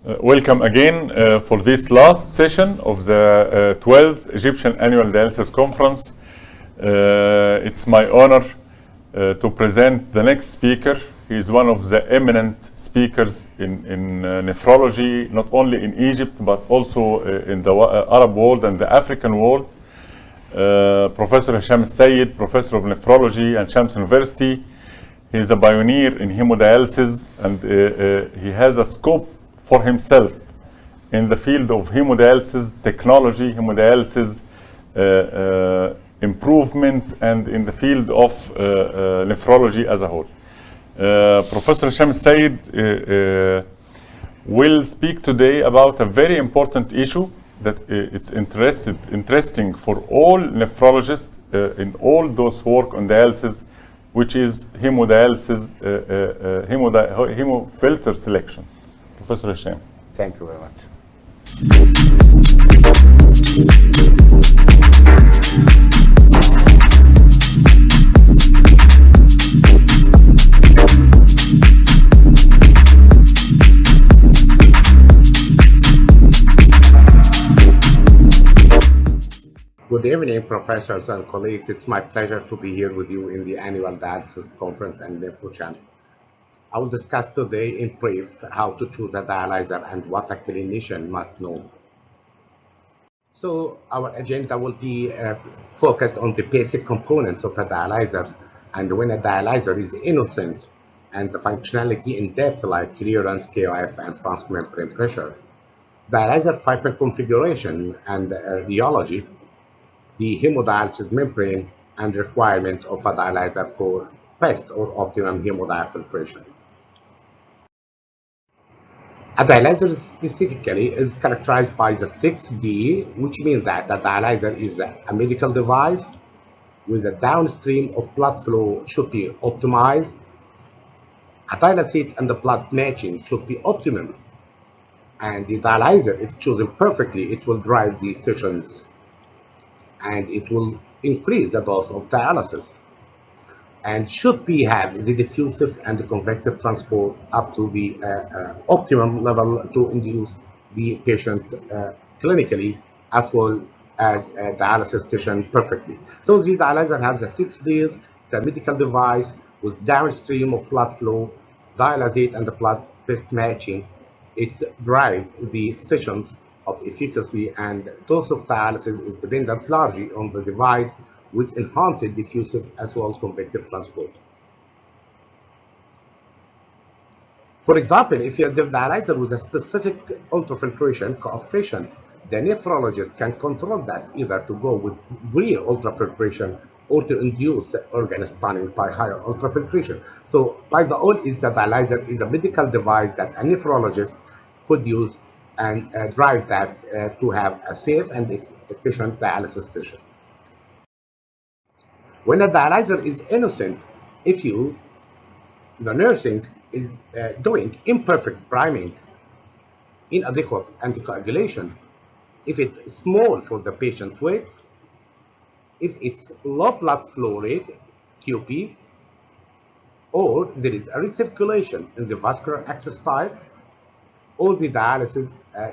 Welcome again for this last session of the 12th Egyptian Annual Dialysis Conference. It's my honor to present the next speaker. He is one of the eminent speakers in nephrology, not only in Egypt, but also in the Arab world and the African world. Professor Hisham Sayed, Professor of Nephrology at Shams University. He is a pioneer in hemodialysis, and he has a scope for himself in the field of hemodialysis technology, hemodialysis improvement, and in the field of nephrology as a whole. Professor Hisham Sayed will speak today about a very important issue that it's interesting for all nephrologists in all those who work on dialysis, which is hemodialysis, hemofilter selection. Professor Hisham. Thank you very much. Good evening, professors and colleagues. It's my pleasure to be here with you in the annual Dialysis Conference and NephroChamps. I will discuss today in brief how to choose a dialyzer and what a clinician must know. So our agenda will be focused on the basic components of a dialyzer, and when a dialyzer is innocent, and the functionality in depth like clearance, KOF, and transmembrane pressure, dialyzer fiber configuration and rheology, the hemodialysis membrane, and requirement of a dialyzer for best or optimum hemodiafiltration. A dialyzer specifically is characterized by the 6D, which means that a dialyzer is a medical device with a downstream of blood flow should be optimized. A dialysate and the blood matching should be optimum. And the dialyzer, if chosen perfectly, it will drive these sessions and it will increase the dose of dialysis, and should have the diffusive and the convective transport up to the optimum level to induce the patients clinically as well as a dialysis session perfectly. So the dialyzer has a 6 Ds. It's a medical device with downstream of blood flow, dialysate and the blood best matching. It drives the sessions of efficacy, and dose of dialysis is dependent largely on the device, which enhances diffusive as well as convective transport. For example, if you have the dialyzer with a specific ultrafiltration coefficient, the nephrologist can control that either to go with real ultrafiltration or to induce organ stunning by higher ultrafiltration. So by the all, is a dialyzer is a medical device that a nephrologist could use and drive that to have a safe and efficient dialysis session. When a dialyzer is innocent, if the nursing is doing imperfect priming, inadequate anticoagulation, if it's small for the patient weight, if it's low blood flow rate, QP, or there is a recirculation in the vascular access type, or the dialysis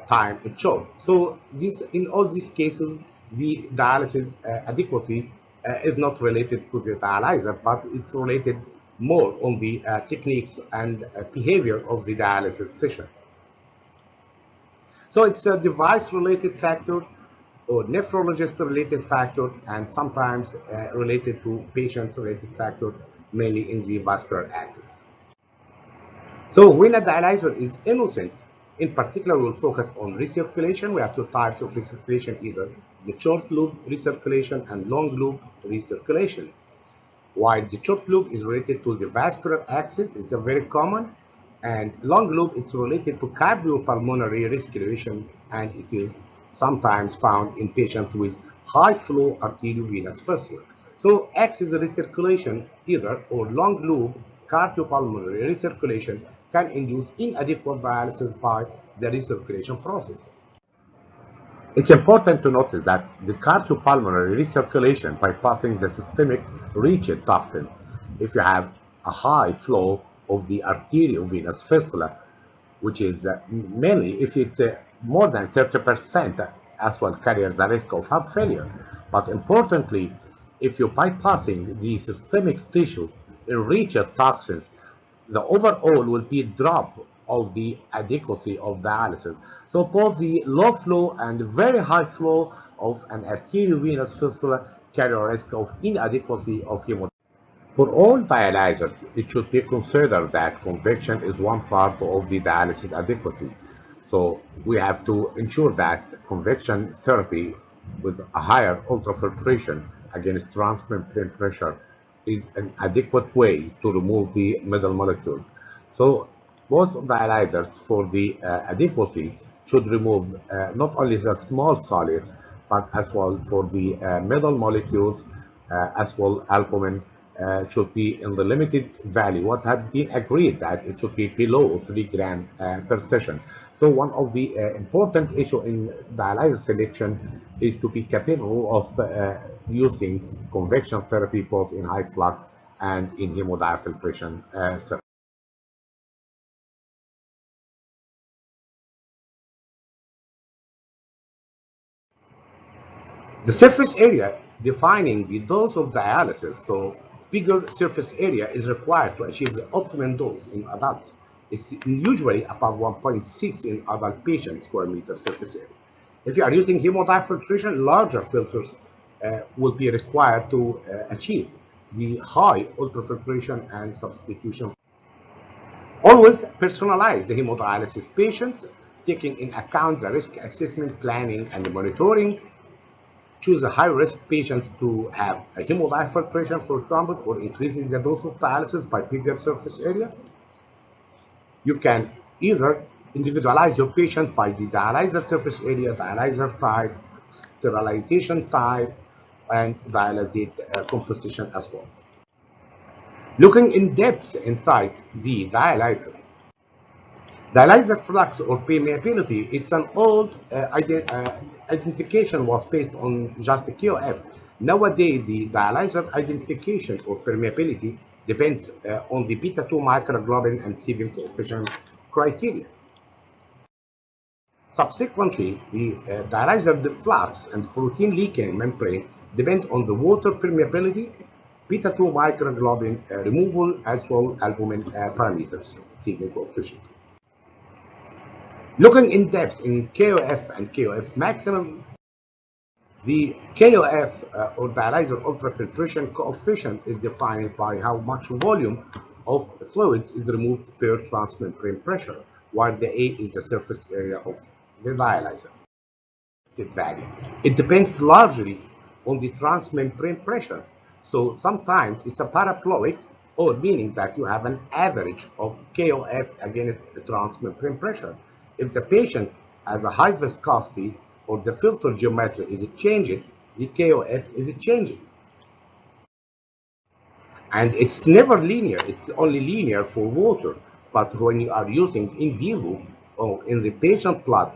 time is short. So in all these cases, the dialysis adequacy is not related to the dialyzer, but it's related more on the techniques and behavior of the dialysis session. So it's a device-related factor or nephrologist-related factor, and sometimes related to patients-related factor, mainly in the vascular access. So when a dialyzer is innocent, in particular, we'll focus on recirculation. We have two types of recirculation, either the short loop recirculation and long loop recirculation. While the short loop is related to the vascular access, it's a very common, and long loop is related to cardiopulmonary recirculation, and it is sometimes found in patients with high flow arteriovenous fistula. So access recirculation, either or long loop cardiopulmonary recirculation, can induce inadequate dialysis by the recirculation process. It's important to notice that the cardiopulmonary recirculation bypassing the systemic reached toxin, if you have a high flow of the arteriovenous fistula, which is mainly if it's more than 30% as well carries the risk of heart failure. But importantly, if you're bypassing the systemic tissue enriched toxins, the overall will be a drop of the adequacy of dialysis. So both the low flow and very high flow of an arteriovenous fistula carry a risk of inadequacy of hemodialysis. For all dialyzers, it should be considered that convection is one part of the dialysis adequacy. So we have to ensure that convection therapy with a higher ultrafiltration against transmembrane pressure is an adequate way to remove the middle molecule. So both dialyzers for the adequacy should remove not only the small solids, but as well for the middle molecules, as well albumin should be in the limited value. What had been agreed that it should be below 3 grams per session. So one of the important issue in dialysis selection is to be capable of using convection therapy both in high flux and in hemodiafiltration therapy. The surface area defining the dose of dialysis, so bigger surface area is required to achieve the optimum dose in adults. It's usually above 1.6 in adult patients square meter surface area. If you are using hemodiafiltration, larger filters will be required to achieve the high ultrafiltration and substitution. Always personalize the hemodialysis patients, taking in account the risk assessment planning and monitoring. Choose a high-risk patient to have a hemodiafiltration, for example, or increasing the dose of dialysis by bigger surface area. You can either individualize your patient by the dialyzer surface area, dialyzer type, sterilization type, and dialysate composition as well. Looking in depth inside the dialyzer, dialyzer flux or permeability, it's an old identification was based on just the KOF. Nowadays, the dialyzer identification or permeability depends on the beta-2 microglobin and sieving coefficient criteria. Subsequently, the dialyzer flux and protein leaking membrane depend on the water permeability, beta-2 microglobin removal, as well as albumin parameters, sieving coefficient. Looking in depth in KOF and KOF maximum, the KOF or dialyzer ultrafiltration coefficient is defined by how much volume of fluids is removed per transmembrane pressure, while the A is the surface area of the dialyzer. Value. It depends largely on the transmembrane pressure. So sometimes it's a parabolic, or meaning that you have an average of KOF against the transmembrane pressure. If the patient has a high viscosity or the filter geometry is changing, the KOF is changing. And it's never linear, it's only linear for water. But when you are using in vivo or in the patient blood,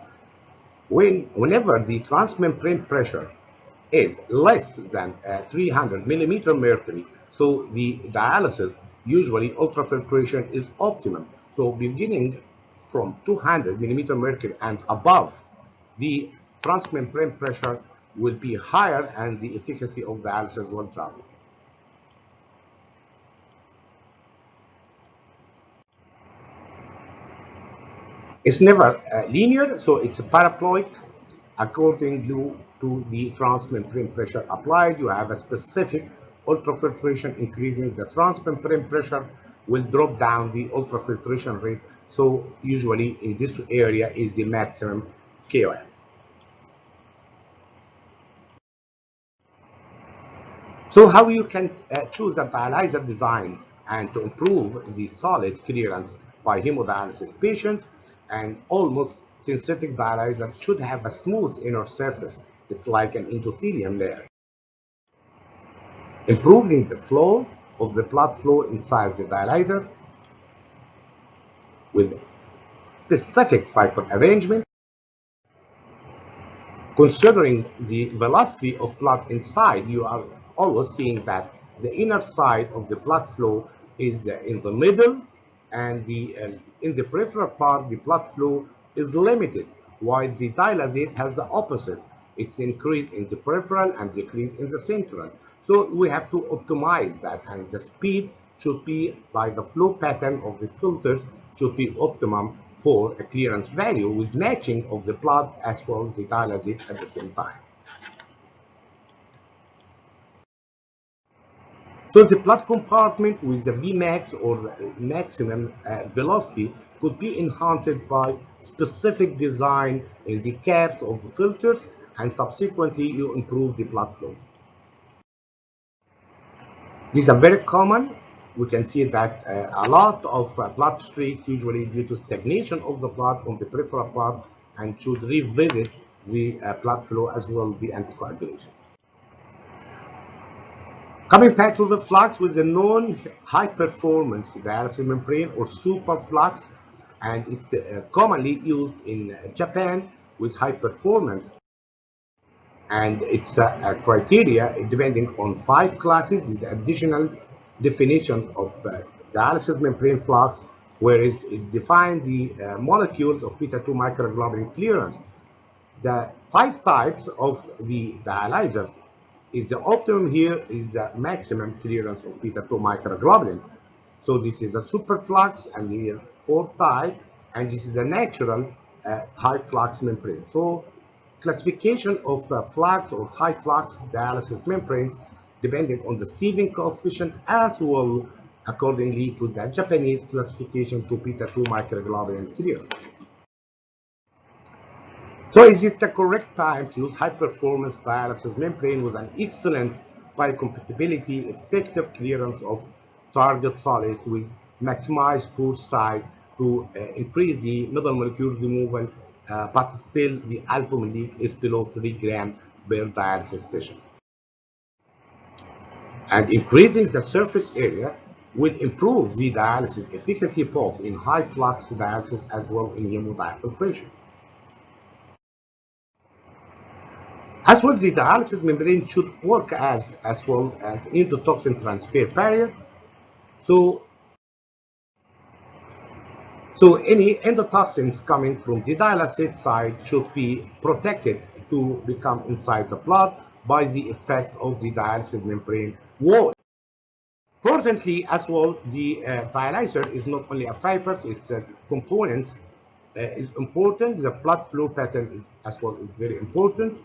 whenever the transmembrane pressure is less than 300 millimeter mercury, so the dialysis usually ultrafiltration is optimum. So beginning from 200 millimeter mercury and above, the transmembrane pressure will be higher and the efficacy of dialysis will drop. It's never linear, so it's parabolic. According to the transmembrane pressure applied, you have a specific ultrafiltration increasing the transmembrane pressure will drop down the ultrafiltration rate. So usually in this area is the maximum KOF. So how you can choose a dialyzer design and to improve the solids clearance by hemodialysis patients, and almost synthetic dialyzer should have a smooth inner surface. It's like an endothelium layer. Improving the flow of the blood flow inside the dialyzer with specific cycle arrangement, considering the velocity of blood inside, you are always seeing that the inner side of the blood flow is in the middle, and the in the peripheral part, the blood flow is limited, while the dialysate has the opposite. It's increased in the peripheral and decreased in the central. So we have to optimize that, and the speed should be by the flow pattern of the filters should be optimum for a clearance value with matching of the blood as well as the dialysate at the same time. So the blood compartment with the Vmax or maximum velocity could be enhanced by specific design in the caps of the filters, and subsequently you improve the blood flow. These are very common. We can see that a lot of blood streaks usually due to stagnation of the blood on the peripheral part, and should revisit the blood flow as well as the anticoagulation. Coming back to the flux with the known high performance dialysis membrane or super flux, and it's commonly used in Japan with high performance, and its criteria depending on 5 classes. This additional definition of dialysis membrane flux, whereas it defines the molecules of beta-2 microglobulin clearance. The 5 types of the dialyzers is the optimum here is the maximum clearance of beta-2 microglobulin. So this is a superflux, and here 4th type, and this is the natural high flux membrane. So classification of flux or high flux dialysis membranes depending on the sieving coefficient as well accordingly to the Japanese classification to beta-2 microglobulin clearance. So is it the correct time to use high-performance dialysis membrane with an excellent biocompatibility, effective clearance of target solids with maximized pore size to increase the middle molecules removal, but still the albumin leak is below 3 grams per dialysis session. And increasing the surface area will improve the dialysis efficacy both in high flux dialysis as well in hemodiafiltration. As well, the dialysis membrane should work as well as endotoxin transfer barrier. So any endotoxins coming from the dialysate side should be protected to become inside the blood by the effect of the dialysis membrane wall. Importantly, as well, the dialyzer is not only a fiber; its components is important. The blood flow pattern is as well is very important,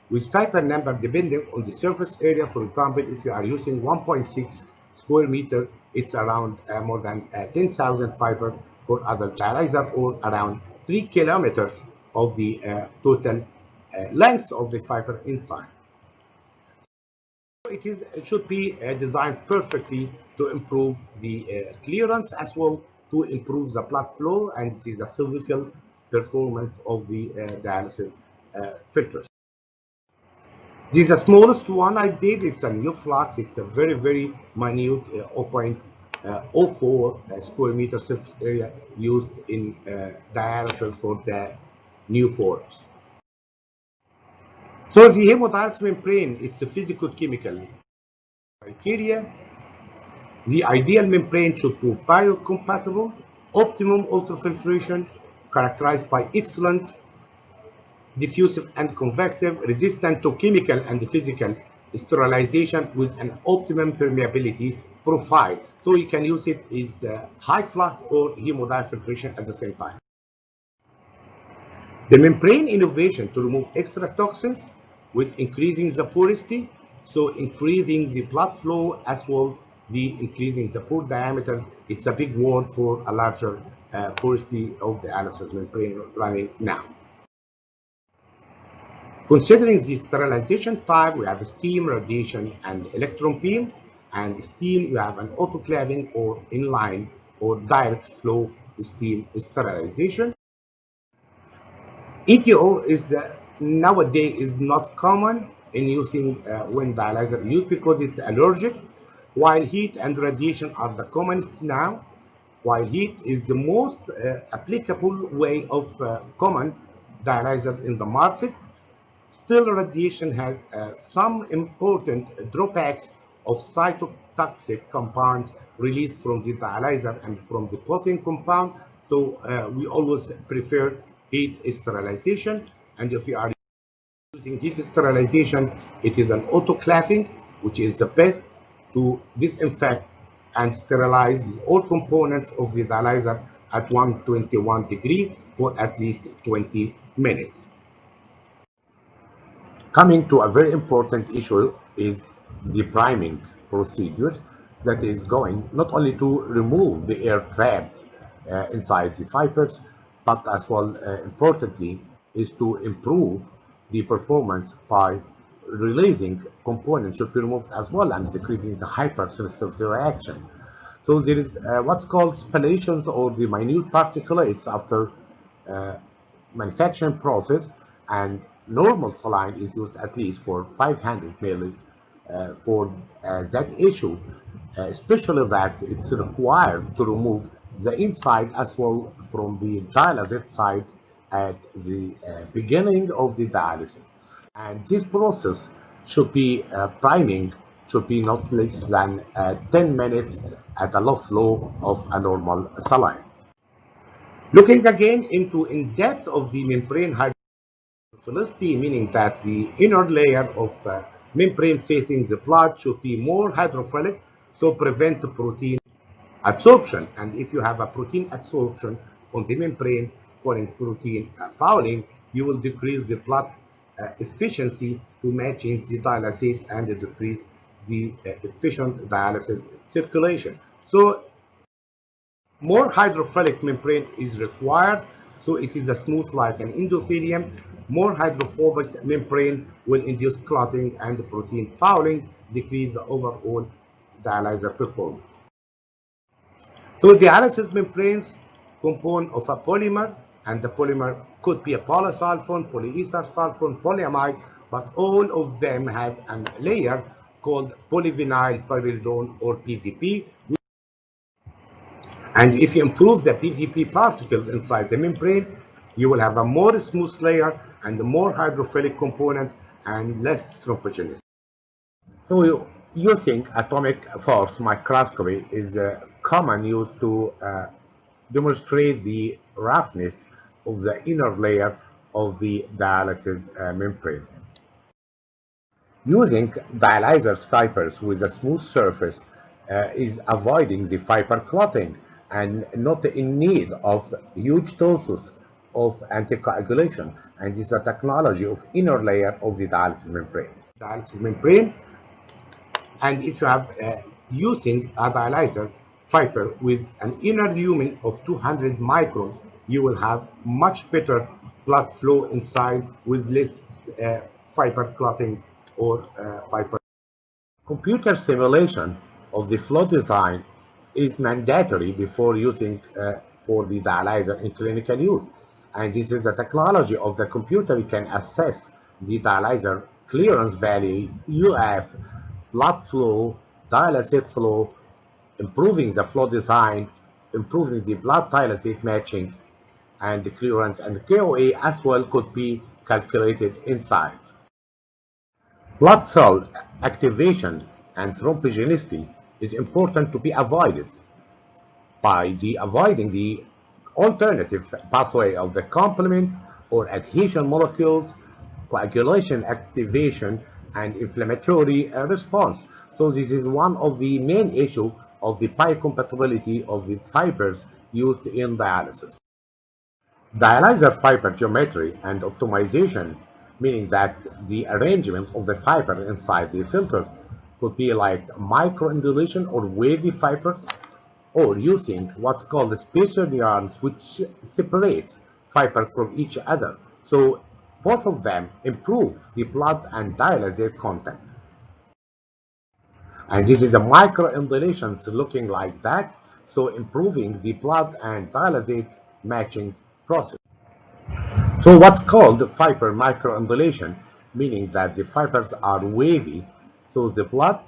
with fiber number depending on the surface area. For example, if you are using 1.6 square meter, it's around more than 10,000 fiber. For other dialyzer, or around 3 kilometers of the total length of the fiber inside. It should be designed perfectly to improve the clearance as well to improve the blood flow, and this is the physical performance of the dialysis filters. This is the smallest one I did. It's a new flux. It's a very, very minute 0.04 square meter surface area used in dialysis for the new pores. So the hemodialysis membrane, it's a physicochemical criteria. The ideal membrane should be biocompatible, optimum ultrafiltration, characterized by excellent diffusive and convective, resistant to chemical and physical sterilization with an optimum permeability profile. So you can use it as high flux or hemodiafiltration at the same time. The membrane innovation to remove extra toxins with increasing the porosity, so increasing the blood flow as well the increasing the pore diameter. It's a big word for a larger porosity of the dialysis membrane running now. Considering the sterilization type, we have steam, radiation, and electron beam. And steam, you have an autoclaving or inline or direct flow steam sterilization. ETO is nowadays is not common in using when dialyzer used because it's allergic, while heat and radiation are the commonest now. While heat is the most applicable way of common dialyzers in the market, still radiation has some important drawbacks of toxic compounds released from the dialyzer and from the protein compound. So we always prefer heat sterilization. And if you are using heat sterilization, it is an autoclaving, which is the best to disinfect and sterilize all components of the dialyzer at 121 degree for at least 20 minutes. Coming to a very important issue is the priming procedure that is going not only to remove the air trapped inside the fibers, but as well importantly is to improve the performance by releasing components should be removed as well and decreasing the hypersensitivity reaction. So there is what's called spillations or the minute particulates after manufacturing process, and normal saline is used at least for 500 milli for that issue, especially that it's required to remove the inside as well from the dialysis side at the beginning of the dialysis. And this process should be priming should be not less than 10 minutes at a low flow of a normal saline. Looking again into in depth of the membrane hydrophilicity, meaning that the inner layer of membrane facing the blood should be more hydrophilic, so prevent protein absorption. And if you have a protein absorption on the membrane, calling protein fouling, you will decrease the blood efficiency to matching the dialysis and decrease the efficient dialysis circulation. So more hydrophilic membrane is required, so it is a smooth like an endothelium. More hydrophobic membrane will induce clotting and protein fouling, decrease the overall dialyzer performance. So dialysis membranes composed of a polymer, and the polymer could be a polysulfone, polyether sulfone, polyamide, but all of them have a layer called polyvinyl pyridone or PVP. And if you improve the PVP particles inside the membrane, you will have a more smooth layer and more hydrophilic component and less thrombogenicity. So using atomic force microscopy is common used to demonstrate the roughness of the inner layer of the dialysis membrane. Using dialyzer fibers with a smooth surface is avoiding the fiber clotting and not in need of huge doses of anticoagulation. And this is a technology of inner layer of the dialysis membrane. Dialysis membrane, and if you have using a dialyzer fiber with an inner lumen of 200 micron, you will have much better blood flow inside with less fiber clotting or fiber. Computer simulation of the flow design is mandatory before using for the dialyzer in clinical use. And this is a technology of the computer. You can assess the dialyzer clearance value, UF, blood flow, dialysis flow, improving the flow design, improving the blood dialysis matching, and the clearance and the KOA as well could be calculated inside. Blood cell activation and thrombogenicity is important to be avoided by avoiding the alternative pathway of the complement or adhesion molecules, coagulation activation, and inflammatory response. So this is one of the main issues of the biocompatibility of the fibers used in dialysis. Dialyzer fiber geometry and optimization, meaning that the arrangement of the fiber inside the filter could be like microundulation or wavy fibers, or using what's called the spacer yarns, which separates fibers from each other. So both of them improve the blood and dialysis contact. And this is the microundulations looking like that, so improving the blood and dialysis matching process. So what's called fiber microundulation, meaning that the fibers are wavy, so the blood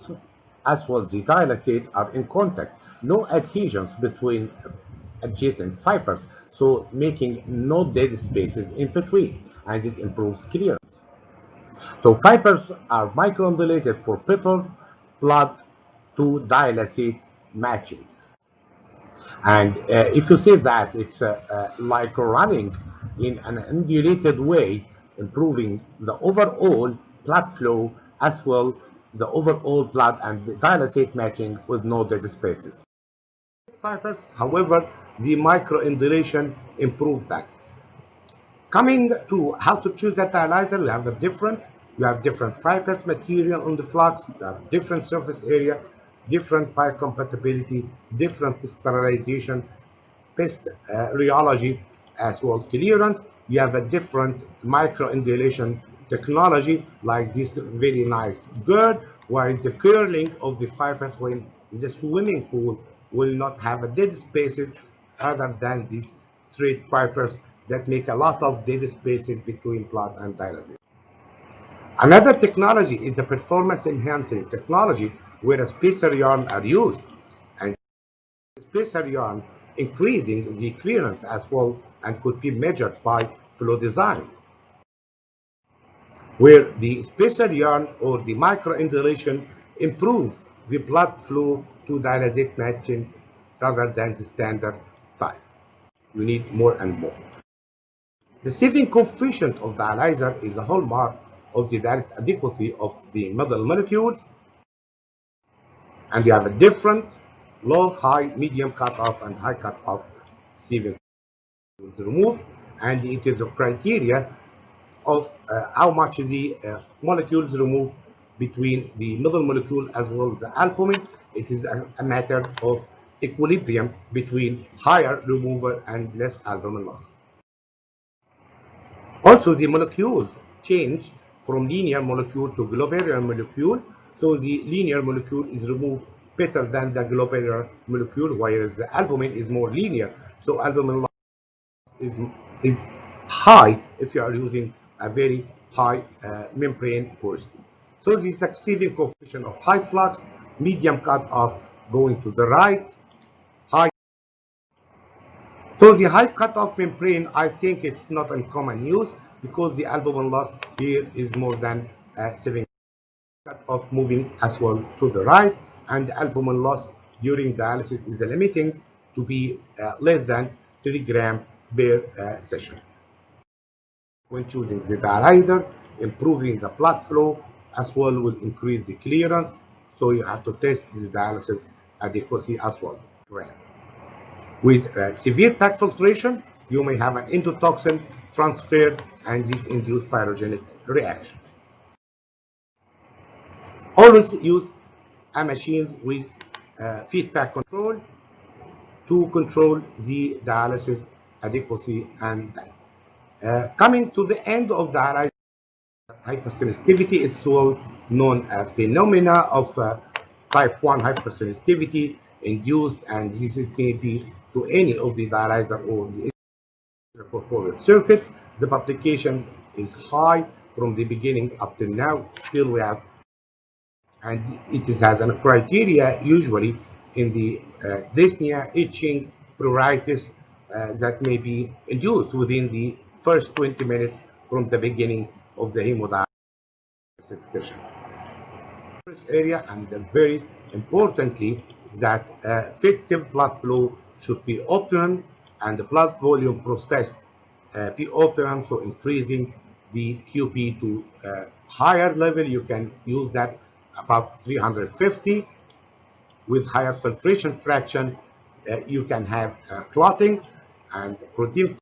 as well as the dialysate are in contact. No adhesions between adjacent fibers, so making no dead spaces in between, and this improves clearance. So fibers are microundulated for better blood to dialysate matching. And if you say that it's like running in an undulated way, improving the overall blood flow as well the overall blood and dialysate matching with no dead spaces. Fibers, however, the microundulation improves that. Coming to how to choose a dialyzer, you have different fibers material on the flux, you have different surface area, different biocompatibility, different sterilization, best rheology as well clearance. You have a different microundulation technology like this very nice gird, where the curling of the fibers when the swimming pool will not have a dead spaces other than these straight fibers that make a lot of dead spaces between blood and dialysis. Another technology is the performance enhancing technology where a spacer yarn are used, and spacer yarn increasing the clearance as well and could be measured by flow design, where the spacer yarn or the microundulation improve the blood flow to dialysate matching rather than the standard type. You need more and more. The saving coefficient of the dialyzer is a hallmark of the dialysis adequacy of the middle molecules, and you have a different low, high, medium cutoff, and high cutoff saving is removed, and it is a criteria of how much the molecules removed between the middle molecule as well as the albumin. It is a matter of equilibrium between higher removal and less albumin loss. Also, the molecules change from linear molecule to globular molecule. So the linear molecule is removed better than the globular molecule, whereas the albumin is more linear. So albumin loss is high if you are using a very high membrane porosity. So this is the saving coefficient of high flux, medium cutoff going to the right, high. So the high cutoff membrane, I think it's not in common use because the albumin loss here is more than 7 cutoff moving as well to the right, and the albumin loss during dialysis is limiting to be less than 3 grams per session. When choosing the dialyzer, improving the blood flow as well will increase the clearance. So you have to test the dialysis adequacy as well. With severe pack filtration, you may have an endotoxin transfer and this induce pyrogenic reaction. Always use a machine with feedback control to control the dialysis adequacy and time. Coming to the end of dialysis, hypersensitivity is well known as phenomena of type 1 hypersensitivity induced, and this may be to any of the dialyzer or the portfolio circuit. The publication is high from the beginning up to now. Still we have, and it has a criteria usually in the dyspnea, itching, pruritus that may be induced within the first 20 minutes from the beginning of the hemodialysis session. First area, and very importantly, that effective blood flow should be optimum and the blood volume processed be optimum, so increasing the QP to higher level. You can use that above 350. With higher filtration fraction, you can have clotting and protein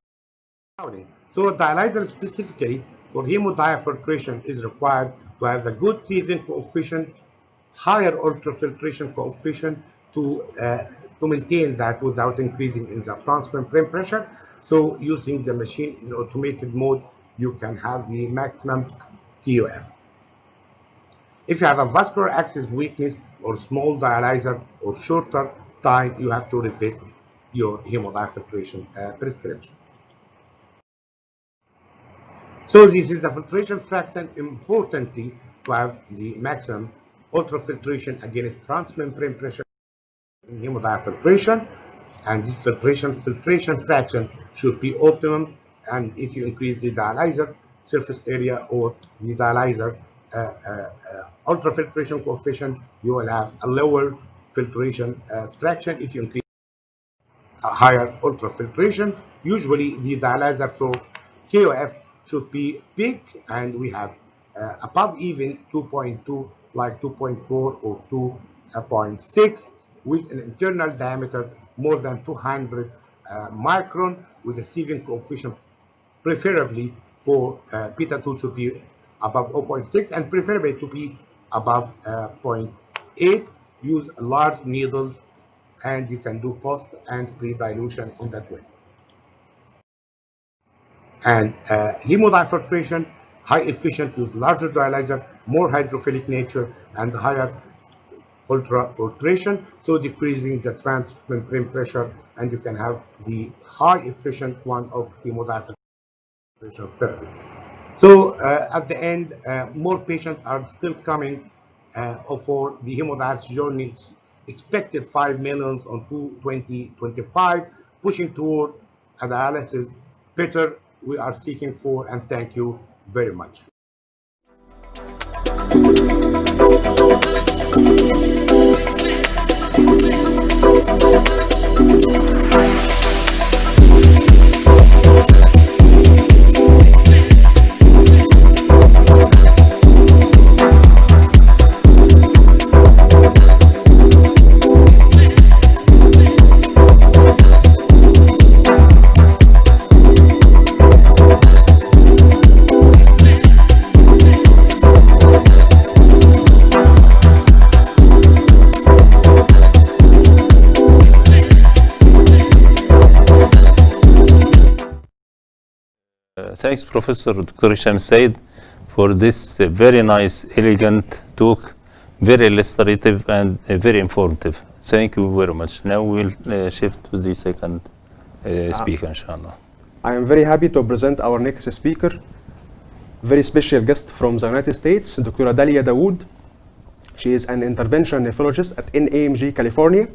fouling. So a dialyzer specifically for hemodiafiltration is required to have a good saving coefficient, higher ultrafiltration coefficient to maintain that without increasing in the transmembrane pressure. So using the machine in automated mode, you can have the maximum QF. If you have a vascular access weakness or small dialyzer or shorter time, you have to revisit your hemodiafiltration prescription. So this is the filtration fraction, importantly to have the maximum ultrafiltration against transmembrane pressure in hemodiafiltration, and this filtration fraction should be optimum. And if you increase the dialyzer surface area or the dialyzer ultrafiltration coefficient, you will have a lower filtration fraction. If you increase a higher ultrafiltration, usually the dialyzer flow KOF should be big, and we have above even 2.2, like 2.4 or 2.6, with an internal diameter more than 200 micron, with a Stevens coefficient preferably for beta 2 should be above 0.6, and preferably to be above 0.8. Use large needles, and you can do post and pre-dilution in that way. And hemodiafiltration, high efficient, use larger dialyzer, more hydrophilic nature, and higher ultrafiltration, so decreasing the transmembrane pressure, and you can have the high efficient one of hemodiafiltration therapy. So at the end, more patients are still coming for the hemodialysis journey. Expected 5 million on 2025, pushing toward a dialysis better we are seeking for, and thank you very much. Thanks, Professor Dr. Hisham Said, for this very nice, elegant talk, very illustrative and very informative. Thank you very much. Now we'll shift to the second speaker, inshallah. I am very happy to present our next speaker, very special guest from the United States, Dr. Adalia Dawood. She is an intervention nephrologist at NAMG, California.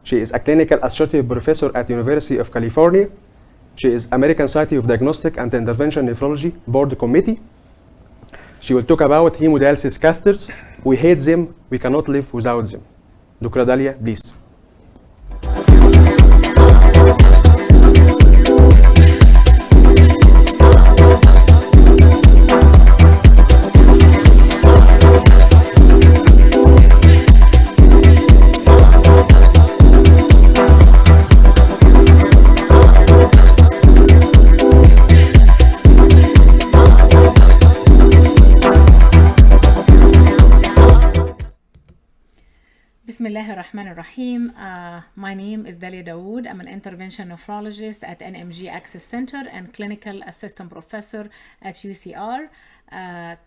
She is a clinical associate professor at University of California. She is American Society of Diagnostic and Intervention Nephrology Board Committee. She will talk about hemodialysis catheters. We hate them. We cannot live without them. Dr. Adalia, please. Bismillahirrahmanirrahim. My name is Dalia Dawood. I'm an intervention nephrologist at NMG Access Center and clinical assistant professor at UCR,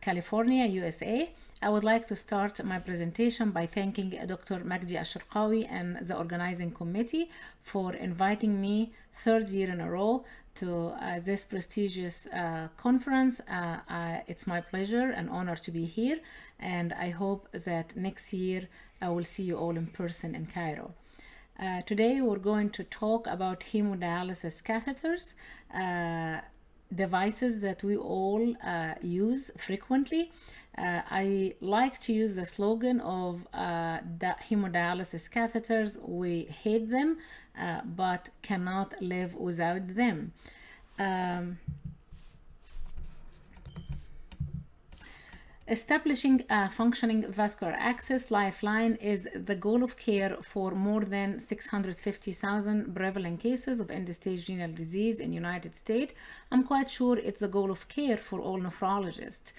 California, USA. I would like to start my presentation by thanking Dr. Magdi Ashurqawi and the organizing committee for inviting me third year in a row to this prestigious conference. It's my pleasure and honor to be here, and I hope that next year I will see you all in person in Cairo. Today we're going to talk about hemodialysis catheters, devices that we all use frequently. I like to use the slogan of hemodialysis catheters. We hate them, but cannot live without them. Establishing a functioning vascular access lifeline is the goal of care for more than 650,000 prevalent cases of end-stage renal disease in the United States. I'm quite sure it's the goal of care for all nephrologists.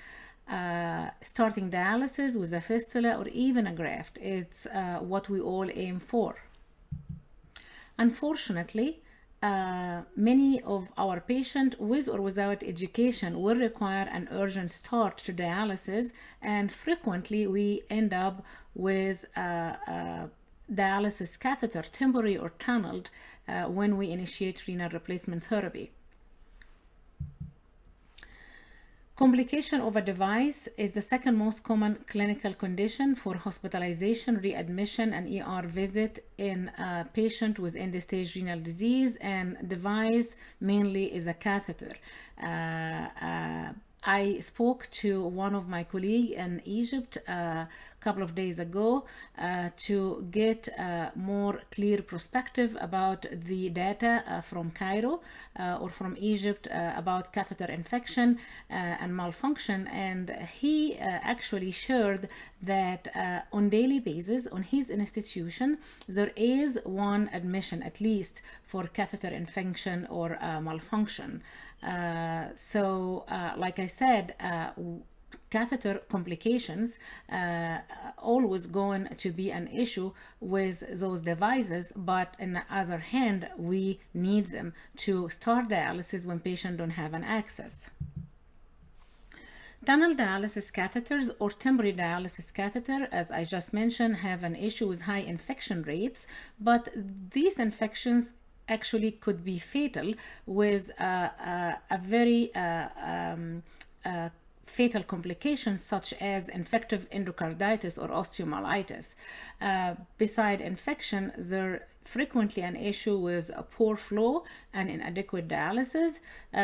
Starting dialysis with a fistula or even a graft, it's what we all aim for. Unfortunately, many of our patients with or without education will require an urgent start to dialysis, and frequently we end up with dialysis catheter, temporary or tunneled, when we initiate renal replacement therapy. Complication of a device is the second most common clinical condition for hospitalization, readmission, and ER visit in a patient with end-stage renal disease, and device mainly is a catheter. I I spoke to one of my colleagues in Egypt a couple of days ago to get more clear perspective about the data from Cairo or from Egypt about catheter infection and malfunction, and he actually shared that on daily basis on his institution there is one admission at least for catheter infection or malfunction. Like I said, catheter complications always going to be an issue with those devices, but on the other hand, we need them to start dialysis when patients don't have an access. Tunnel dialysis catheters or temporary dialysis catheter, as I just mentioned, have an issue with high infection rates, but these infections actually could be fatal with a very fatal complications such as infective endocarditis or osteomyelitis. Beside infection, there frequently an issue with a poor flow and inadequate dialysis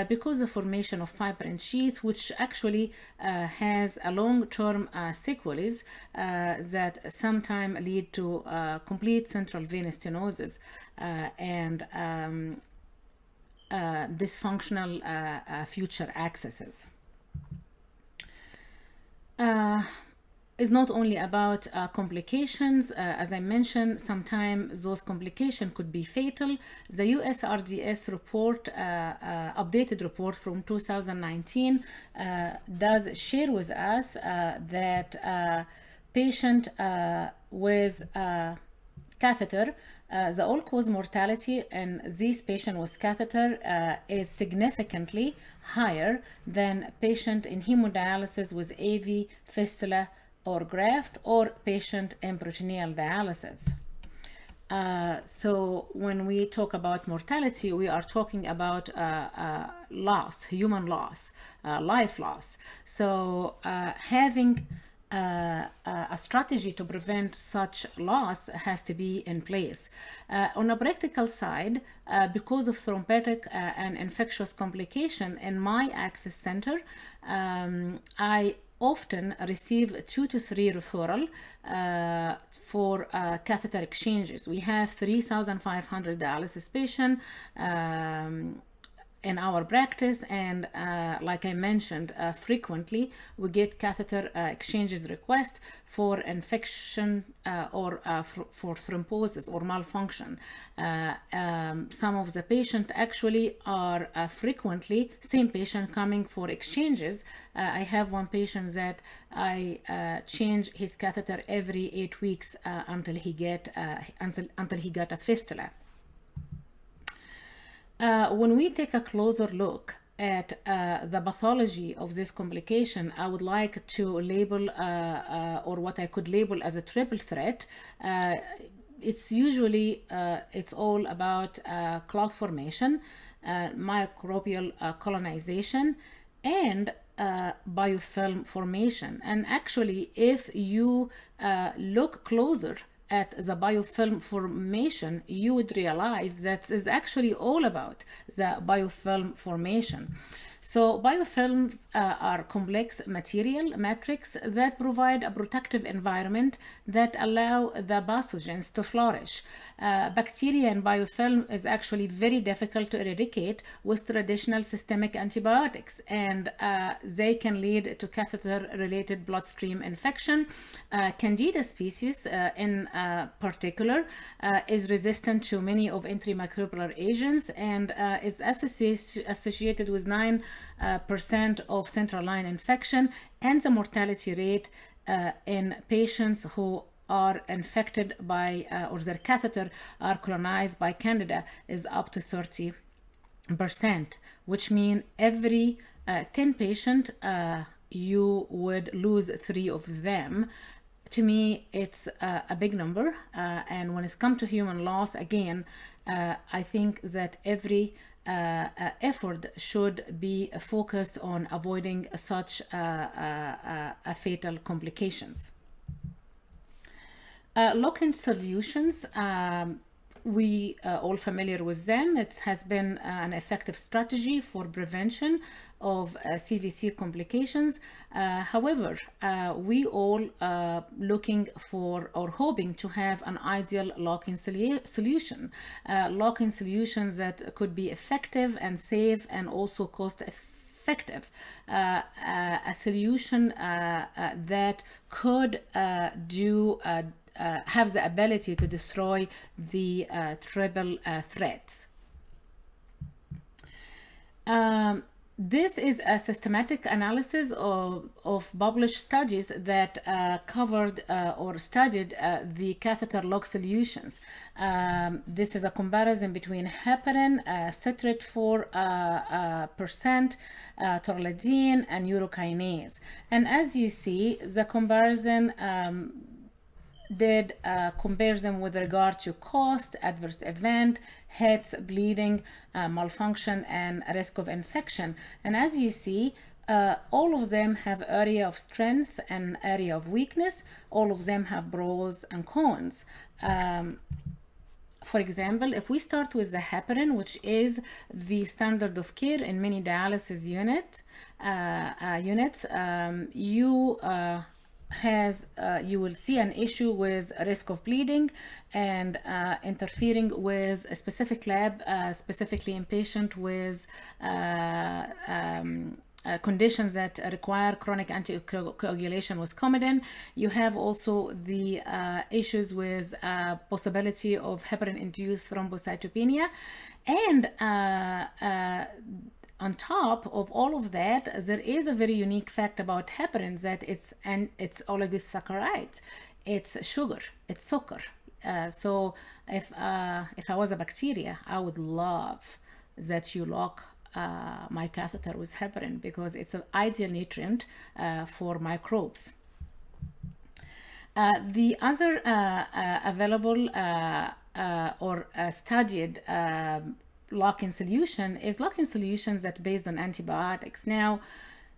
because the formation of fibrin sheath, which actually has a long-term sequelae that sometimes lead to complete central venous stenosis and dysfunctional future accesses. Is not only about complications. As I mentioned, sometimes those complications could be fatal. The USRDS report, updated report from 2019, does share with us that patient with catheter, the all-cause mortality in this patient with catheter is significantly higher than patient in hemodialysis with AV, fistula, or graft, or patient in peritoneal dialysis. So when we talk about mortality, we are talking about loss, human loss, life loss. So having a strategy to prevent such loss has to be in place. On a practical side, because of thrombotic and infectious complication in my access center, I often receive 2 to 3 referral for catheter exchanges. We have 3,500 dialysis patients in our practice, and like I mentioned, frequently we get catheter exchanges request for infection or for thrombosis or malfunction. Some of the patients actually are frequently same patient coming for exchanges. I have one patient that I change his catheter every 8 weeks until he got a fistula. When we take a closer look at the pathology of this complication, I would like to label or what I could label as a triple threat. It's usually it's all about clot formation, microbial colonization, and biofilm formation. And actually, if you look closer at the biofilm formation, you would realize that is actually all about the biofilm formation. So biofilms are complex material matrix that provide a protective environment that allow the pathogens to flourish. Bacteria in biofilm is actually very difficult to eradicate with traditional systemic antibiotics, and they can lead to catheter-related bloodstream infection. Candida species in particular is resistant to many of antimicrobial agents and is associated with 9% of central line infection, and the mortality rate in patients who are infected by or their catheter are colonized by Candida is up to 30%, which means every 10 patients you would lose 3 of them. To me, it's a big number, and when it's come to human loss, again, I think that every effort should be focused on avoiding such fatal complications. Look-in solutions we all familiar with them. It has been an effective strategy for prevention of CVC complications. However, we all looking for or hoping to have an ideal lock-in solution. Lock-in solutions that could be effective and safe and also cost-effective. A solution that could have the ability to destroy the triple threats. This is a systematic analysis of published studies that covered or studied the catheter lock solutions. This is a comparison between heparin, citrate 4%, torladine, and urokinase. And as you see, the comparison did compare them with regard to cost, adverse event, hits, bleeding, malfunction, and risk of infection. And as you see, all of them have area of strength and area of weakness. All of them have pros and cons. For example, if we start with the heparin, which is the standard of care in many dialysis units, you will see an issue with risk of bleeding and interfering with a specific lab, specifically in patient with conditions that require chronic anticoagulation with Coumadin. You have also the issues with possibility of heparin-induced thrombocytopenia, and on top of all of that, there is a very unique fact about heparin that it's oligosaccharides, it's sugar, it's sugar. So if I was a bacteria, I would love that you lock my catheter with heparin because it's an ideal nutrient for microbes. The other available or studied lock-in solution is lock-in solutions that based on antibiotics. Now,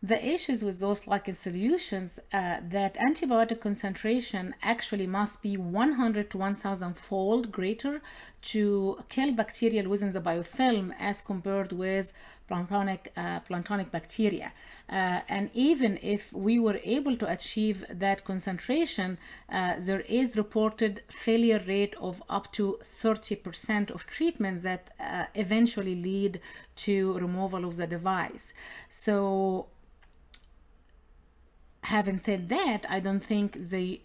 the issues with those lock-in solutions that antibiotic concentration actually must be 100 to 1,000 fold greater to kill bacterial within the biofilm as compared with planktonic bacteria. And even if we were able to achieve that concentration, there is reported failure rate of up to 30% of treatments that eventually lead to removal of the device. So having said that, I don't think they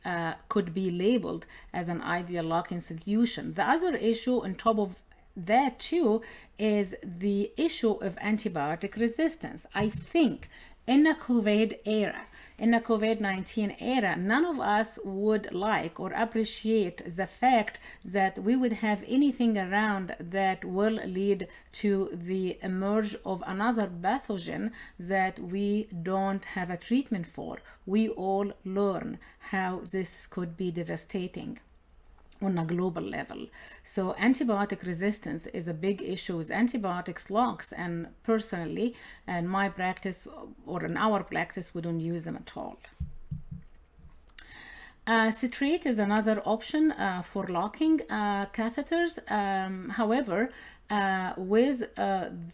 could be labeled as an ideal lock-in solution. The other issue on top of that too is the issue of antibiotic resistance. I think in the COVID-19 era, none of us would like or appreciate the fact that we would have anything around that will lead to the emerge of another pathogen that we don't have a treatment for. We all learn how this could be devastating on a global level. So antibiotic resistance is a big issue with antibiotics locks, and personally, in my practice or in our practice, we don't use them at all. Citrate is another option for locking catheters. However, with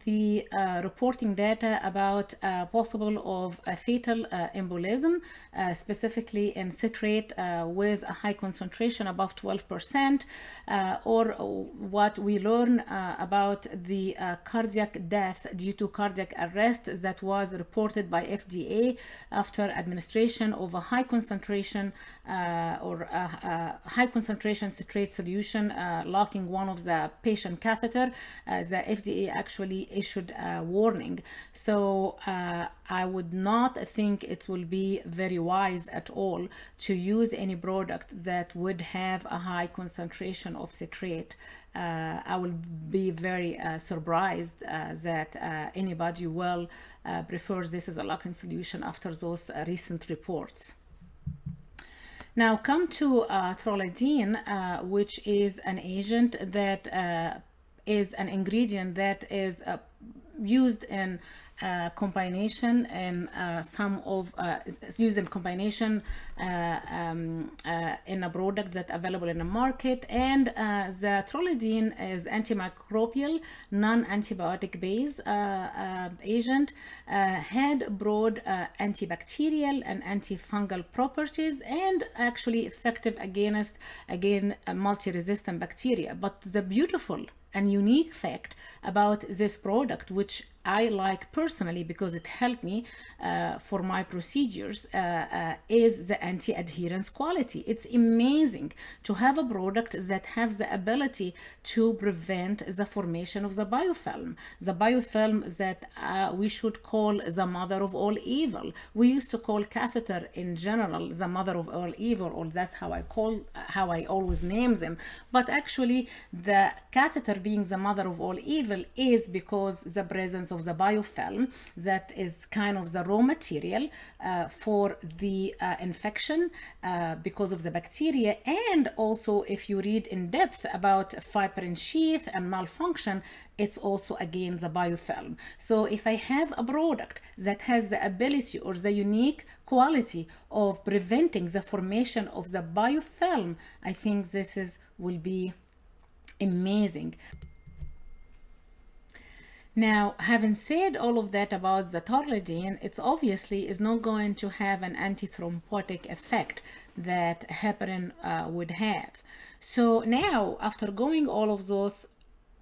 the reporting data about possible of a fatal embolism, specifically in citrate with a high concentration above 12%, or what we learn about the cardiac death due to cardiac arrest that was reported by FDA after administration of a high concentration high concentration citrate solution locking one of the patient catheter. The FDA actually issued a warning. So I would not think it will be very wise at all to use any product that would have a high concentration of citrate. I will be very surprised that anybody will prefer this as a lock-in solution after those recent reports. Now come to torladine, which is an agent that is an ingredient that is used in combination and some of used in combination in a product that available in the market, and the Trolidine is antimicrobial, non-antibiotic based agent, had broad antibacterial and antifungal properties, and actually effective against multi-resistant bacteria. But the beautiful and unique fact about this product, which I like personally because it helped me for my procedures, is the anti-adherence quality. It's amazing to have a product that has the ability to prevent the formation of the biofilm. The biofilm that we should call the mother of all evil. We used to call catheter in general the mother of all evil, or that's how I always name them. But actually, the catheter being the mother of all evil is because the presence of the biofilm that is kind of the raw material for the infection because of the bacteria. And also, if you read in depth about fibrin sheath and malfunction, it's also again the biofilm. So if I have a product that has the ability or the unique quality of preventing the formation of the biofilm, I think this will be amazing. Now, having said all of that about the Trolidine, it's obviously is not going to have an antithrombotic effect that heparin would have. So now, after going all of those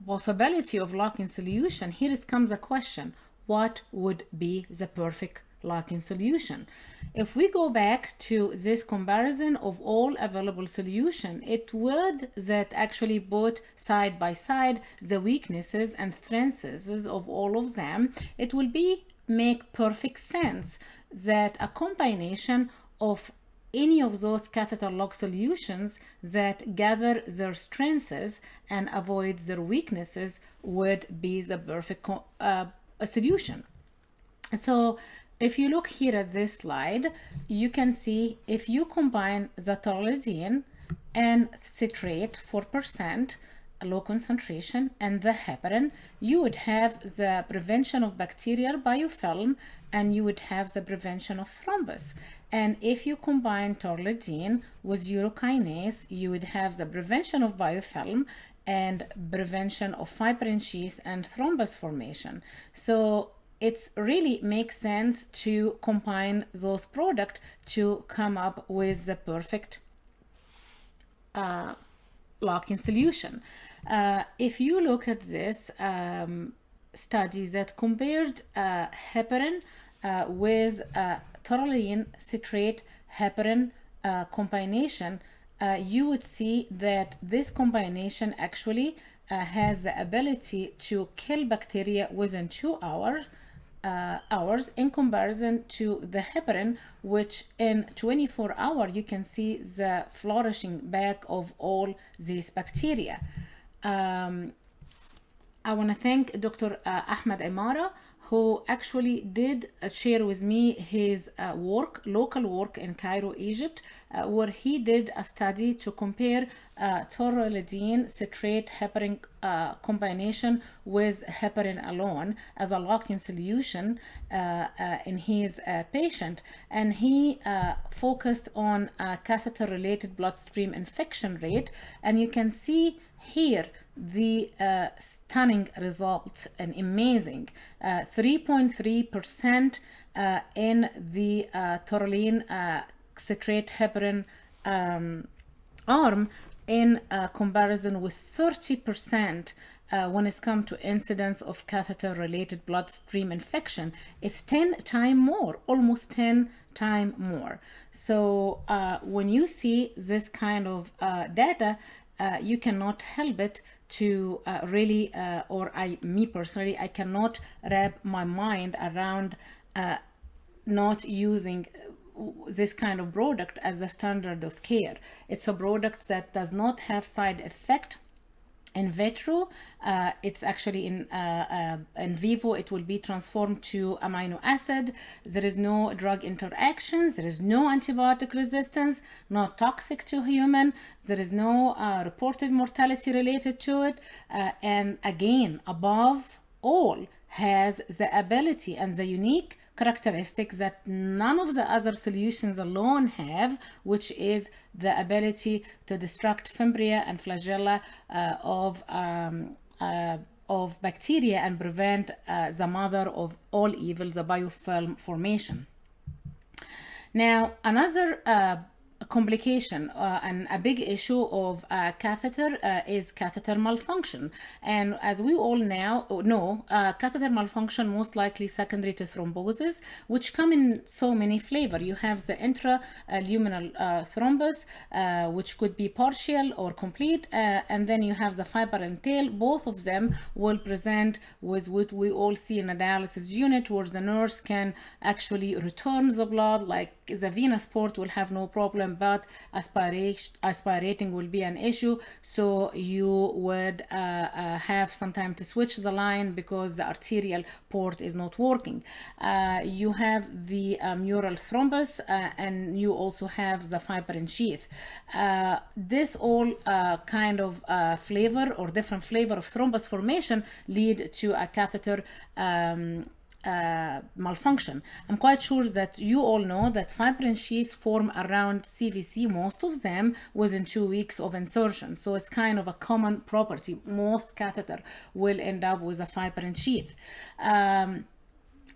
possibility of lock-in solution, here comes a question: what would be the perfect lock-in solution? If we go back to this comparison of all available solution, it would that actually put side by side the weaknesses and strengths of all of them, it will make perfect sense that a combination of any of those catheter lock solutions that gather their strengths and avoid their weaknesses would be the perfect solution. So if you look here at this slide, you can see if you combine the Trolidine and citrate 4%, low concentration, and the heparin, you would have the prevention of bacterial biofilm, and you would have the prevention of thrombus. And if you combine Trolidine with urokinase, you would have the prevention of biofilm and prevention of fibrin sheath and thrombus formation. So it really makes sense to combine those products to come up with the perfect lock-in solution. If you look at this study that compared heparin with Trolidine citrate heparin combination, you would see that this combination actually has the ability to kill bacteria within 2 hours in comparison to the heparin, which in 24 hours you can see the flourishing back of all these bacteria. I want to thank Dr. Ahmed Imara, who actually did share with me his local work in Cairo, Egypt, where he did a study to compare Trolidine citrate heparin combination with heparin alone as a lock-in solution in his patient. And he focused on catheter-related bloodstream infection rate. And you can see here the stunning result and amazing 3.3% in the Trolidine citrate heparin arm in comparison with 30% when it's come to incidence of catheter-related bloodstream infection. It's 10 times more, almost 10 times more. So when you see this kind of data, you cannot help it to really, me personally, I cannot wrap my mind around not using this kind of product as the standard of care. It's a product that does not have side effect in vitro. It's actually in vivo, it will be transformed to amino acid. There is no drug interactions, there is no antibiotic resistance, not toxic to human, there is no reported mortality related to it, and again, above all has the ability and the unique characteristics that none of the other solutions alone have, which is the ability to destruct fimbria and flagella of bacteria and prevent the mother of all evil, the biofilm formation. Now, another complication and a big issue of catheter is catheter malfunction, and as we all now know, catheter malfunction most likely secondary to thrombosis, which come in so many flavor. You have the intraluminal thrombus, which could be partial or complete, and then you have the fiber and tail. Both of them will present with what we all see in a dialysis unit, where the nurse can actually return the blood, like the venous port will have no problem, but aspirating will be an issue. So you would have some time to switch the line because the arterial port is not working. You have the mural thrombus, and you also have the fibrin sheath. This all kind of flavor or different flavor of thrombus formation lead to a catheter malfunction. I'm quite sure that you all know that fibrin sheaths form around CVC, most of them within 2 weeks of insertion. So it's kind of a common property. Most catheter will end up with a fibrin sheath.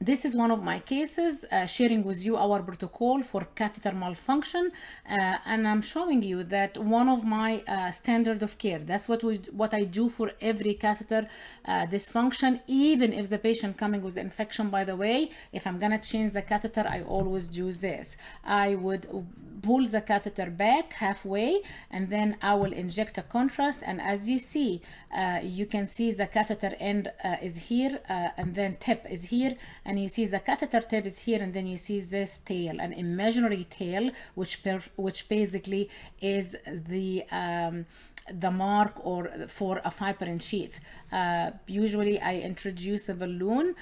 This is one of my cases, sharing with you our protocol for catheter malfunction, and I'm showing you that one of my standard of care, that's what I do for every catheter dysfunction, even if the patient coming with infection. By the way, if I'm gonna change the catheter, I always do this. I would pull the catheter back halfway, and then I will inject a contrast, and as you see, you can see the catheter end is here, and then tip is here, and you see the catheter tip is here, and then you see this tail, an imaginary tail, which basically is the mark or for a fibrin sheath. Usually I introduce a balloon.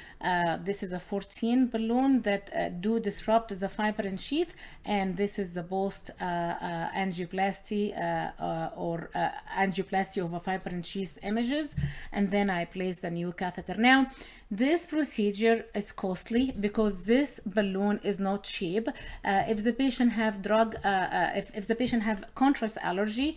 This is a 14 balloon that do disrupt the fibrin sheath, and this is the post angioplasty or angioplasty of a fibrin sheath images, and then I place the new catheter. Now, this procedure is costly because this balloon is not cheap. If the patient have if the patient have contrast allergy,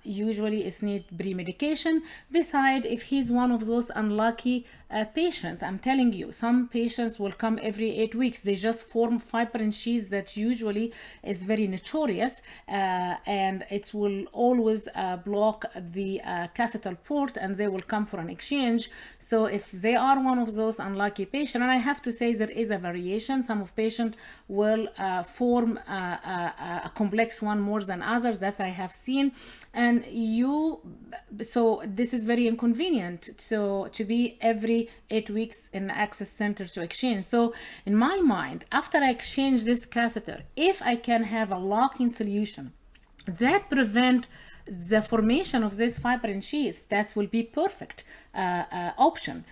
usually it's need pre-medication. Besides, if he's one of those unlucky patients, I'm telling you, some patients will come every 8 weeks. They just form fibrin sheaths that usually is very notorious, and it will always block the catheter port, and they will come for an exchange. So if they are one of those unlucky patients, and I have to say there is a variation, some of patients will form a complex one more than others, that I have seen, and so this is very inconvenient, so to be every 8 weeks in access center to exchange. So in my mind, after I exchange this catheter, if I can have a lock-in solution that prevent the formation of this fibrin sheath, that will be perfect option.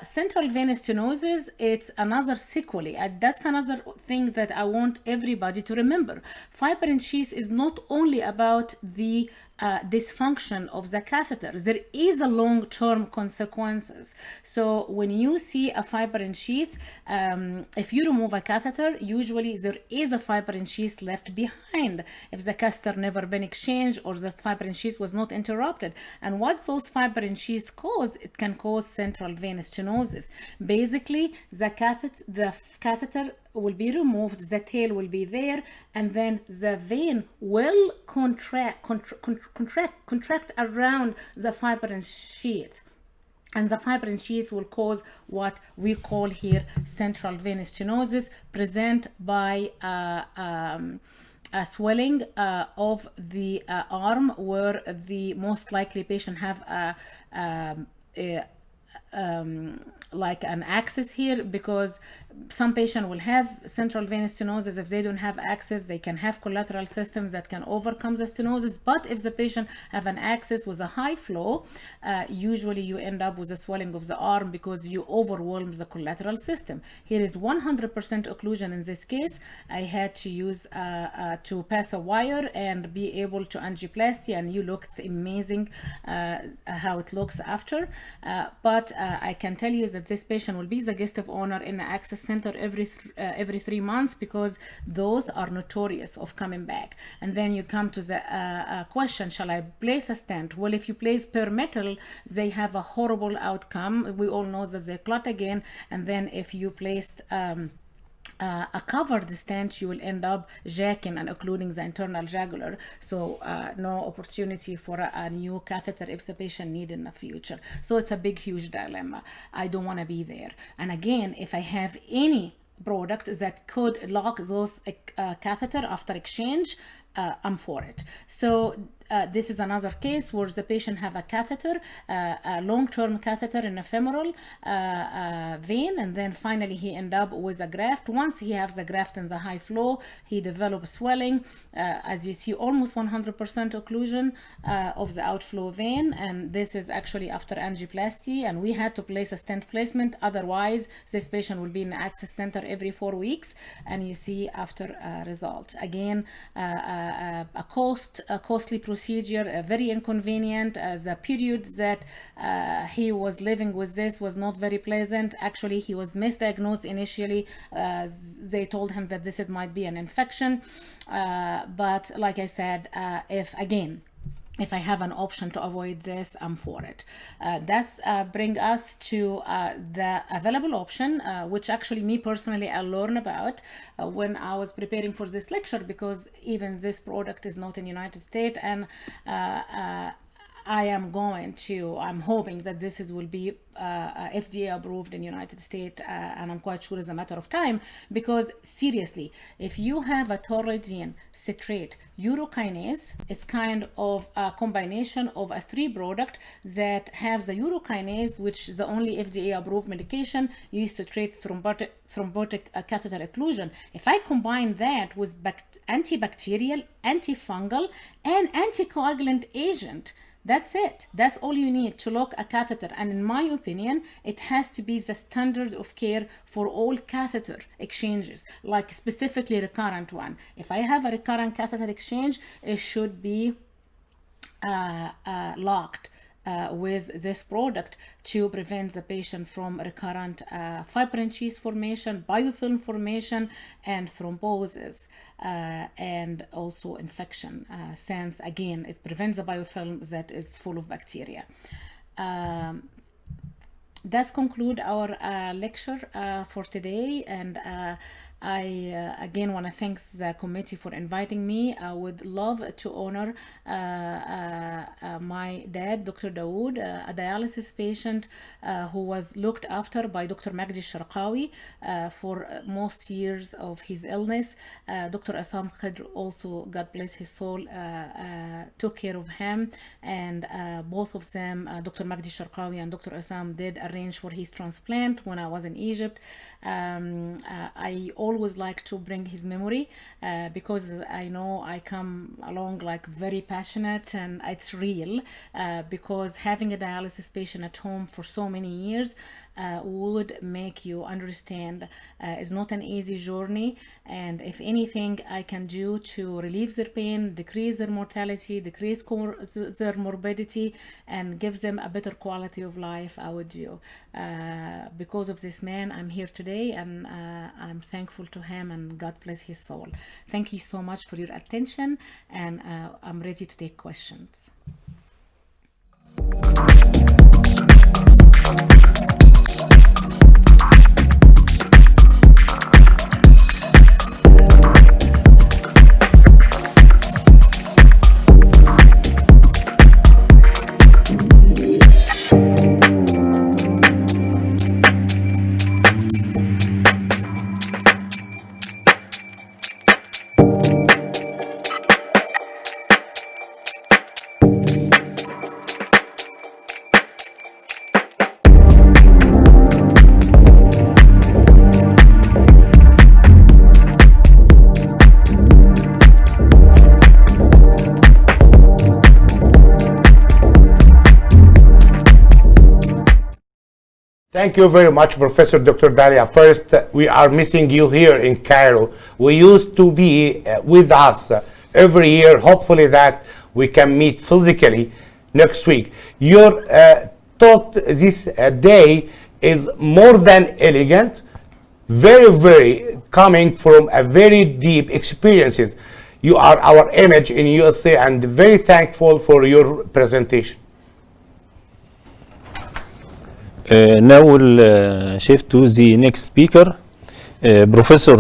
Central venous stenosis, it's another sequelae, and that's another thing that I want everybody to remember. Fibrin sheath is not only about the dysfunction of the catheter. There is a long-term consequences. So when you see a fibrin sheath, if you remove a catheter, usually there is a fibrin sheath left behind if the catheter never been exchanged or the fibrin sheath was not interrupted. And what those fibrin sheaths cause, it can cause central venous stenosis. Basically, the catheter will be removed, the tail will be there, and then the vein will contract around the fibrin sheath, and the fibrin sheath will cause what we call here central venous stenosis, present by a swelling of the arm, where the most likely patient have like an access here, because some patient will have central venous stenosis. If they don't have access, they can have collateral systems that can overcome the stenosis. But if the patient have an access with a high flow, usually you end up with a swelling of the arm because you overwhelm the collateral system. Here is 100% occlusion in this case. I had to use to pass a wire and be able to angioplasty, and you look, it's amazing how it looks after. But I can tell you that this patient will be the guest of honor in the Access Center every 3 months, because those are notorious of coming back. And then you come to the question, shall I place a stent? Well, if you place per metal, they have a horrible outcome. We all know that they clot again. And then if you placed a covered stent, you will end up jacking and occluding the internal jugular. So no opportunity for a new catheter if the patient need in the future. So it's a big, huge dilemma. I don't want to be there. And again, if I have any product that could lock those catheter after exchange, I'm for it. So this is another case where the patient have a catheter, a long-term catheter in a femoral vein, and then finally he end up with a graft. Once he has the graft in the high flow, he develops swelling. As you see, almost 100% occlusion of the outflow vein, and this is actually after angioplasty, and we had to place a stent placement. Otherwise, this patient will be in the Access Center every 4 weeks, and you see after result. Again, a costly procedure, very inconvenient. The period that he was living with this was not very pleasant. Actually, he was misdiagnosed initially. They told him that this might be an infection, but like I said, if I have an option to avoid this, I'm for it. That's bring us to the available option, which actually me personally I learned about when I was preparing for this lecture, because even this product is not in the United States, and I'm hoping that this will be FDA approved in the United States, and I'm quite sure it's a matter of time, because seriously, if you have a taurodine citrate urokinase, it's kind of a combination of a 3 product that have the urokinase, which is the only FDA approved medication used to treat thrombotic catheter occlusion. If I combine that with antibacterial, antifungal, and anticoagulant agent, that's it. That's all you need to lock a catheter. And in my opinion, it has to be the standard of care for all catheter exchanges, like specifically recurrent one. If I have a recurrent catheter exchange, it should be locked with this product to prevent the patient from recurrent fibrin cheese formation, biofilm formation, and thrombosis, and also infection, since again it prevents the biofilm that is full of bacteria. That's conclude our lecture for today, and I again want to thank the committee for inviting me. I would love to honor my dad, Dr. Dawood, a dialysis patient who was looked after by Dr. Magdi Sharqawi for most years of his illness. Dr. Assam Khadr also, God bless his soul, took care of him, and both of them, Dr. Magdi Sharqawi and Dr. Assam, did arrange for his transplant when I was in Egypt. I always like to bring his memory because I know I come along like very passionate, and it's real, because having a dialysis patient at home for so many years would make you understand it's not an easy journey, and if anything I can do to relieve their pain, decrease their mortality, decrease their morbidity, and give them a better quality of life, I would do. Because of this man, I'm here today, and I'm thankful to him, and God bless his soul. Thank you so much for your attention, and I'm ready to take questions. Thank you very much, Professor Dr. Dalia. First, we are missing you here in Cairo. We used to be with us every year. Hopefully that we can meet physically next week. Your taught this day is more than elegant, very coming from a very deep experiences. You are our image in USA, and very thankful for your presentation. Now we'll shift to the next speaker, Professor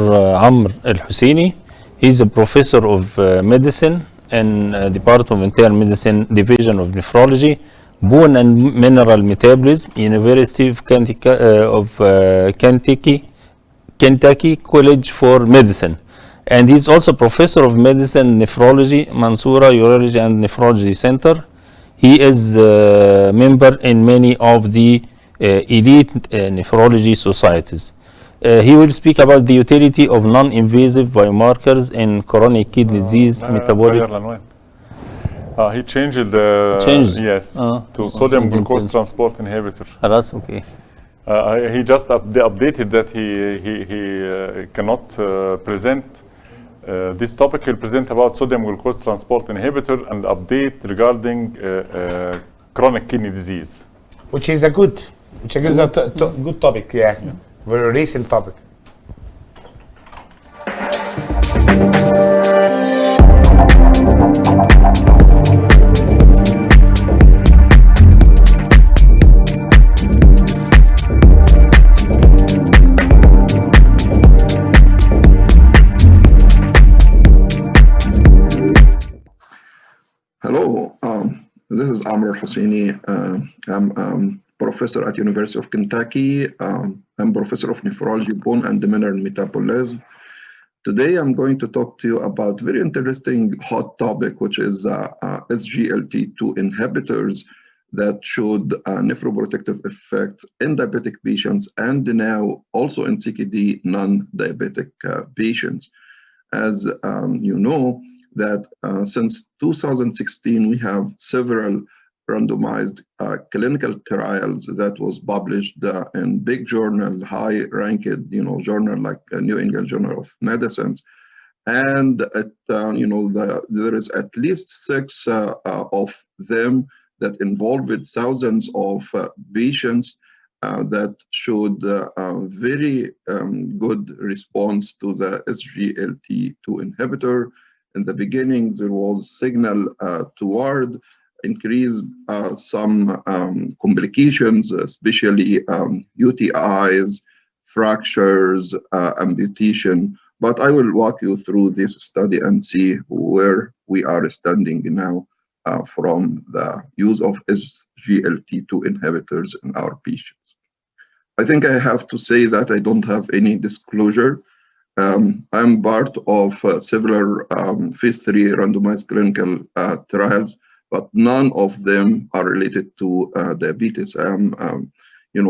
Amr Al-Husseini. He's a professor of medicine and Department of Internal Medicine, Division of Nephrology, Bone and Mineral Metabolism, University of Kentucky College for Medicine. And he's also professor of medicine, nephrology, Mansoura Urology and Nephrology Center. He is a member in many of the elite nephrology societies. He will speak about the utility of non-invasive biomarkers in chronic kidney disease, metabolic. He changed the yes to sodium glucose transport inhibitor. That's okay. He just updated that he cannot present this topic. He'll present about sodium glucose transport inhibitor and update regarding chronic kidney disease. Which is a good topic, yeah. Very recent topic. Hello, this is Amr Husseini. I'm professor at University of Kentucky. I'm professor of nephrology, bone and mineral metabolism. Today, I'm going to talk to you about very interesting hot topic, which is SGLT2 inhibitors that showed nephroprotective effects in diabetic patients and now also in CKD non-diabetic patients. As you know, that since 2016, we have several randomized clinical trials that was published in big journal, high-ranked, journal like New England Journal of Medicine, and there is at least 6 of them that involved thousands of patients that showed very good response to the SGLT2 inhibitor. In the beginning, there was signal toward increase some complications, especially UTIs, fractures, amputation. But I will walk you through this study and see where we are standing now from the use of SGLT2 inhibitors in our patients. I think I have to say that I don't have any disclosure. I'm part of several phase 3 randomized clinical trials, but none of them are related to diabetes. I'm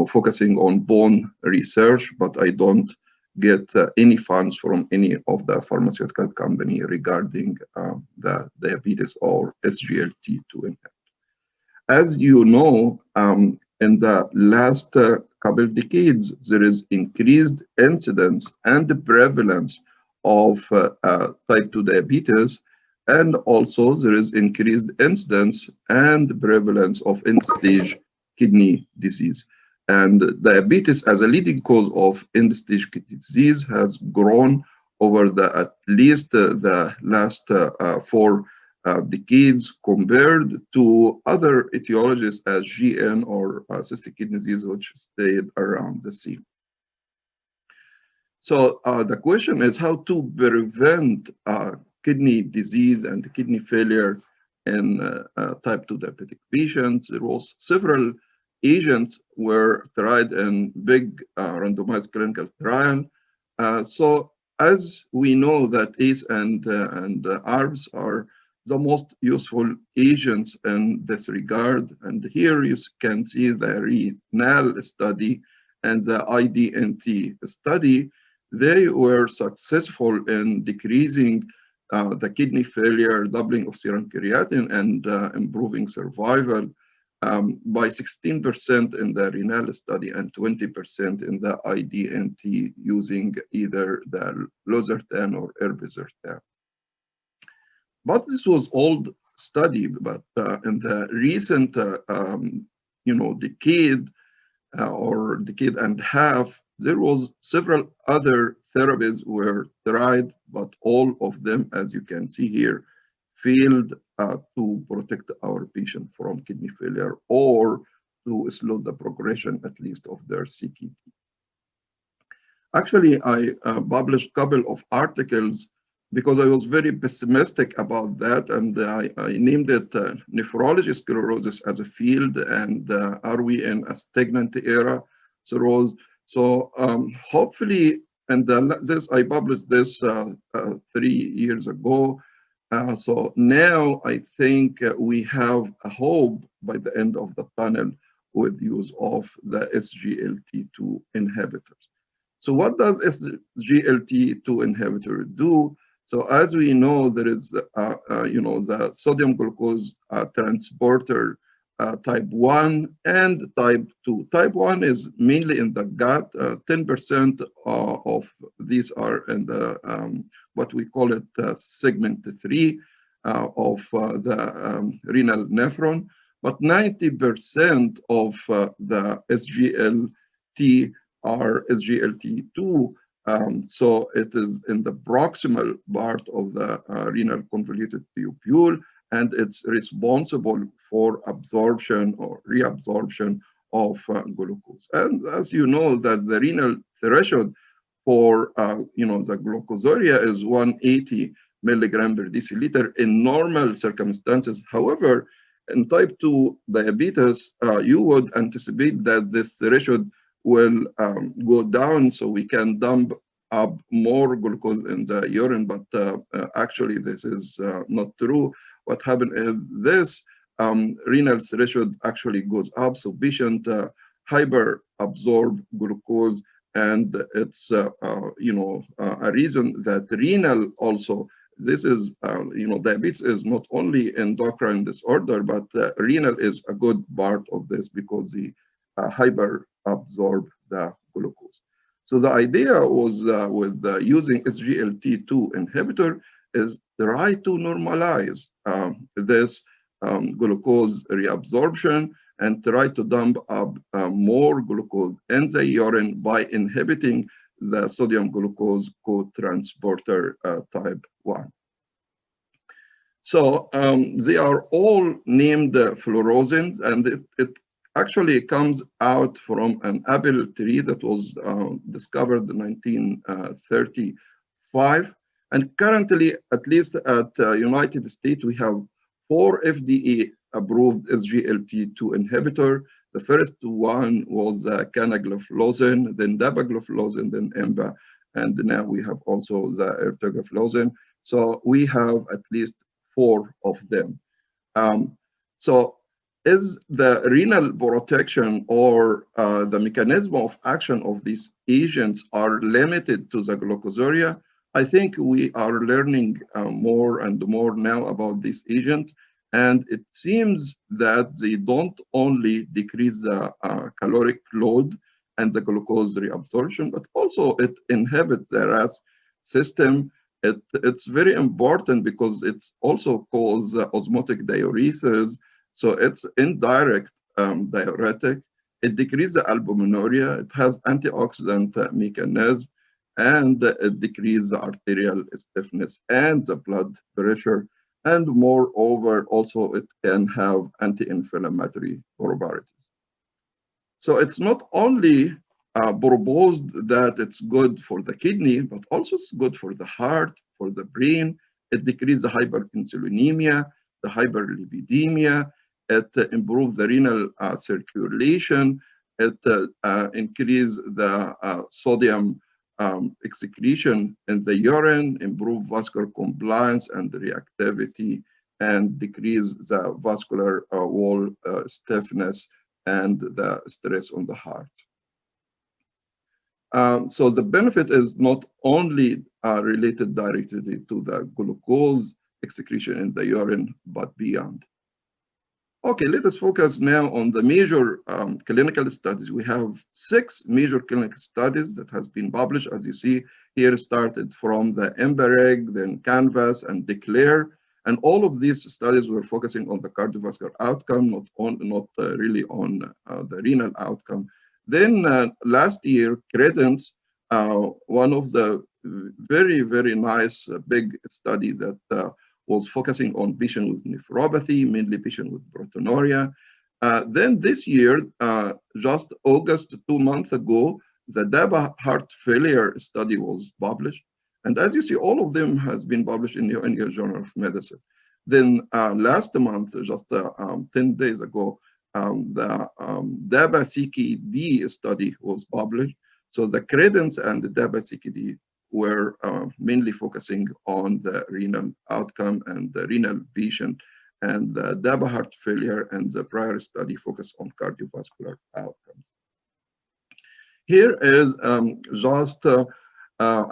focusing on bone research, but I don't get any funds from any of the pharmaceutical company regarding the diabetes or SGLT2 inhibitor. As you know, in the last couple of decades, there is increased incidence and prevalence of type 2 diabetes, and also there is increased incidence and prevalence of end-stage kidney disease. And diabetes as a leading cause of end-stage kidney disease has grown over at least the last 4 decades compared to other etiologies as GN or cystic kidney disease, which stayed around the same. So the question is how to prevent kidney disease and kidney failure in type 2 diabetic patients. There was several agents were tried in big randomized clinical trial. So as we know that ACE and ARBs are the most useful agents in this regard. And here you can see the RENAL study and the IDNT study. They were successful in decreasing the kidney failure, doubling of serum creatinine, and improving survival by 16% in the RENAL study and 20% in the IDNT using either the losartan or irbesartan. But this was old study, but in the recent decade or decade and a half, there was several other therapies were tried, but all of them, as you can see here, failed to protect our patient from kidney failure or to slow the progression, at least, of their CKD. Actually, I published a couple of articles because I was very pessimistic about that, and I named it nephrology sclerosis as a field, and are we in a stagnant era? So hopefully, and I published this 3 years ago. So now I think we have a hope by the end of the tunnel with use of the SGLT2 inhibitors. So what does SGLT2 inhibitor do? So as we know, there is, the sodium glucose transporter type 1 and type 2. Type 1 is mainly in the gut. 10% of these are in the, what we call it, segment 3 of the renal nephron. But 90% of the SGLT are SGLT2. So it is in the proximal part of the renal convoluted tubule, and it's responsible for absorption or reabsorption of glucose. And as you know, that the renal threshold for the glucosuria is 180 milligram per deciliter in normal circumstances. However, in type 2 diabetes, you would anticipate that this threshold will go down, so we can dump up more glucose in the urine, but actually this is not true. What happened is this renal threshold actually goes up, so patient hyper absorb glucose, and it's a reason that renal also, this is diabetes is not only endocrine disorder, but renal is a good part of this because the hyper absorb the glucose. So the idea was with using SGLT2 inhibitor is try to normalize this glucose reabsorption and try to dump up more glucose in the urine by inhibiting the sodium glucose co-transporter type 1. So they are all named fluorosis, and it actually comes out from an apple tree that was discovered in 1935. And currently, at least at United States, we have 4 FDA approved SGLT2 inhibitor. The first one was canagliflozin, then dapagliflozin, then EMBA, and now we have also the ertugriflozin. So we have at least 4 of them. So is the renal protection or the mechanism of action of these agents are limited to the glucosuria? I think we are learning more and more now about this agent, and it seems that they don't only decrease the caloric load and the glucose reabsorption, but also it inhibits the RAS system. It's very important because it's also causes osmotic diuresis. So it's indirect diuretic. It decreases the albuminuria. It has antioxidant mechanism, and it decreases the arterial stiffness and the blood pressure. And moreover, also it can have anti-inflammatory properties. So it's not only proposed that it's good for the kidney, but also it's good for the heart, for the brain. It decreases the hyperinsulinemia, the hyperlipidemia. It improves the renal circulation. It increases the sodium excretion in the urine, improve vascular compliance and reactivity, and decrease the vascular wall stiffness and the stress on the heart. So the benefit is not only related directly to the glucose excretion in the urine, but beyond. Okay, let us focus now on the major clinical studies. We have 6 major clinical studies that has been published, as you see here, started from the EMBEREG, then CANVAS and DECLARE. And all of these studies were focusing on the cardiovascular outcome, not really on the renal outcome. Then last year, Credence, one of the very, very nice big study that was focusing on patients with nephropathy, mainly patients with proteinuria. Then this year, just August, 2 months ago, the DABA heart failure study was published. And as you see, all of them has been published in the New England Journal of Medicine. Then last month, just 10 days ago, the DABA CKD study was published. So the Credence and the DABA CKD were mainly focusing on the renal outcome and the renal patient, and the DABA heart failure and the prior study focused on cardiovascular outcomes. Here is just a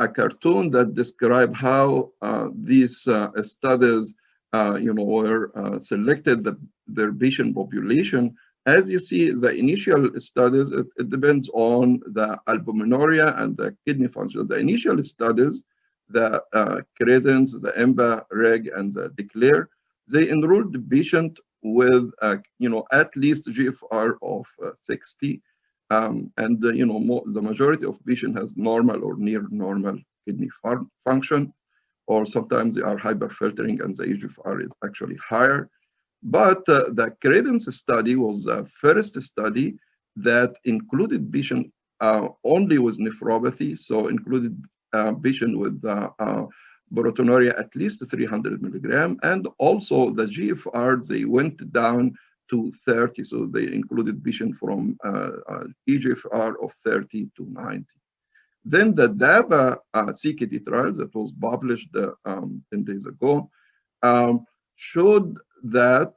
cartoon that describes how these studies were selected, their patient population. As you see, the initial studies, it depends on the albuminuria and the kidney function. The initial studies, the Credence, the EMBA, REG, and the DECLARE, they enrolled the patient with at least GFR of 60, and the majority of patients has normal or near normal kidney function, or sometimes they are hyperfiltering and the GFR is actually higher. But the Credence study was the first study that included patients only with nephropathy, so included patient with proteinuria at least 300 milligram, and also the GFR, they went down to 30, so they included patient from eGFR of 30 to 90. Then the DABA CKD trial that was published 10 days ago showed that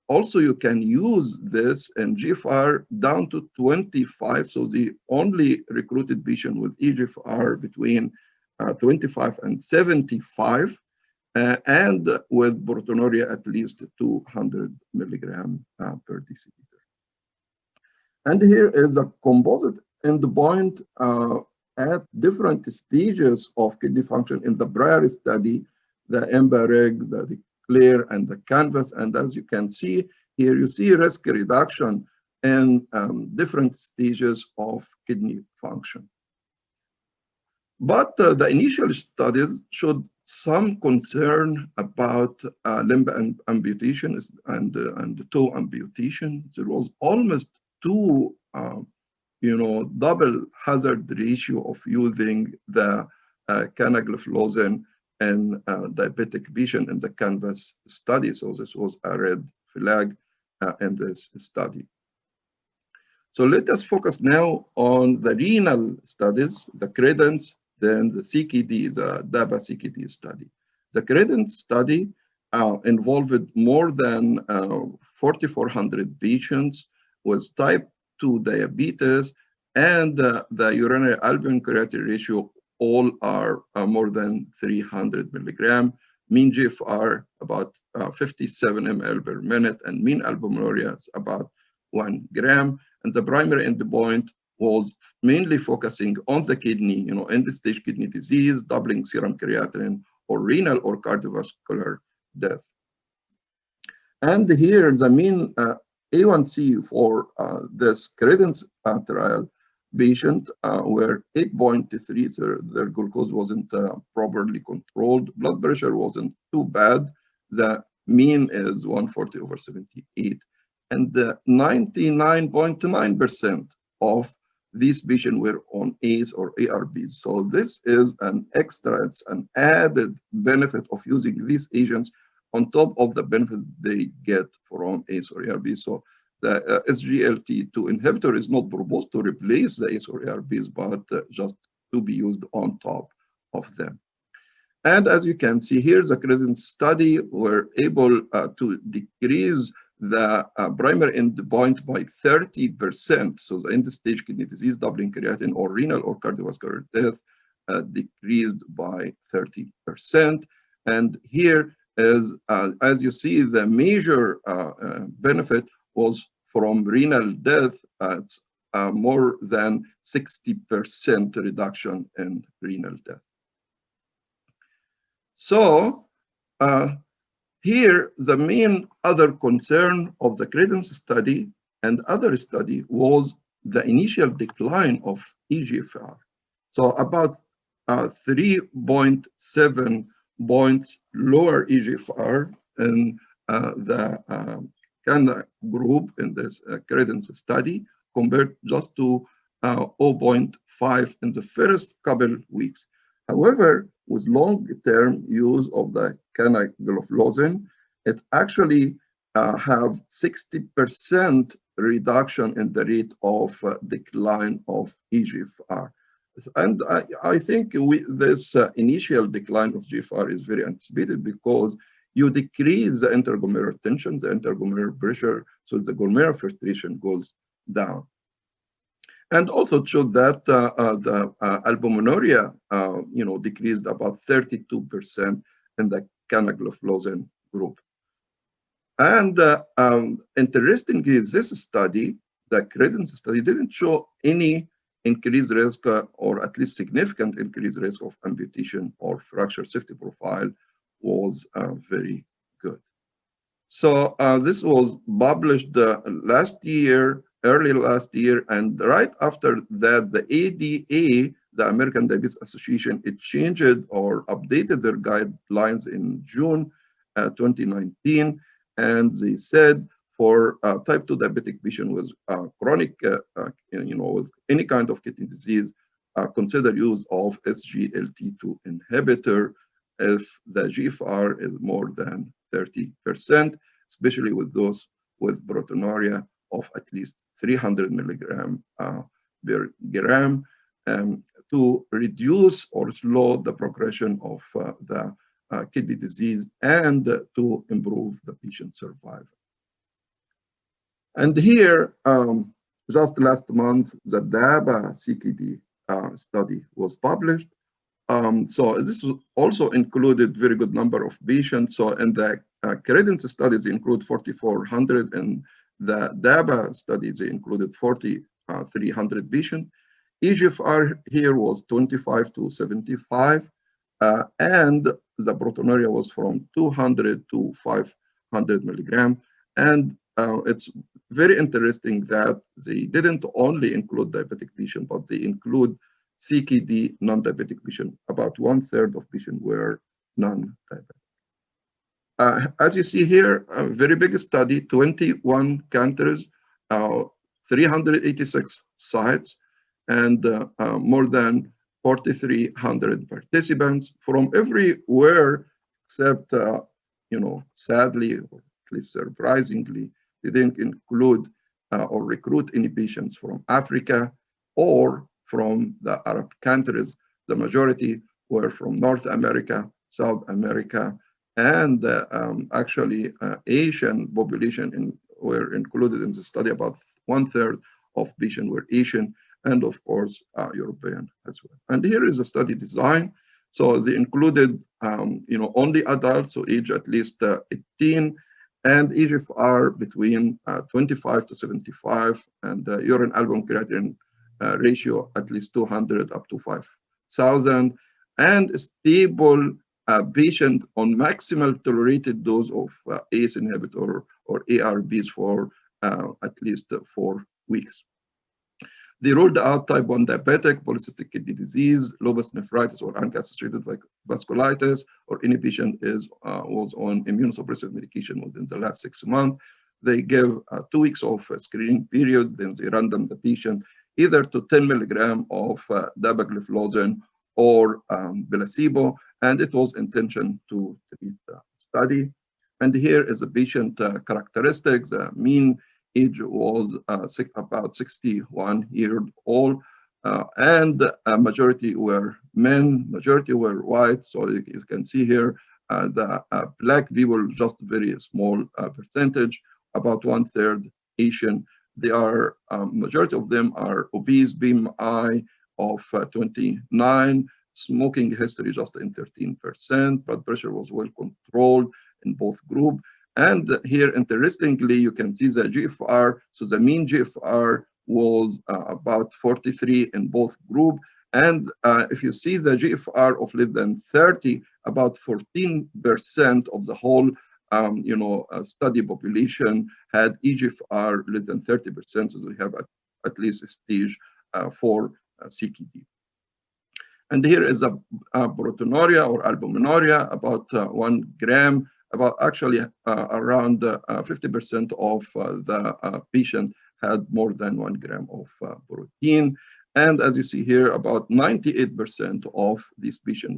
also you can use this in GFR down to 25. So they only recruited patients with eGFR between 25 and 75, and with proteinuria at least 200 milligram per deciliter. And here is a composite endpoint at different stages of kidney function in the prior study, the EMBA-REG, the DECLARE, and the CANVAS. And as you can see here, you see risk reduction in different stages of kidney function. But the initial studies showed some concern about limb amputation and toe amputation. There was almost two double hazard ratio of using the canagliflozin in diabetic patient in the CANVAS study. So this was a red flag in this study. So let us focus now on the renal studies, the Credence, then the CKD, the DABA CKD study. The Credence study involved more than 4,400 patients with type 2 diabetes, and the urinary albumin-creatinine ratio all are more than 300 milligram, mean GFR about 57 ml per minute, and mean albuminuria is about 1 gram. And the primary endpoint was mainly focusing on the kidney, end-stage kidney disease, doubling serum creatinine, or renal or cardiovascular death. And here the mean A1C for this Credence trial patient were 8.3, so their glucose wasn't properly controlled. Blood pressure wasn't too bad. The mean is 140/78. And 99.9% of these patients were on ACE or ARBs. So this is an extra, it's an added benefit of using these agents on top of the benefit they get from ACE or ARBs. So the SGLT2 inhibitor is not proposed to replace the ACE or ARBs, but just to be used on top of them. And as you can see here, the Credence study were able to decrease the primary endpoint by 30%. So the end-stage kidney disease, doubling creatinine, or renal or cardiovascular death decreased by 30%. And here is, as you see, the major benefit was from renal death. It's more than 60% reduction in renal death. So here, the main other concern of the credence study and other study was the initial decline of EGFR. So about 3.7 points lower EGFR in the Canada group in this credence study compared just to 0.5 in the first couple weeks. However, with long-term use of the canagliflozin, it actually have 60% reduction in the rate of decline of EGFR. And I think this initial decline of GFR is very anticipated because you decrease the interglomerular tension, the interglomerular pressure, so the glomerular filtration goes down. And also showed that the albuminuria, decreased about 32% in the canagliflozin group. And interestingly, this study, the credence study, didn't show any increased risk or at least significant increased risk of amputation or fracture. Safety profile was very good. So this was published last year, early last year, and right after that, the ADA, the American Diabetes Association, it changed or updated their guidelines in June 2019, and they said for type 2 diabetic patient with chronic, with any kind of kidney disease, consider use of SGLT2 inhibitor if the GFR is more than 30%, especially with those with proteinuria of at least 300 milligram per gram, to reduce or slow the progression of the kidney disease and to improve the patient survival. And here, just last month, the DABA CKD study was published. So this also included very good number of patients. So in the credence studies, they include 4,400, and the DABA studies, they included 4,300 patients. EGFR here was 25 to 75, and the proteinuria was from 200 to 500 milligram. And it's very interesting that they didn't only include diabetic patient, but they include CKD non-diabetic patient. About 1/3 of patients were non-diabetic. As you see here, a very big study, 21 countries, 386 sites, and more than 4,300 participants from everywhere, except, sadly, or at least surprisingly, they didn't include or recruit any patients from Africa or from the Arab countries. The majority were from North America, South America, and actually Asian population were included in the study. About 1/3 of patients were Asian, and of course European as well. And here is a study design. So they included only adults, so age at least 18, and EGFR between 25 to 75, and urine album creatinine ratio at least 200 up to 5,000, and stable patient on maximal tolerated dose of ACE inhibitor or ARBs for at least 4 weeks. They ruled out type 1 diabetic, polycystic kidney disease, lupus nephritis, or ANCA-associated vasculitis, or any patient was on immunosuppressive medication within the last 6 months. They give 2 weeks of screening period, then they random the patient either to 10 milligram of dapagliflozin or placebo, and it was intention to treat the study. And here is the patient characteristics. The mean age was about 61 years old, and a majority were men, majority were white. So you can see here the black people, just very small percentage, about 1/3 Asian. They are, majority of them are obese, BMI of 29, smoking history just in 13%, blood pressure was well controlled in both groups. And here, interestingly, you can see the GFR. So the mean GFR was about 43 in both groups. And if you see the GFR of less than 30, about 14% of the whole study population had EGFR less than 30%, so we have at least a stage 4 CKD. And here is a proteinuria or albuminuria, about 1 gram, about actually around 50% of the patient had more than 1 gram of protein. And as you see here, about 98% of these patients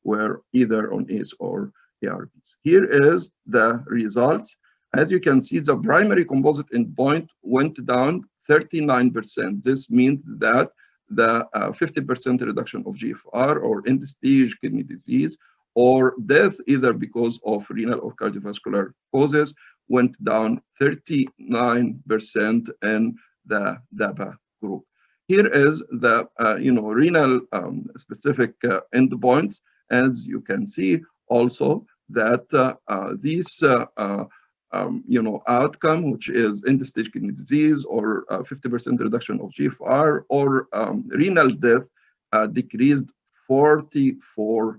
were either on ACE or ARBs. Here is the results. As you can see, the primary composite endpoint went down 39%. This means that the 50% reduction of GFR or end-stage kidney disease or death either because of renal or cardiovascular causes went down 39% in the DABA group. Here is the renal specific endpoints. As you can see also that these outcome, which is end-stage kidney disease or 50% reduction of GFR or renal death, decreased 44%,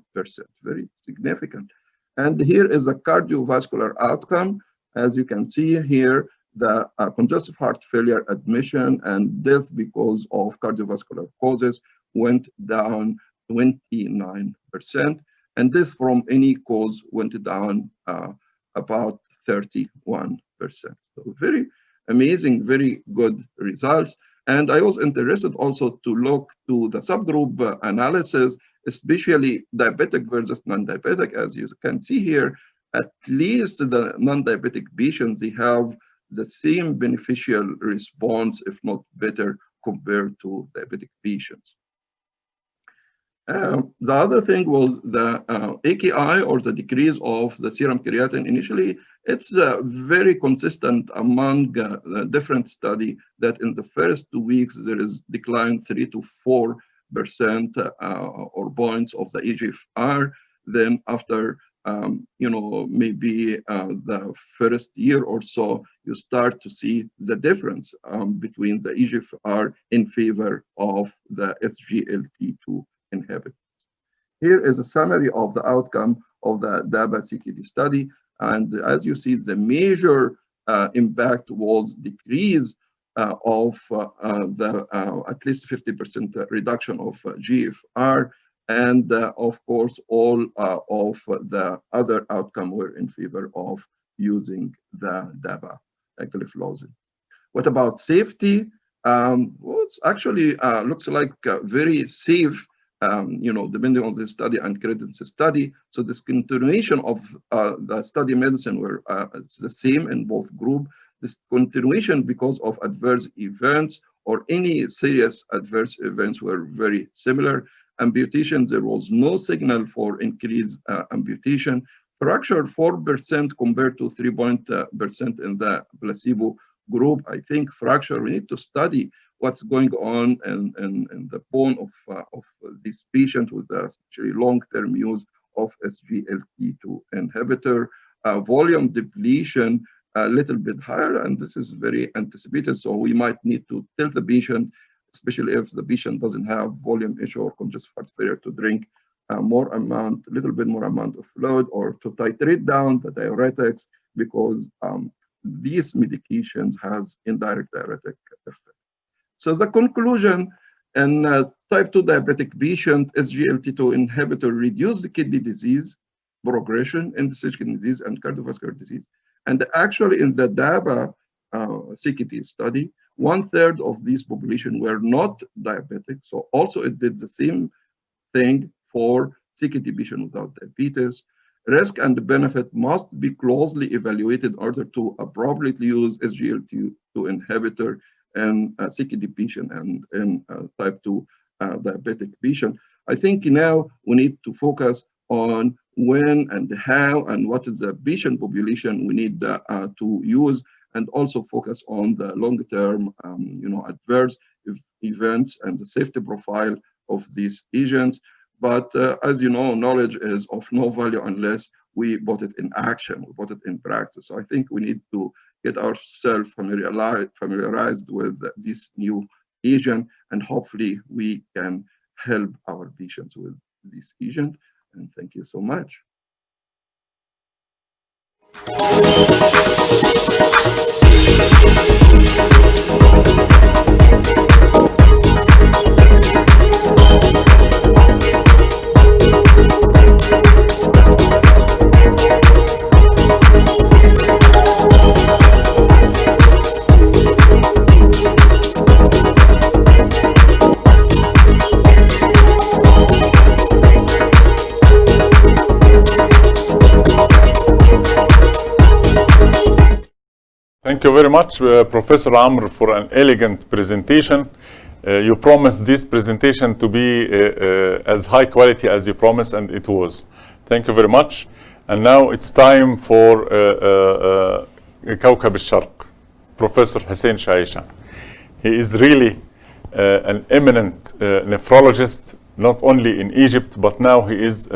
very significant. And here is a cardiovascular outcome. As you can see here, the congestive heart failure admission and death because of cardiovascular causes went down 29%. And this from any cause went down about 31%. So very amazing, very good results. And I was interested also to look to the subgroup analysis, especially diabetic versus non-diabetic. As you can see here, at least the non-diabetic patients, they have the same beneficial response, if not better, compared to diabetic patients. The other thing was the AKI, or the decrease of the serum creatinine. Initially, it's very consistent among the different study that in the first 2 weeks, there is decline 3 to 4% or points of the EGFR. Then after maybe the first year or so, you start to see the difference between the EGFR in favor of the SGLT2 inhibitors. Here is a summary of the outcome of the DABA CKD study. And as you see, the major impact was decrease of the at least 50% reduction of GFR. And of course, all of the other outcome were in favor of using the DABA gliflozin. What about safety? Well, it's actually looks like very safe, depending on the study and credence study. So discontinuation of the study medicine were it's the same in both groups. Discontinuation because of adverse events or any serious adverse events were very similar. Amputation, there was no signal for increased amputation. Fracture 4% compared to 3% in the placebo group. I think fracture, we need to study what's going on in the bone of this patient with actually long-term use of SGLT2 inhibitor. Volume depletion a little bit higher, and this is very anticipated. So we might need to tell the patient, especially if the patient doesn't have volume issue or congestive heart failure, to drink a little bit more amount of fluid, or to titrate down the diuretics, because these medications has indirect diuretic effect. So the conclusion in type 2 diabetic patient, SGLT2 inhibitor reduced the kidney disease progression, end-stage kidney disease, and cardiovascular disease. And actually in the DABA CKD study, 1/3 of these population were not diabetic. So also it did the same thing for CKD patient without diabetes. Risk and benefit must be closely evaluated in order to appropriately use SGLT2 inhibitor in CKD patient and in type 2 diabetic patient. I think now we need to focus on when and how and what is the patient population we need to use, and also focus on the long-term adverse events and the safety profile of these agents. But as you know, knowledge is of no value unless we put it in action, we put it in practice. So I think we need to get ourselves familiarized with this new agent, and hopefully we can help our patients with this agent. And thank you so much. Thank you very much, Professor Amr, for an elegant presentation. You promised this presentation to be as high quality as you promised, and it was. Thank you very much. And now it's time for كوكب الشرق, Professor Hussein Shaisha. He is really an eminent nephrologist, not only in Egypt, but now he is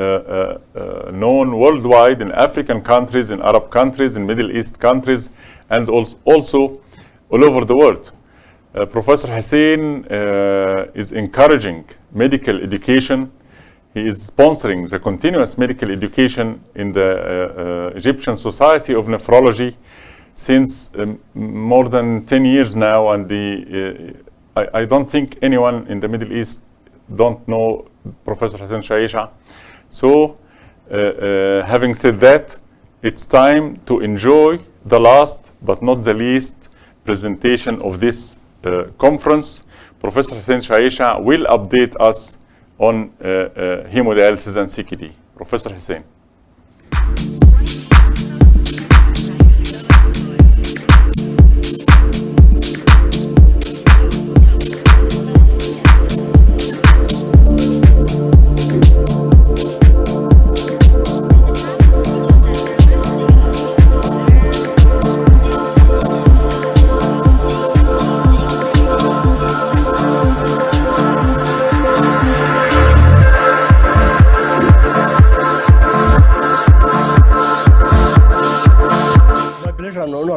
known worldwide in African countries, in Arab countries, in Middle East countries, and also all over the world. Professor Hussein is encouraging medical education. He is sponsoring the continuous medical education in the Egyptian Society of Nephrology since more than 10 years now, and I don't think anyone in the Middle East don't know Professor Hussein Shaisha. So, having said that, it's time to enjoy the last but not the least presentation of this conference. Professor Hussein Shaisha will update us on hemodialysis and CKD. Professor Hussein.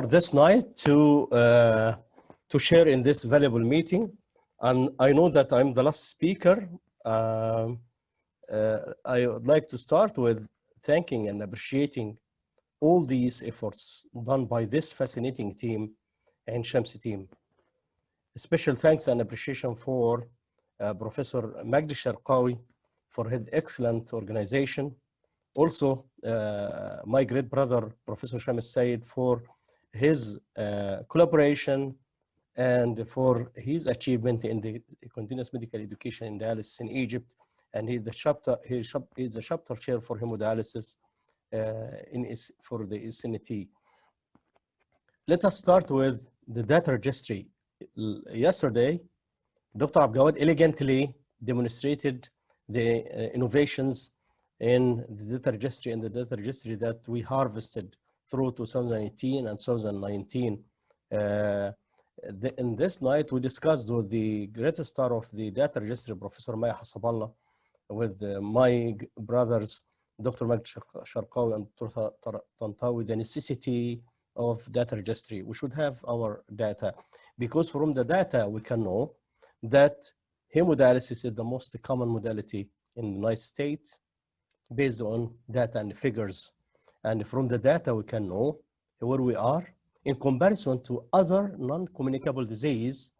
This night to share in this valuable meeting, and I know that I'm the last speaker. I would like to start with thanking and appreciating all these efforts done by this fascinating team and Shamsi team. A special thanks and appreciation for Professor Magdi Sharqawi for his excellent organization. Also, my great brother, Professor Shams Said, for his collaboration and for his achievement in the continuous medical education in dialysis in Egypt, and he's a chapter chair for hemodialysis for the SNT. Let us start with the data registry. Yesterday, Dr. Abgawad elegantly demonstrated the innovations in the data registry and the data registry that we harvested through 2018 and 2019. In this night, we discussed with the greatest star of the data registry, Professor Maya Hasaballah, with my brothers, Dr. Magdi Sharqawi and Dr. Tantawi, the necessity of data registry. We should have our data, because from the data, we can know that hemodialysis is the most common modality in the United States based on data and figures. And from the data, we can know where we are in comparison to other non-communicable disease.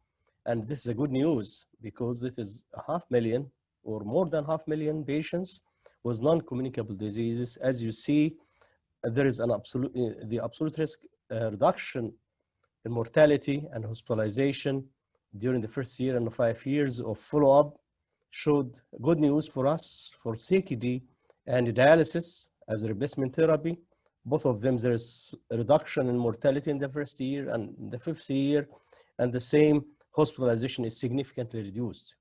And this is a good news, because it is 500,000 or more than 500,000 patients with non-communicable diseases. As you see, there is an the absolute risk reduction in mortality and hospitalization during the first year and 5 years of follow-up showed good news for us for CKD and dialysis as a replacement therapy. Both of them, there is a reduction in mortality in the first year and the 5th year, and the same hospitalization is significantly reduced.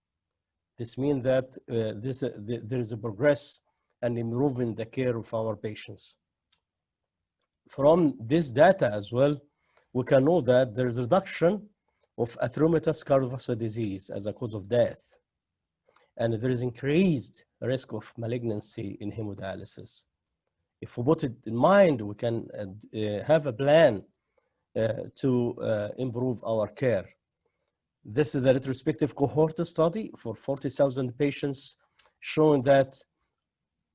This means that there is a progress and improvement in the care of our patients. From this data as well, we can know that there is a reduction of atheromatous cardiovascular disease as a cause of death, and there is increased risk of malignancy in hemodialysis. If we put it in mind, we can have a plan to improve our care. This is the retrospective cohort study for 40,000 patients, showing that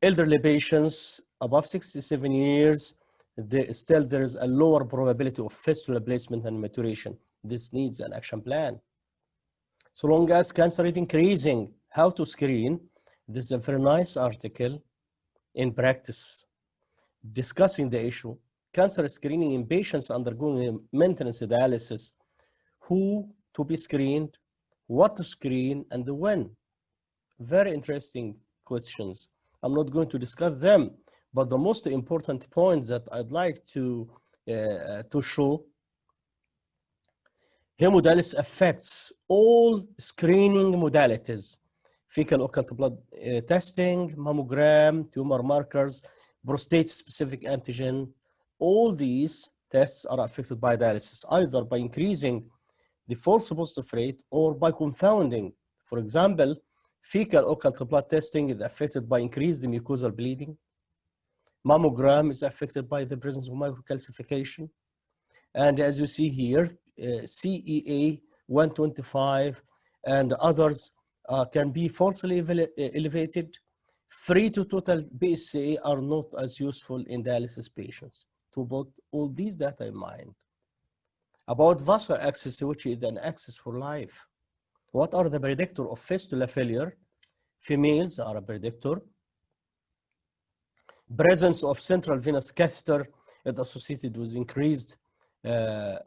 elderly patients above 67 years still there is a lower probability of fistula placement and maturation. This needs an action plan. So long as cancer is increasing, how to screen? This is a very nice article in Practice discussing the issue. Cancer screening in patients undergoing maintenance dialysis, who to be screened, what to screen, and when. Very interesting questions. I'm not going to discuss them, but the most important points that I'd like to show: hemodialysis affects all screening modalities: fecal occult blood testing, mammogram, tumor markers, prostate-specific antigen. All these tests are affected by dialysis, either by increasing the false positive rate or by confounding. For example, fecal occult blood testing is affected by increased mucosal bleeding. Mammogram is affected by the presence of microcalcification. And as you see here, CEA 125 and others can be falsely elevated. Free to total BSA are not as useful in dialysis patients. To put all these data in mind. About vascular access, which is an access for life. What are the predictors of fistula failure? Females are a predictor. Presence of central venous catheter is associated with increased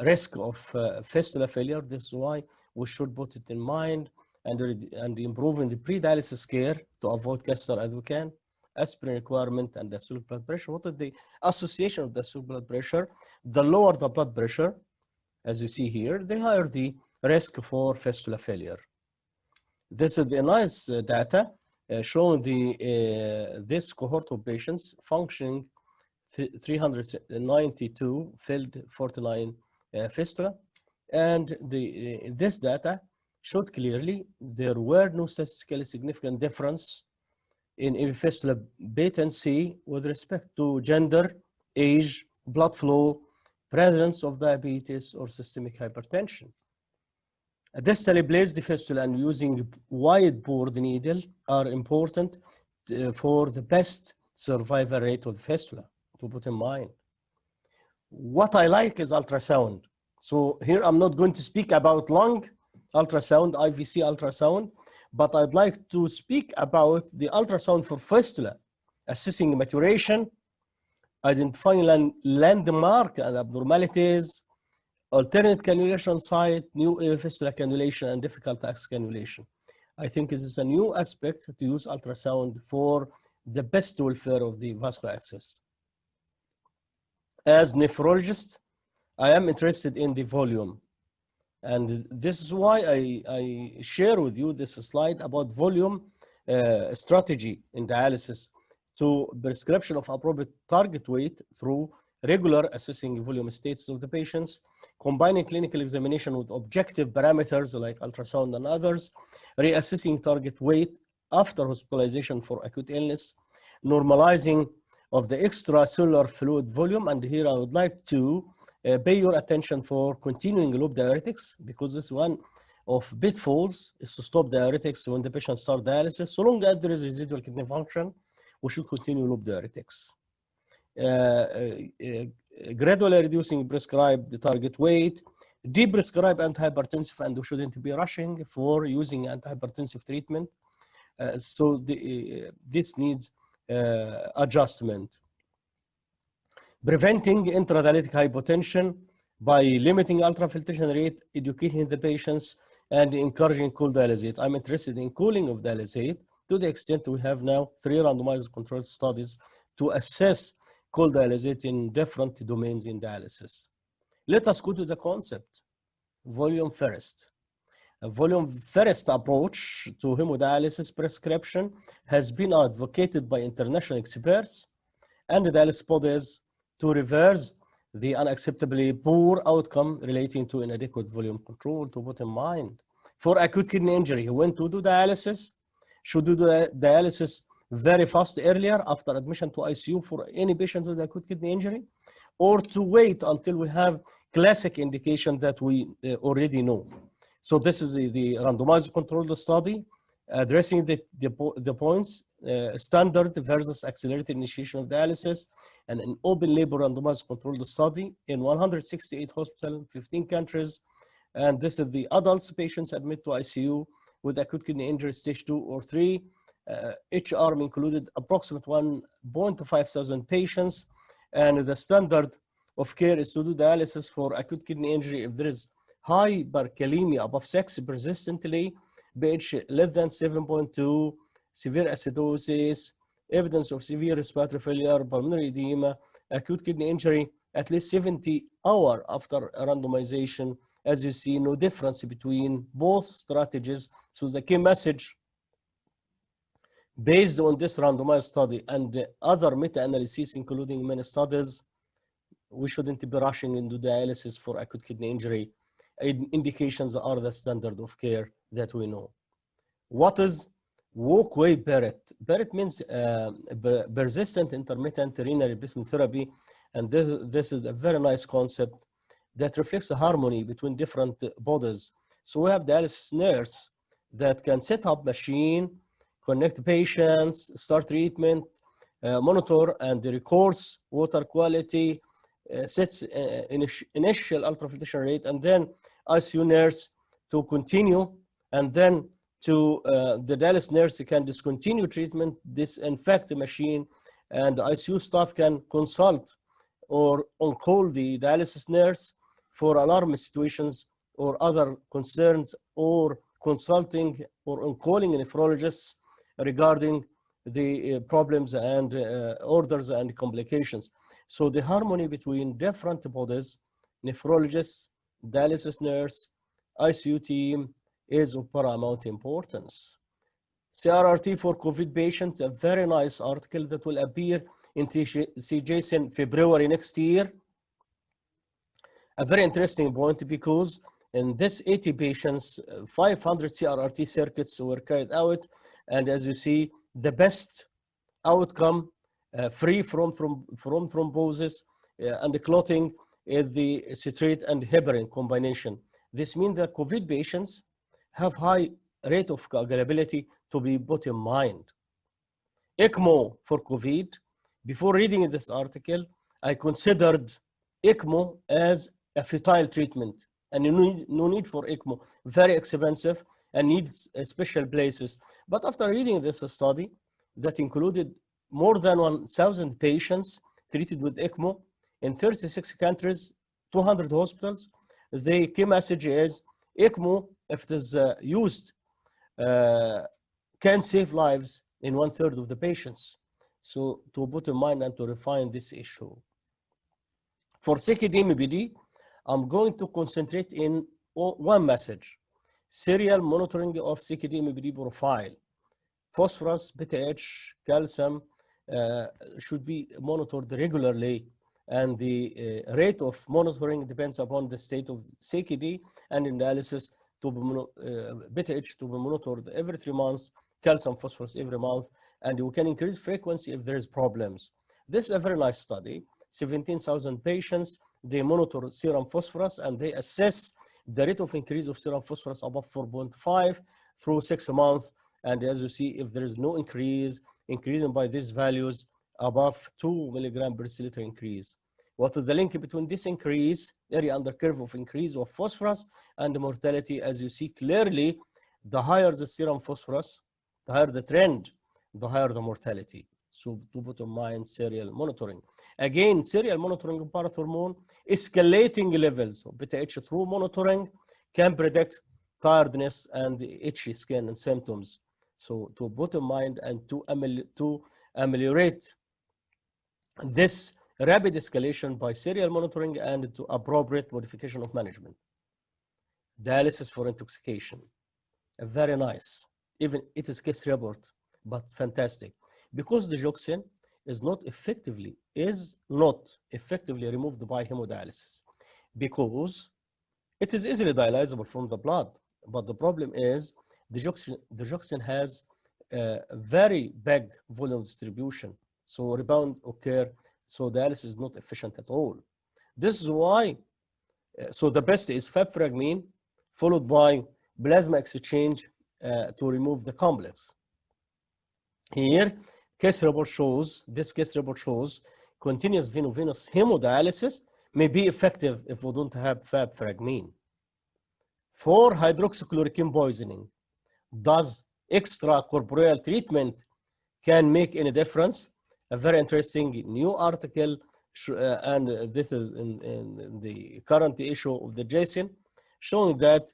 risk of fistula failure. This is why we should put it in mind and improving the pre-dialysis care to avoid catheter as we can. Aspirin requirement and diastolic blood pressure. What is the association of diastolic blood pressure? The lower the blood pressure, as you see here, the higher the risk for fistula failure. This is the nice data showing this cohort of patients functioning 392 filled 49 fistula, and this data showed clearly there were no statistically significant difference in fistula patency with respect to gender, age, blood flow, presence of diabetes or systemic hypertension. A distally placed fistula and using wide bore needle are important for the best survival rate of fistula, to put in mind. What I like is ultrasound. So here I'm not going to speak about lung ultrasound, IVC ultrasound, but I'd like to speak about the ultrasound for fistula, assessing maturation, identifying landmark and abnormalities, alternate cannulation site, new fistula cannulation, and difficult access cannulation. I think this is a new aspect to use ultrasound for the best welfare of the vascular access. As nephrologist, I am interested in the volume. And this is why I share with you this slide about volume strategy in dialysis. So prescription of appropriate target weight through regular assessing volume states of the patients, combining clinical examination with objective parameters like ultrasound and others, reassessing target weight after hospitalization for acute illness, normalizing of the extracellular fluid volume. And here I would like to pay your attention for continuing loop diuretics, because this one of pitfalls is to stop diuretics when the patient starts dialysis. So long as there is residual kidney function, we should continue loop diuretics. Gradually reducing prescribed target weight, de-prescribe antihypertensive, and we shouldn't be rushing for using antihypertensive treatment. So this needs adjustment. Preventing intradialytic hypotension by limiting ultrafiltration rate, educating the patients, and encouraging cool dialysate. I'm interested in cooling of dialysate to the extent we have now 3 randomized controlled studies to assess cool dialysate in different domains in dialysis. Let us go to the concept, volume first. A volume first approach to hemodialysis prescription has been advocated by international experts and dialysis bodies to reverse the unacceptably poor outcome relating to inadequate volume control. To put in mind, for acute kidney injury, when to do dialysis, should do the dialysis very fast earlier after admission to ICU for any patient with acute kidney injury, or to wait until we have classic indication that we already know. So this is the randomized controlled study addressing the points standard versus accelerated initiation of dialysis, and an open label randomized controlled study in 168 hospitals, 15 countries. And this is the adults patients admitted to ICU with acute kidney injury stage 2 or 3. Each arm included approximately 1.5 thousand patients. And the standard of care is to do dialysis for acute kidney injury if there is hyperkalemia above 6 persistently, pH less than 7.2, severe acidosis, evidence of severe respiratory failure, pulmonary edema, acute kidney injury, at least 70 hours after randomization. As you see, no difference between both strategies. So the key message, based on this randomized study and other meta-analyses, including many studies, we shouldn't be rushing into dialysis for acute kidney injury. Indications are the standard of care that we know. What is walkway Barrett? Barrett means persistent intermittent renal replacement therapy, and this is a very nice concept that reflects a harmony between different bodies. So we have dialysis nurse that can set up machine, connect patients, start treatment, monitor and records water quality, sets initial ultrafiltration rate, and then ICU nurse to continue, and then to the dialysis nurse can discontinue treatment, disinfect the machine, and ICU staff can consult or on-call the dialysis nurse for alarm situations or other concerns, or consulting or on-calling nephrologists regarding the problems and orders and complications. So the harmony between different bodies, nephrologists, dialysis nurse, ICU team, is of paramount importance. CRRT for COVID patients, a very nice article that will appear in CJS in February next year. A very interesting point, because in this 80 patients, 500 CRRT circuits were carried out, and as you see, the best outcome, free from thrombosis and clotting, is the citrate and heparin combination. This means that COVID patients have high rate of coagulability to be put in mind. ECMO for COVID. Before reading this article, I considered ECMO as a futile treatment, and no need for ECMO, very expensive and needs special places. But after reading this study that included more than 1,000 patients treated with ECMO in 36 countries, 200 hospitals, the key message is ECMO, if it is used, can save lives in 1/3 of the patients. So to put in mind and to refine this issue. For CKD MBD, I'm going to concentrate in one message: serial monitoring of CKD MBD profile. Phosphorus, BTH, calcium should be monitored regularly, and the rate of monitoring depends upon the state of CKD, and in dialysis, BTH to be monitored every 3 months, calcium, phosphorus every month, and we can increase frequency if there is problems. This is a very nice study. 17,000 patients, they monitor serum phosphorus, and they assess the rate of increase of serum phosphorus above 4.5 through 6 months. And as you see, if there is no increasing by these values above 2 milligram per deciliter increase. What is the link between this increase, area under curve of increase of phosphorus, and the mortality? As you see clearly, the higher the serum phosphorus, the higher the trend, the higher the mortality. So to put in mind serial monitoring. Again, serial monitoring of parathormone, escalating levels of BTH through monitoring can predict tiredness and itchy skin and symptoms. So to put in mind and to ameliorate this rapid escalation by serial monitoring and to appropriate modification of management. Dialysis for intoxication, very nice. Even it is case report, but fantastic. Because the digoxin is not effectively removed by hemodialysis, because it is easily dialyzable from the blood. But the problem is digoxin has a very big volume distribution, so rebound occur, so dialysis is not efficient at all. This is why, so the best is fabfragmine followed by plasma exchange to remove the complex. Here, case report shows, this case report shows continuous veno-venous hemodialysis may be effective if we don't have fabfragmine. For hydroxychloroquine poisoning, does extracorporeal treatment can make any difference? A very interesting new article, and this is in the current issue of the JSON, showing that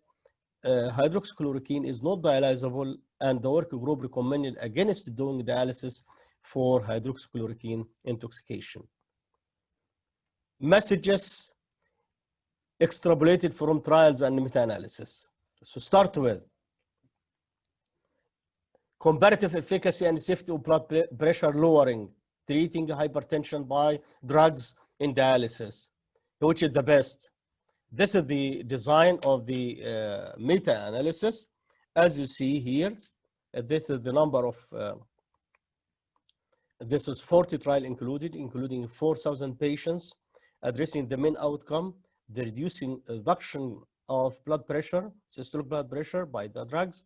hydroxychloroquine is not dialysable, and the work group recommended against doing dialysis for hydroxychloroquine intoxication. Messages extrapolated from trials and meta-analysis. So start with comparative efficacy and safety of blood pressure lowering, treating hypertension by drugs in dialysis, which is the best. This is the design of the meta-analysis. As you see here, this is the number of, this is 40 trial included, including 4,000 patients, addressing the main outcome, the reduction of blood pressure, systolic blood pressure by the drugs.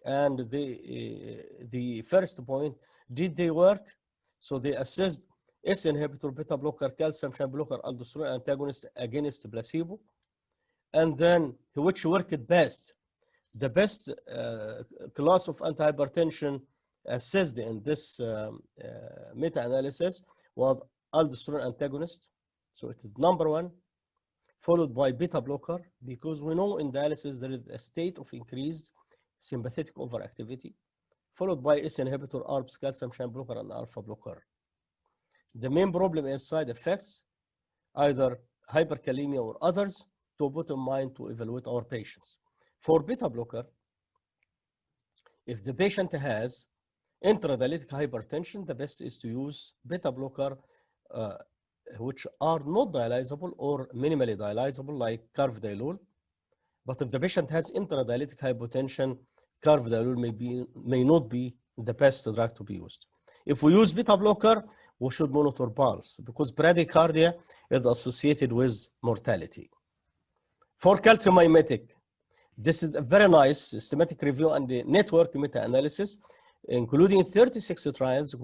And the first point, did they work? So they assessed S inhibitor, beta blocker, calcium channel blocker, aldosterone antagonist against placebo. And then which worked best? The best class of antihypertension assessed in this meta-analysis was aldosterone antagonist. So it is number one, followed by beta blocker, because we know in dialysis there is a state of increased sympathetic overactivity, followed by S inhibitor, ARBs, calcium channel blocker, and alpha blocker. The main problem is side effects, either hyperkalemia or others, to put in mind to evaluate our patients. For beta blocker, if the patient has intradialytic hypertension, the best is to use beta blocker, which are not dialysable or minimally dialysable, like carvedilol. But if the patient has intradialytic hypotension, carvedilol may not be the best drug to be used. If we use beta blocker, we should monitor pulse, because bradycardia is associated with mortality. For calcium mimetic, this is a very nice systematic review and network meta-analysis, including 36 trials,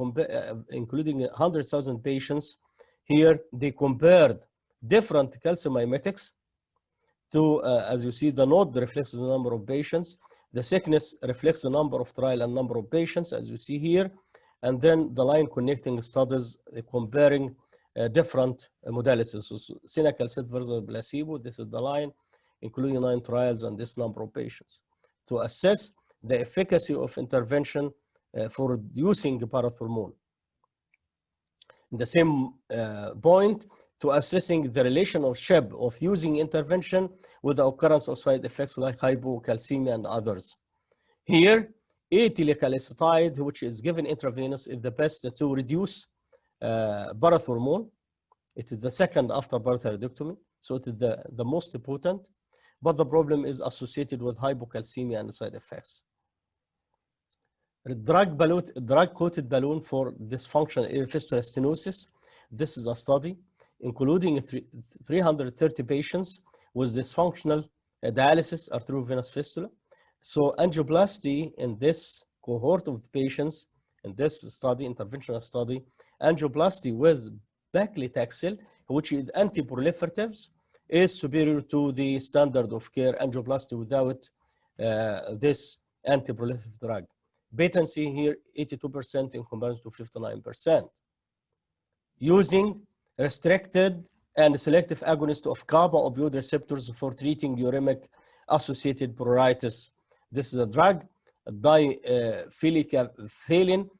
including 100,000 patients. Here, they compared different calcium mimetics to, as you see, the node reflects the number of patients. The thickness reflects the number of trial and number of patients, as you see here. And then the line connecting studies comparing different modalities. So cinacalcet versus placebo, this is the line, including 9 trials and this number of patients, to assess the efficacy of intervention for reducing parathormone. The same point to assessing the relationship of using intervention with the occurrence of side effects like hypocalcemia and others. Here, acetylcholecitide, which is given intravenous, is the best to reduce parathormone. It is the second after parathyroidectomy, so it is the most potent, but the problem is associated with hypocalcemia and side effects. Drug-coated balloon for dysfunctional fistula stenosis. This is a study including 330 patients with dysfunctional dialysis arteriovenous fistula. So angioplasty in this cohort of patients, in this study, interventional study, angioplasty with paclitaxel, which is antiproliferatives, is superior to the standard of care angioplasty without this antiproliferative drug. Patency here 82% in comparison to 59%. Using restricted and selective agonist of kappa opioid receptors for treating uremic associated pruritus. This is a drug, diphyllicafalin,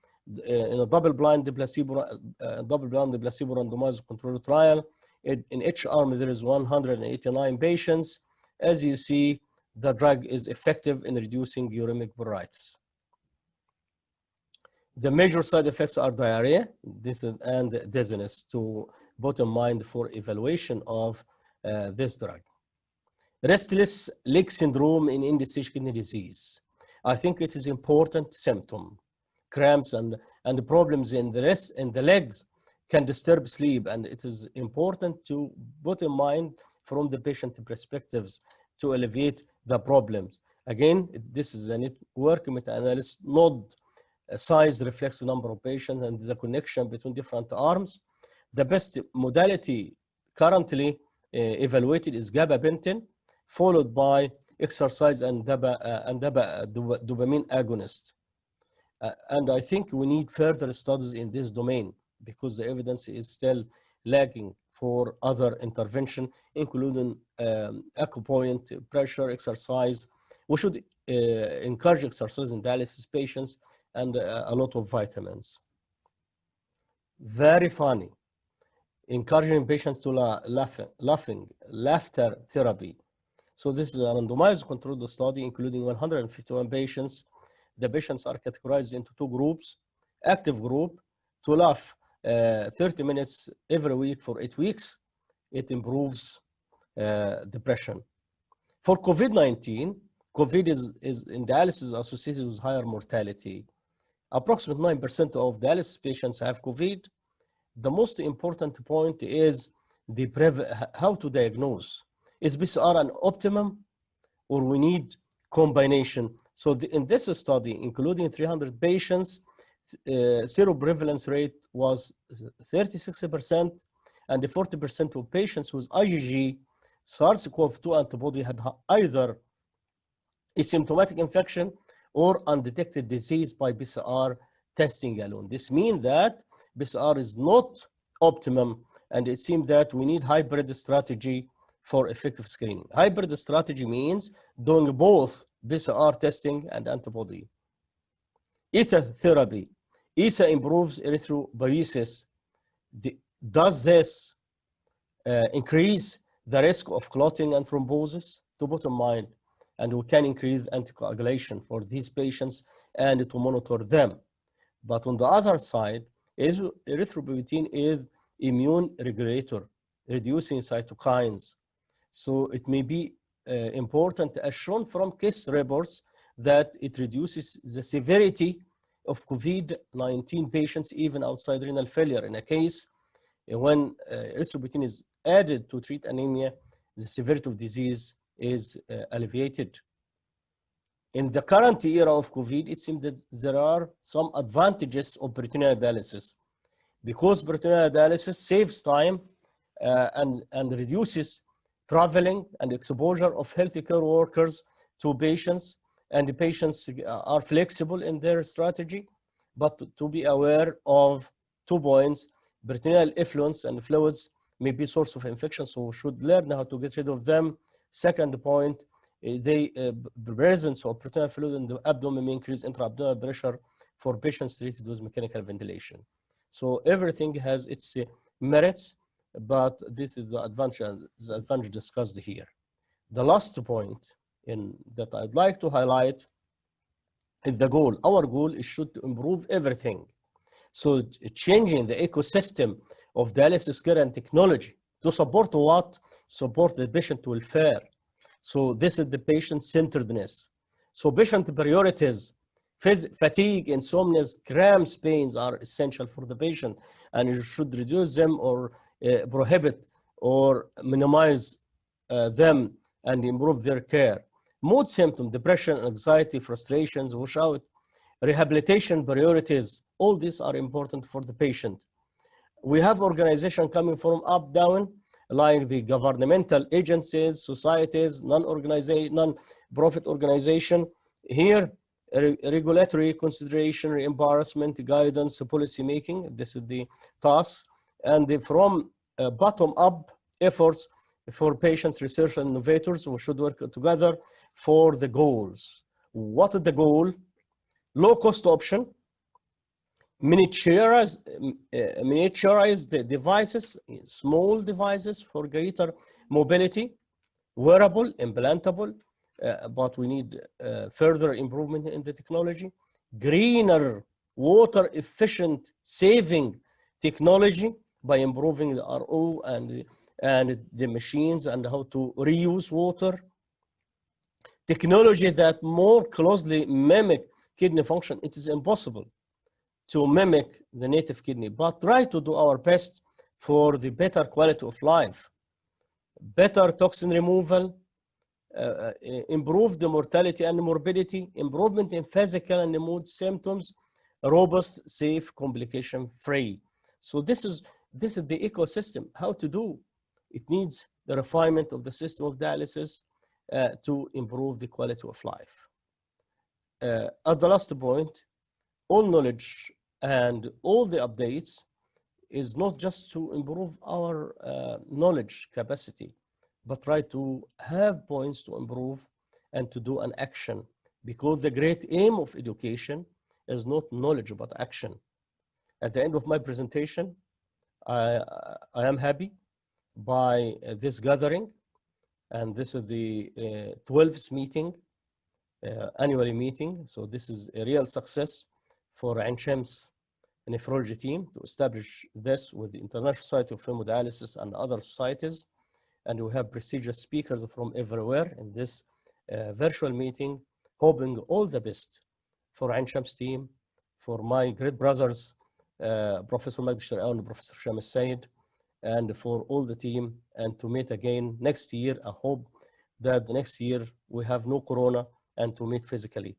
in a double-blind placebo randomized controlled trial. In each arm, there is 189 patients. As you see, the drug is effective in reducing uremic pruritus. The major side effects are diarrhea and dizziness, to bottom mind for evaluation of this drug. Restless leg syndrome in end-stage kidney disease. I think it is important symptom. Cramps and problems in the legs can disturb sleep, and it is important to put in mind from the patient perspectives to alleviate the problems. Again, this is a network meta-analysis, not size reflects the number of patients and the connection between different arms. The best modality currently evaluated is gabapentin, followed by exercise and dopamine agonist. And I think we need further studies in this domain because the evidence is still lagging for other intervention, including acupoint, pressure, exercise. We should encourage exercise in dialysis patients and a lot of vitamins. Very funny. Encouraging patients to laughter therapy. So this is a randomized controlled study including 151 patients. The patients are categorized into two groups. Active group to laugh 30 minutes every week for 8 weeks. It improves depression. For COVID-19, COVID is in dialysis associated with higher mortality. Approximately 9% of dialysis patients have COVID. The most important point is how to diagnose. Is PCR an optimum or we need combination? So in this study, including 300 patients, seroprevalence rate was 36%, and 40% of patients with IgG SARS-CoV-2 antibody had either asymptomatic infection or undetected disease by PCR testing alone. This means that PCR is not optimum, and it seems that we need hybrid strategy for effective screening. Hybrid strategy means doing both PCR testing and antibody. ESA therapy. ESA improves erythropoiesis. Does this increase the risk of clotting and thrombosis? To bottom line, and we can increase anticoagulation for these patients and to monitor them. But on the other side, erythropoietin is immune regulator, reducing cytokines. So it may be important, as shown from case reports, that it reduces the severity of COVID-19 patients even outside renal failure. In a case when erythropoietin is added to treat anemia, the severity of disease is alleviated. In the current era of COVID, it seems that there are some advantages of peritoneal dialysis because peritoneal dialysis saves time and reduces traveling and exposure of healthcare workers to patients, and the patients are flexible in their strategy. But to be aware of 2 points, peritoneal effluents and fluids may be source of infection, so we should learn how to get rid of them. Second point, the presence of peritoneal fluid in the abdomen may increase intra-abdominal pressure for patients treated with mechanical ventilation. So everything has its merits, but this is the advantage discussed here. The last point that I'd like to highlight is the goal. Our goal is to improve everything. So changing the ecosystem of dialysis care and technology to support what? Support the patient welfare. So this is the patient-centeredness. So patient priorities, fatigue, insomnia, cramps, pains are essential for the patient, and you should reduce them or prohibit or minimize them and improve their care. Mood symptoms, depression, anxiety, frustrations, washout, rehabilitation priorities, all these are important for the patient. We have organizations coming from up, down, like the governmental agencies, societies, non-profit organization. Here, regulatory consideration, reimbursement, guidance, policy making, this is the task. And from bottom-up efforts for patients, research, and innovators, we should work together for the goals. What is the goal? Low-cost option, miniaturized devices, small devices for greater mobility, wearable, implantable, but we need further improvement in the technology. Greener, water efficient, saving technology by improving the RO and the machines and how to reuse water. Technology that more closely mimic kidney function. It is impossible to mimic the native kidney, but try to do our best for the better quality of life, better toxin removal, improve the mortality and morbidity, improvement in physical and mood symptoms, robust, safe, complication-free. So this is the ecosystem. How to do? It needs the refinement of the system of dialysis to improve the quality of life. At the last point, all knowledge and all the updates is not just to improve our knowledge capacity, but try to have points to improve and to do an action, because the great aim of education is not knowledge but action. At the end of my presentation, I am happy by this gathering, and this is the 12th meeting, annually meeting. So this is a real success for Ain Shams nephrology team to establish this with the International Society of Hemodialysis and other societies. And we have prestigious speakers from everywhere in this virtual meeting, hoping all the best for Ain Shams team, for my great brothers, Professor Magdi Sharqawi and Professor Hisham Said, and for all the team, and to meet again next year. I hope that the next year we have no corona and to meet physically.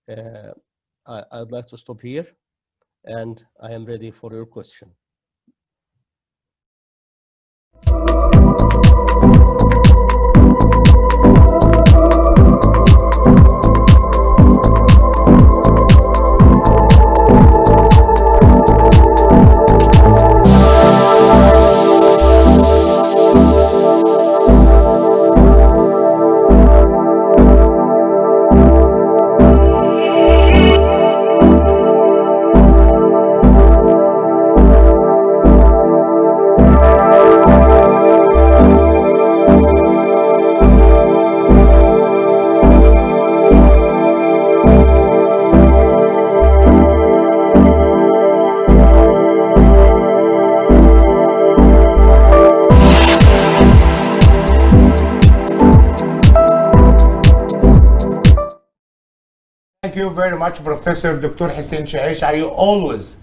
I'd like to stop here, and I am ready for your question. Thank you very much, Professor Dr. Hussein Shaisha. You always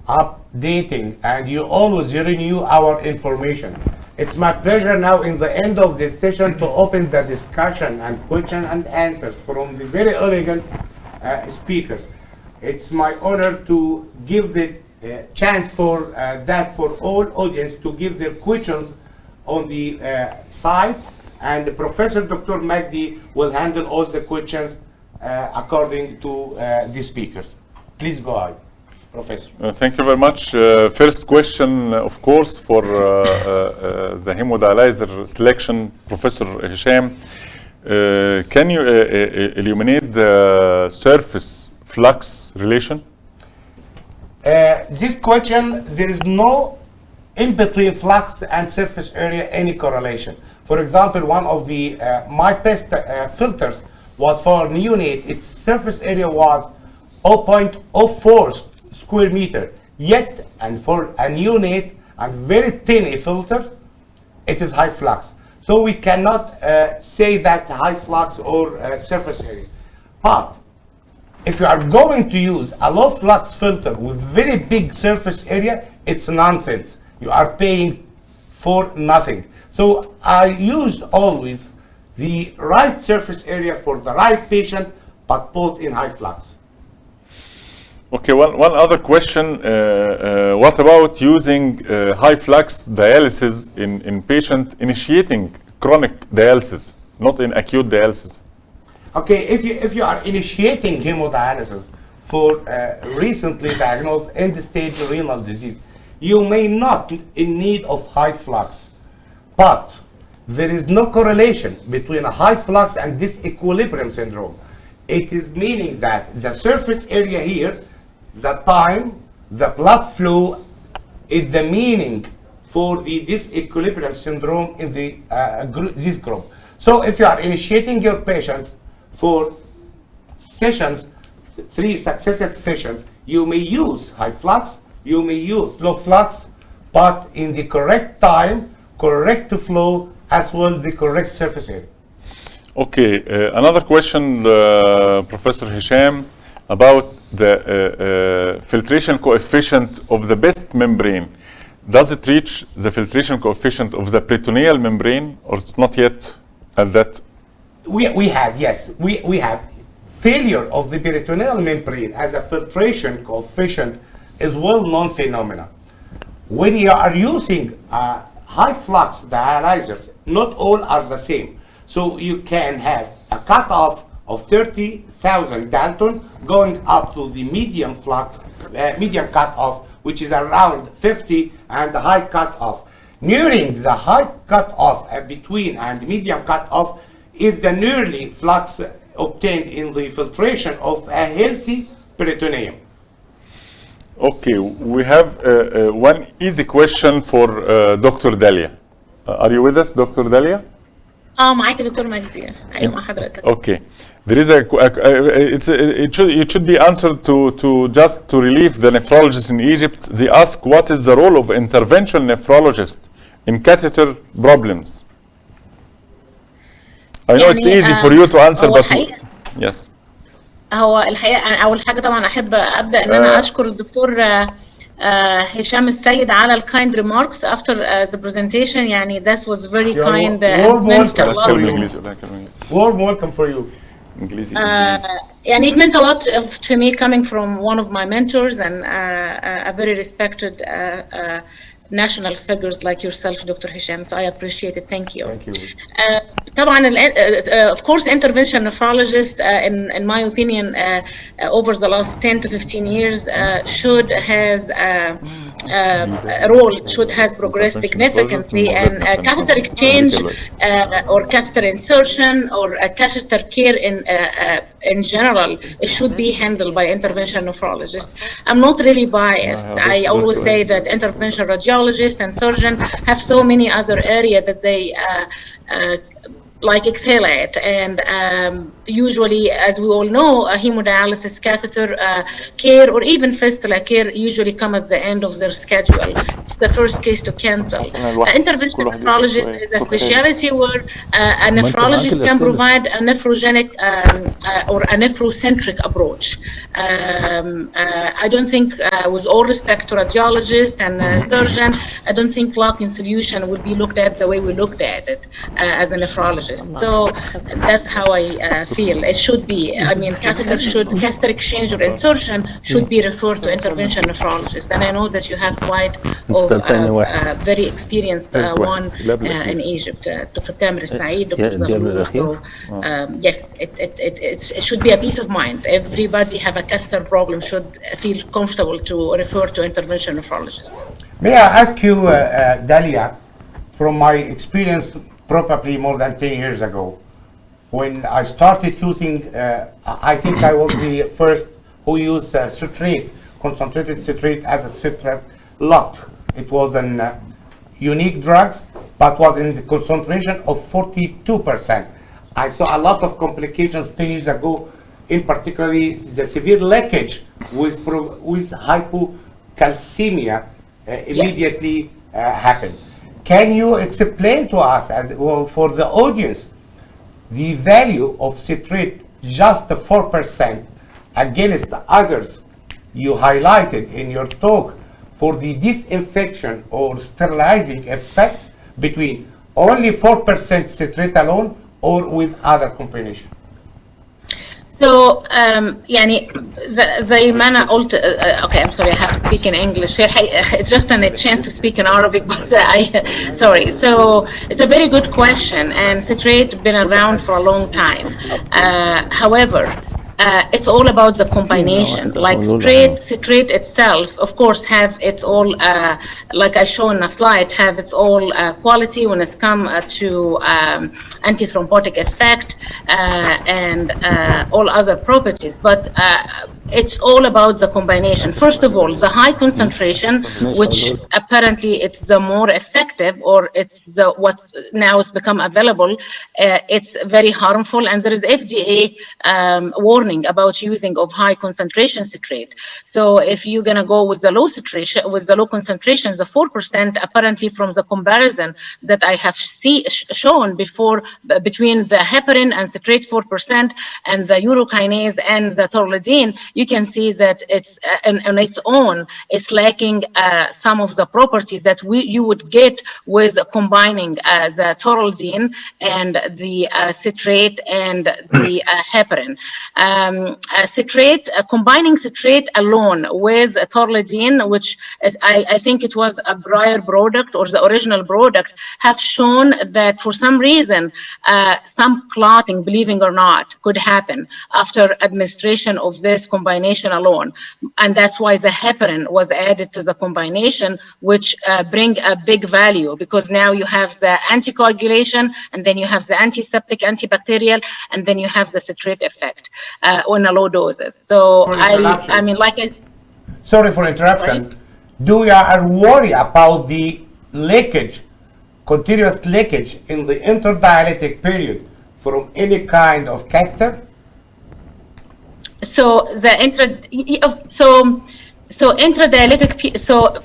updating and you always renew our information. It's my pleasure now in the end of this session to open the discussion and question and answers from the very elegant speakers. It's my honor to give the chance for for all audience to give their questions on the side, and Professor Dr. Magdi will handle all the questions according to the speakers. Please go ahead, Professor. Thank you very much. First question, of course, for the hemodialyzer selection, Professor Hisham. Can you illuminate the surface flux relation? This question, there is no in between flux and surface area any correlation. For example, one of the my best filters was for neonate. Its surface area was 0.04 square meter. Yet, and for a neonate and very thin a filter, it is high flux. So we cannot say that high flux or surface area. But if you are going to use a low flux filter with very big surface area, it's nonsense. You are paying for nothing. So I used always the right surface area for the right patient, but both in high flux. Okay, one other question. What about using high flux dialysis in patient initiating chronic dialysis, not in acute dialysis? Okay, if you are initiating hemodialysis for recently diagnosed end-stage renal disease, you may not in need of high flux, but there is no correlation between a high flux and disequilibrium syndrome. It is meaning that the surface area here, the time, the blood flow is the meaning for the disequilibrium syndrome in the this group. So if you are initiating your patient for sessions, 3 successive sessions, you may use high flux, you may use low flux, but in the correct time, correct flow, as well as the correct surface area. Okay, another question, Professor Hisham, about the filtration coefficient of the best membrane. Does it reach the filtration coefficient of the peritoneal membrane, or it's not yet at that? We have, yes, we have. failure of the peritoneal membrane as a filtration coefficient is well-known phenomenon. When you are using high flux dialyzers, not all are the same. So you can have a cutoff of 30,000 Dalton going up to the medium flux, medium cutoff, which is around 50, and the high cutoff. Nearing the high cutoff between and medium cutoff is the nearly flux obtained in the filtration of a healthy peritoneum. Okay, we have one easy question for Dr. Dalia. Are you with us, Dr. Dalia? معاك دكتور مجدي. أيوة مع حضرتك. Okay, there is it should be answered to just to relieve the nephrologists in Egypt. They ask what is the role of intervention nephrologist in catheter problems. I know it's easy for you to answer, but yes. هو الحقيقة أنا أول حاجة طبعا أحب أبدأ إن أنا أشكر الدكتور هشام السيد على ال kind remarks after the presentation. يعني this was very kind. Warm welcome for you. يعني it meant a lot to me coming from one of my mentors and a very respected national figures like yourself, Dr. Hisham. So I appreciate it. Thank you. Thank you. طبعا of course intervention nephrologist in my opinion over the last 10 to 15 years has progressed significantly, and catheter exchange or catheter insertion or catheter care in general, it should be handled by intervention nephrologists. I'm not really biased. I always say that intervention radiologist and surgeon have so many other areas that they like excel at, and usually, as we all know, a hemodialysis catheter care or even fistula care usually come at the end of their schedule. It's the first case to cancel. Intervention nephrologist is a specialty where a nephrologist can provide a nephrogenic or a nephrocentric approach. I don't think, with all respect to radiologist and surgeon, I don't think clotting solution would be looked at the way we looked at it as a nephrologist. So that's how I feel. It should be. I mean, catheter exchange or insertion should be referred to intervention nephrologist. And I know that you have quite a very experienced one in Egypt, Dr. Tamer Saeed, Dr. Zaghloul. So yes, it should be a peace of mind. Everybody have a catheter problem should feel comfortable to refer to intervention nephrologist. May I ask you, Dalia, from my experience probably more than 10 years ago, when I started using, I think I was the first who used citrate, concentrated citrate as a citrate lock. It was an unique drug, but was in the concentration of 42%. I saw a lot of complications 10 years ago, in particularly the severe leakage with hypocalcemia immediately happened. Can you explain to us, as well for the audience, the value of citrate, just 4%, against the others you highlighted in your talk for the disinfection or sterilizing effect between only 4% citrate alone or with other combination? So يعني زي ما أنا قلت okay, I'm sorry, I have to speak in English. It's just a chance to speak in Arabic, but sorry. So it's a very good question, and citrate been around for a long time. However, it's all about the combination. Like citrate itself, of course, have its all, like I show in a slide, have its all quality when it's come to antithrombotic effect and all other properties. But it's all about the combination. First of all, the high concentration, which apparently it's the more effective, or it's the what now has become available. It's very harmful, and there is FDA warning about using of high concentration citrate. So if you're gonna go with the low citrate, with the low concentrations, the 4%, apparently from the comparison that I have shown before between the heparin and citrate 4% and the urokinase and the torlidine, you can see that it's on its own, it's lacking some of the properties that you would get with combining the toraldine and the citrate and the heparin. Combining citrate alone with toraldine, which is, I think it was a prior product or the original product, have shown that for some reason, some clotting, believing or not, could happen after administration of this combination alone. And that's why the heparin was added to the combination, which bring a big value, because now you have the anticoagulation, and then you have the antiseptic, antibacterial, and then you have the citrate effect on a low doses. So I mean, like I... Sorry for interruption. Right? Do you are worried about the leakage, continuous leakage in the interdialytic period from any kind of catheter? So the intradialytic, so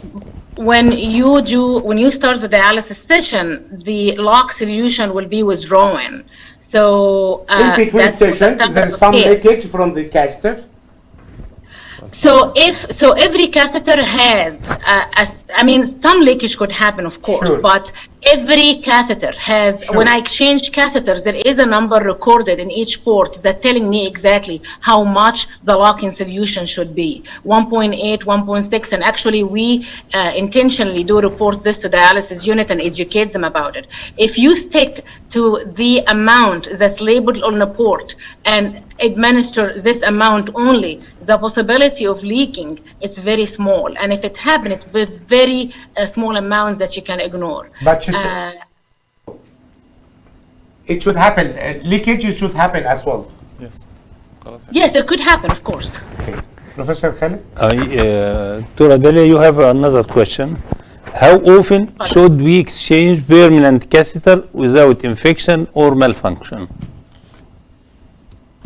when you start the dialysis session, the lock solution will be withdrawn. So in between sessions, there is some leakage from the catheter. So every catheter has, I mean, some leakage could happen, of course, sure. But every catheter has, sure. When I exchange catheters, there is a number recorded in each port that telling me exactly how much the lock-in solution should be, 1.8, 1.6, and actually we intentionally do report this to dialysis unit and educate them about it. If you stick to the amount that's labeled on the port and administer this amount only, the possibility of leaking is very small, and if it happens, it's with very small amounts that you can ignore. But it should happen. Leakage should happen as well. Yes. Yes, it could happen, of course. Okay. Professor Khalid? Dr. Dalia, you have another question. How often should we exchange permanent catheter without infection or malfunction?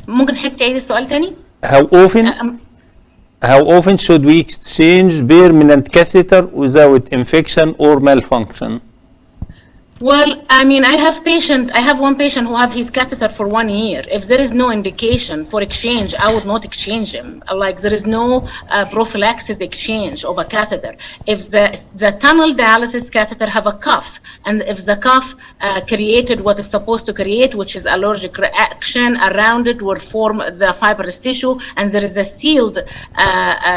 ممكن حضرتك تعيد السؤال تاني؟ How often should we exchange permanent catheter without infection or malfunction? Well, I mean, I have one patient who have his catheter for 1 year. If there is no indication for exchange, I would not exchange him. Like, there is no prophylaxis exchange of a catheter. If the tunnel dialysis catheter have a cuff, and if the cuff created what it's supposed to create, which is allergic reaction around it, will form the fibrous tissue, and there is a sealed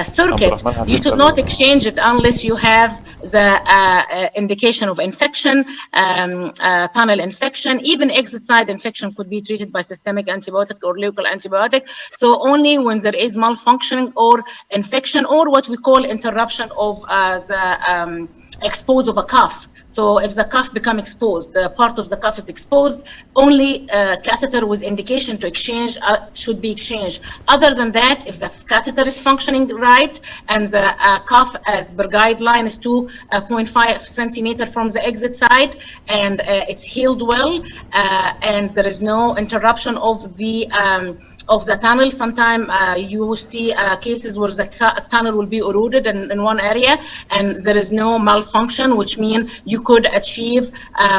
circuit, you should not exchange it unless you have the indication of infection, tunnel infection. Even exit side infection could be treated by systemic antibiotic or local antibiotic. So only when there is malfunctioning or infection, or what we call interruption of the expose of a cuff. So if the cuff become exposed, the part of the cuff is exposed, only catheter with indication to exchange should be exchanged. Other than that, if the catheter is functioning right and the cuff, as per guideline, is 2.5 centimeter from the exit side, and it's healed well, and there is no interruption of the tunnel. Sometimes you see cases where the tunnel will be eroded in one area, and there is no malfunction, which means you could achieve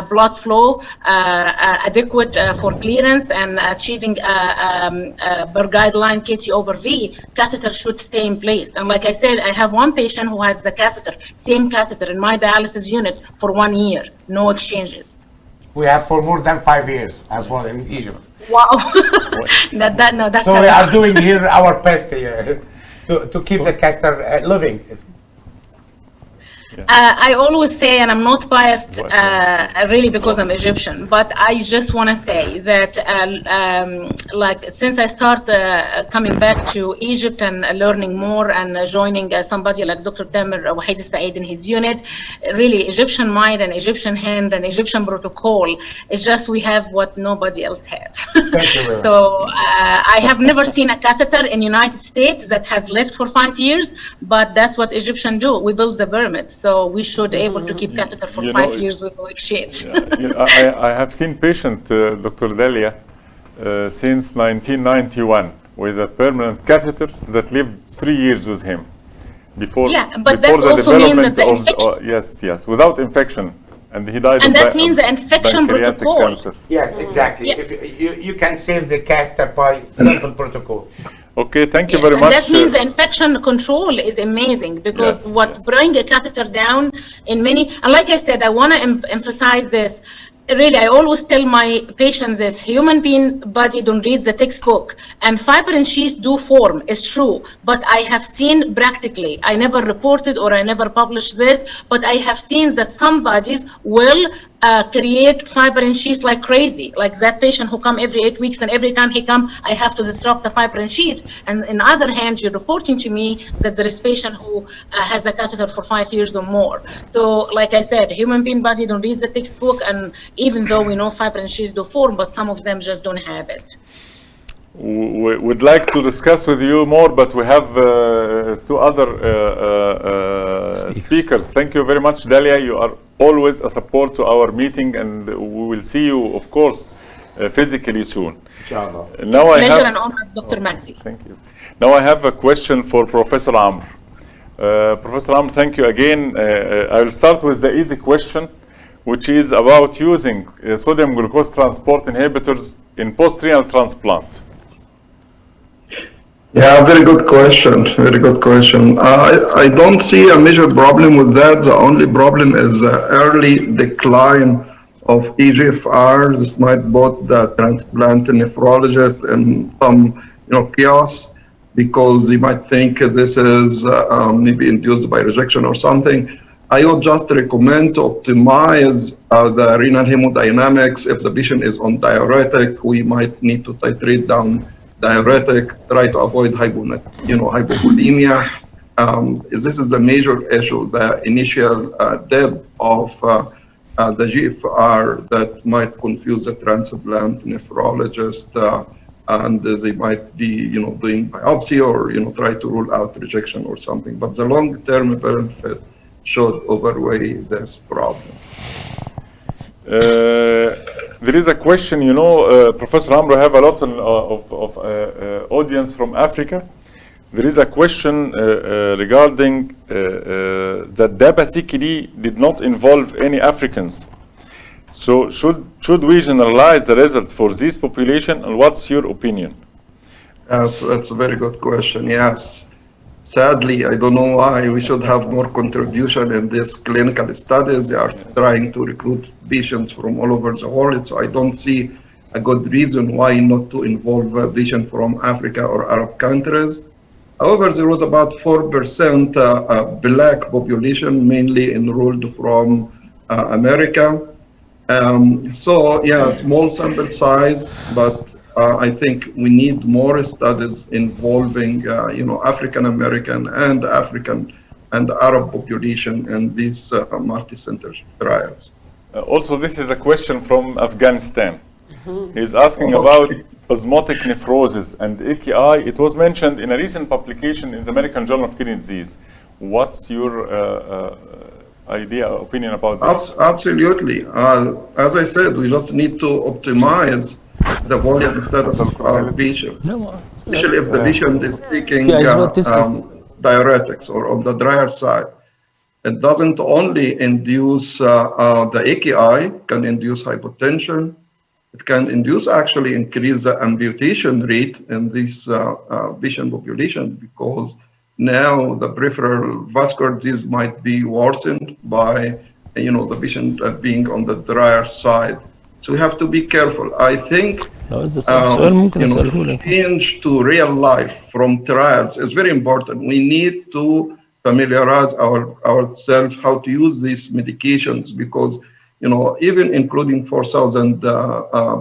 blood flow adequate for clearance and achieving per guideline KT over V. Catheter should stay in place. And like I said, I have one patient who has the catheter, same catheter in my dialysis unit for 1 year, no exchanges. We have for more than 5 years as well in Egypt. Wow. That's so we are doing here our best here to keep the catheter living. I always say, and I'm not biased really because I'm Egyptian, but I just want to say that like since I start coming back to Egypt and learning more and joining somebody like Dr. Tamer Wahid Saeed in his unit, really Egyptian mind and Egyptian hand and Egyptian protocol, it's just we have what nobody else has. So I have never seen a catheter in United States that has lived for 5 years, but that's what Egyptians do. We build the pyramids. So we should be able to keep catheter for 5 years with no exchange. I have seen patient, Dr. Dalia, since 1991 with a permanent catheter that lived 3 years with him. Before, yeah, but before that also means that the infection. Yes, without infection. And he died And of that means the infection pancreatic protocol. cancer. Yes, exactly. Yeah. If you can save the caster by simple protocol. Okay, thank you Yes, very and much. that means the infection control is amazing, because Yes, what yes. bring a catheter down in many, and like I said, I want to emphasize this. Really, I always tell my patients this: human being body don't read the textbook, and fiber and sheaths do form. It's true, but I have seen practically. I never reported or I never published this, but I have seen that some bodies will create fiber and sheaths like crazy. Like that patient who come every 8 weeks, and every time he come, I have to disrupt the fiber and sheaths. And on the other hand, you're reporting to me that there is patient who has a catheter for 5 years or more. So, like I said, human being body don't read the textbook, and even though we know fiber and sheaths do form, but some of them just don't have it. We would like to discuss with you more, but we have two other speakers. Thank you very much, Dalia. You are always a support to our meeting, and we will see you, of course, physically soon. Inshallah. Now I Pleasure have, and honor, Dr. Magdi. thank you. Now I have a question for Professor Amr. Professor Amr, thank you again. I will start with the easy question, which is about using sodium glucose transport inhibitors in post-renal transplant. Yeah, very good question. Very good question. I don't see a major problem with that. The only problem is early decline of EGFR. This might both the transplant nephrologist and some chaos, because you might think this is maybe induced by rejection or something. I would just recommend to optimize the renal hemodynamics. If the patient is on diuretic, we might need to titrate down diuretic, try to avoid hypovolemia. This is a major issue, the initial dip of the GFR that might confuse the transplant nephrologist, and they might be doing biopsy or try to rule out rejection or something. But the long-term benefit should overweigh this problem. There is a question, Professor Amro have a lot of audience from Africa. There is a question regarding that DAPA-CKD did not involve any Africans. So should we generalize the result for this population, and what's your opinion? That's a very good question, yes. Sadly, I don't know why we should have more contribution in these clinical studies. They are trying to recruit patients from all over the world, so I don't see a good reason why not to involve patients from Africa or Arab countries. However, there was about 4% Black population, mainly enrolled from America. So, yeah, small sample size, but I think we need more studies involving, African American and African and Arab population in these multi-center trials. Also, this is a question from Afghanistan. He's asking about osmotic nephrosis and AKI. It was mentioned in a recent publication in the American Journal of Kidney Disease. What's your opinion about this? Absolutely. As I said, we just need to optimize the volume status of our patient, especially if the patient is taking diuretics or on the drier side. It doesn't only induce the AKI, can induce hypotension. It can induce actually increase the amputation rate in this patient population, because now the peripheral vascular disease might be worsened by the patient being on the drier side. So we have to be careful. I think change to real life from trials is very important. We need to familiarize ourselves how to use these medications, because even including 4,000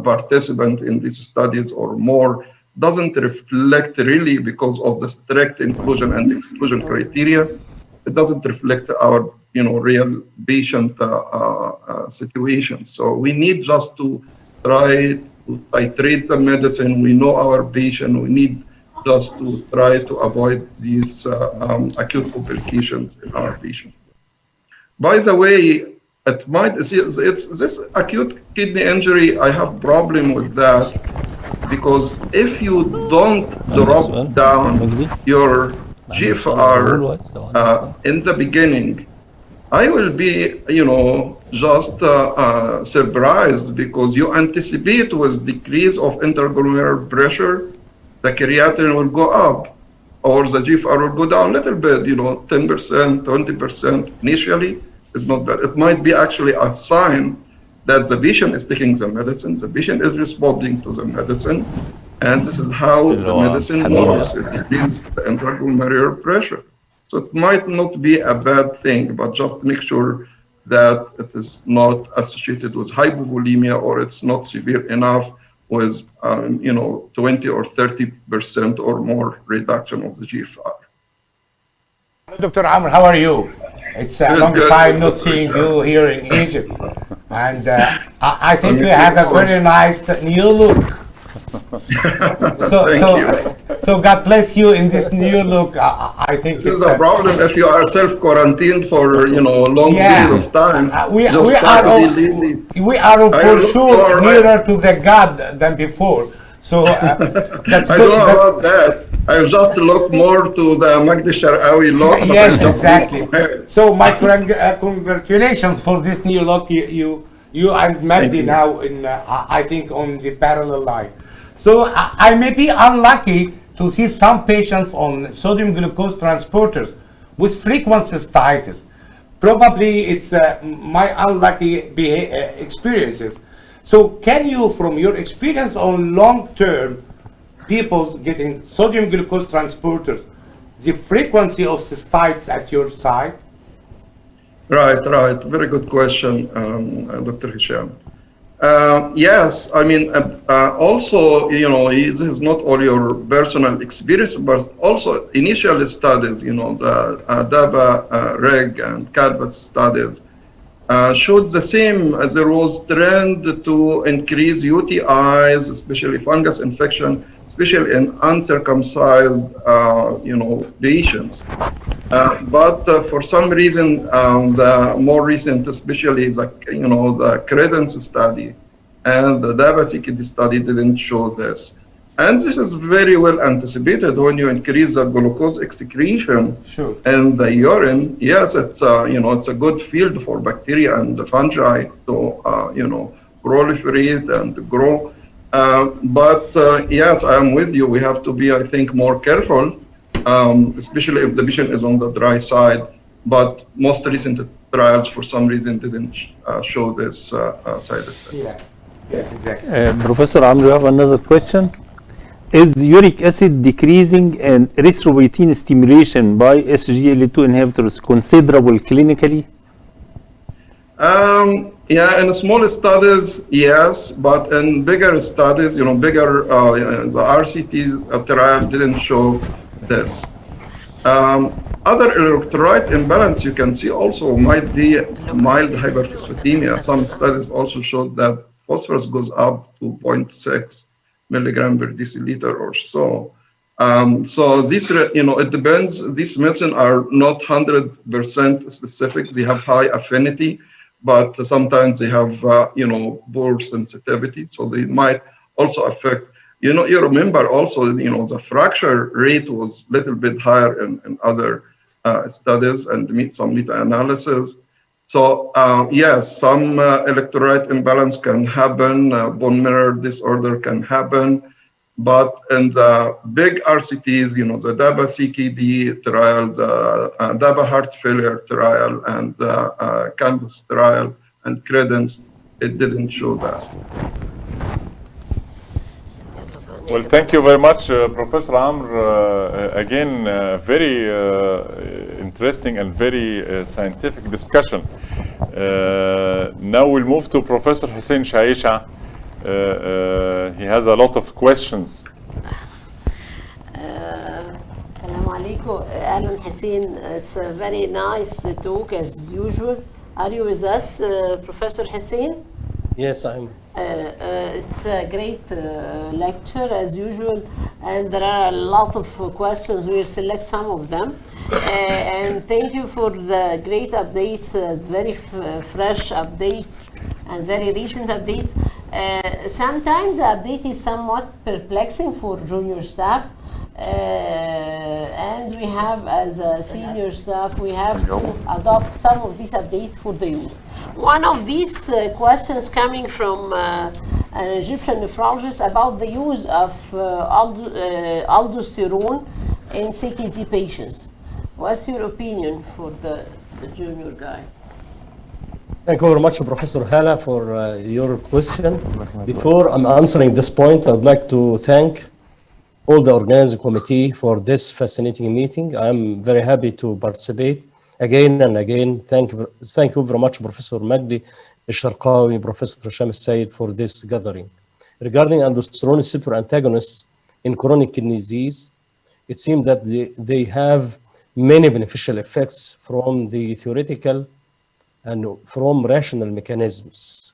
participants in these studies or more doesn't reflect really, because of the strict inclusion and exclusion criteria. It doesn't reflect our real patient situation. So we need just to try to titrate the medicine. We know our patient. We need just to try to avoid these acute complications in our patients. By the way, it's this acute kidney injury. I have problem with that, because if you don't drop down your GFR in the beginning, I will be, just surprised because you anticipate with decrease of interglomerular pressure, the creatinine will go up, or the GFR will go down a little bit, 10%, 20% initially is not bad. It might be actually a sign that the patient is taking the medicine, the patient is responding to the medicine, and this is how the medicine works. It decreases the interglomerular pressure. So it might not be a bad thing, but just make sure that it is not associated with hypovolemia or it's not severe enough with 20 or 30% or more reduction of the GFR. Dr. Amr, how are you? It's a long time not seeing you here in Egypt. And I think you have a very nice new look. So God bless you in this new look. I think this is a problem if you are self-quarantined for a long period of time. We are for sure nearer to the God than before. So that's I good. don't know about that. I just look more to the Magdi Sharawi look. Yes, exactly. So my congratulations for this new look. You and Magdi now in I think on the parallel line. So I may be unlucky to see some patients on sodium glucose transporters with frequent cystitis. Probably it's my unlucky experiences. So can you, from your experience on long-term people getting sodium glucose transporters, the frequency of cystitis at your site? Right. Very good question, Dr. Hisham. Yes, I mean, also, this is not all your personal experience, but also initial studies, the DABA, REG, and CADBA studies showed the same. There was trend to increase UTIs, especially fungus infection, especially in uncircumcised, patients. But for some reason, the more recent, especially the Credence study and the DABA-CKD study didn't show this. And this is very well anticipated when you increase the glucose excretion in the urine. Yes, it's it's a good field for bacteria and fungi to proliferate and grow. But yes, I am with you. We have to be, I think, more careful. Especially if the patient is on the dry side, but most recent trials for some reason didn't show this side effect. Yeah, yes, exactly. Professor Amr, you have another question? Is uric acid decreasing and erythropoietin stimulation by SGLT2 inhibitors considerable clinically? Yeah, in small studies, yes, but in bigger studies, the RCT trial didn't show this. Other electrolyte imbalance you can see also might be mild hyperphosphatemia. Some studies also showed that phosphorus goes up to 0.6 milligram per deciliter or so. So this, it depends. These medicines are not 100% specific. They have high affinity, but sometimes they have, poor sensitivity. So they might also affect. You remember also, the fracture rate was a little bit higher in other studies and some meta-analysis. So yes, some electrolyte imbalance can happen, bone marrow disorder can happen, but in the big RCTs, the DABA-CKD trial, the DABA heart failure trial, and the Canvas trial and Credence, it didn't show that. Well, thank you very much, Professor Amr. Again, very interesting and very scientific discussion. Now we'll move to Professor Hussein Shaisha. He has a lot of questions. Assalamu alaikum. Alan Hussein, it's a very nice talk as usual. Are you with us, Professor Hussein? Yes, I'm. It's a great lecture as usual, and there are a lot of questions. We'll select some of them. And thank you for the great updates, very fresh updates and very recent updates. Sometimes the update is somewhat perplexing for junior staff. and we have, as senior staff, we have to adopt some of these updates for the use. One of these questions coming from an Egyptian nephrologist about the use of aldosterone in CKD patients. What's your opinion for the junior guy? Thank you very much, Professor Hala, for your question. Before I'm answering this point, I'd like to thank all the organizing committee for this fascinating meeting. I'm very happy to participate again and again. Thank you very much, Professor Magdi Sharqawi, Professor Hisham Said, for this gathering. Regarding aldosterone receptor antagonists in chronic kidney disease, it seems that they have many beneficial effects from the theoretical and from rational mechanisms.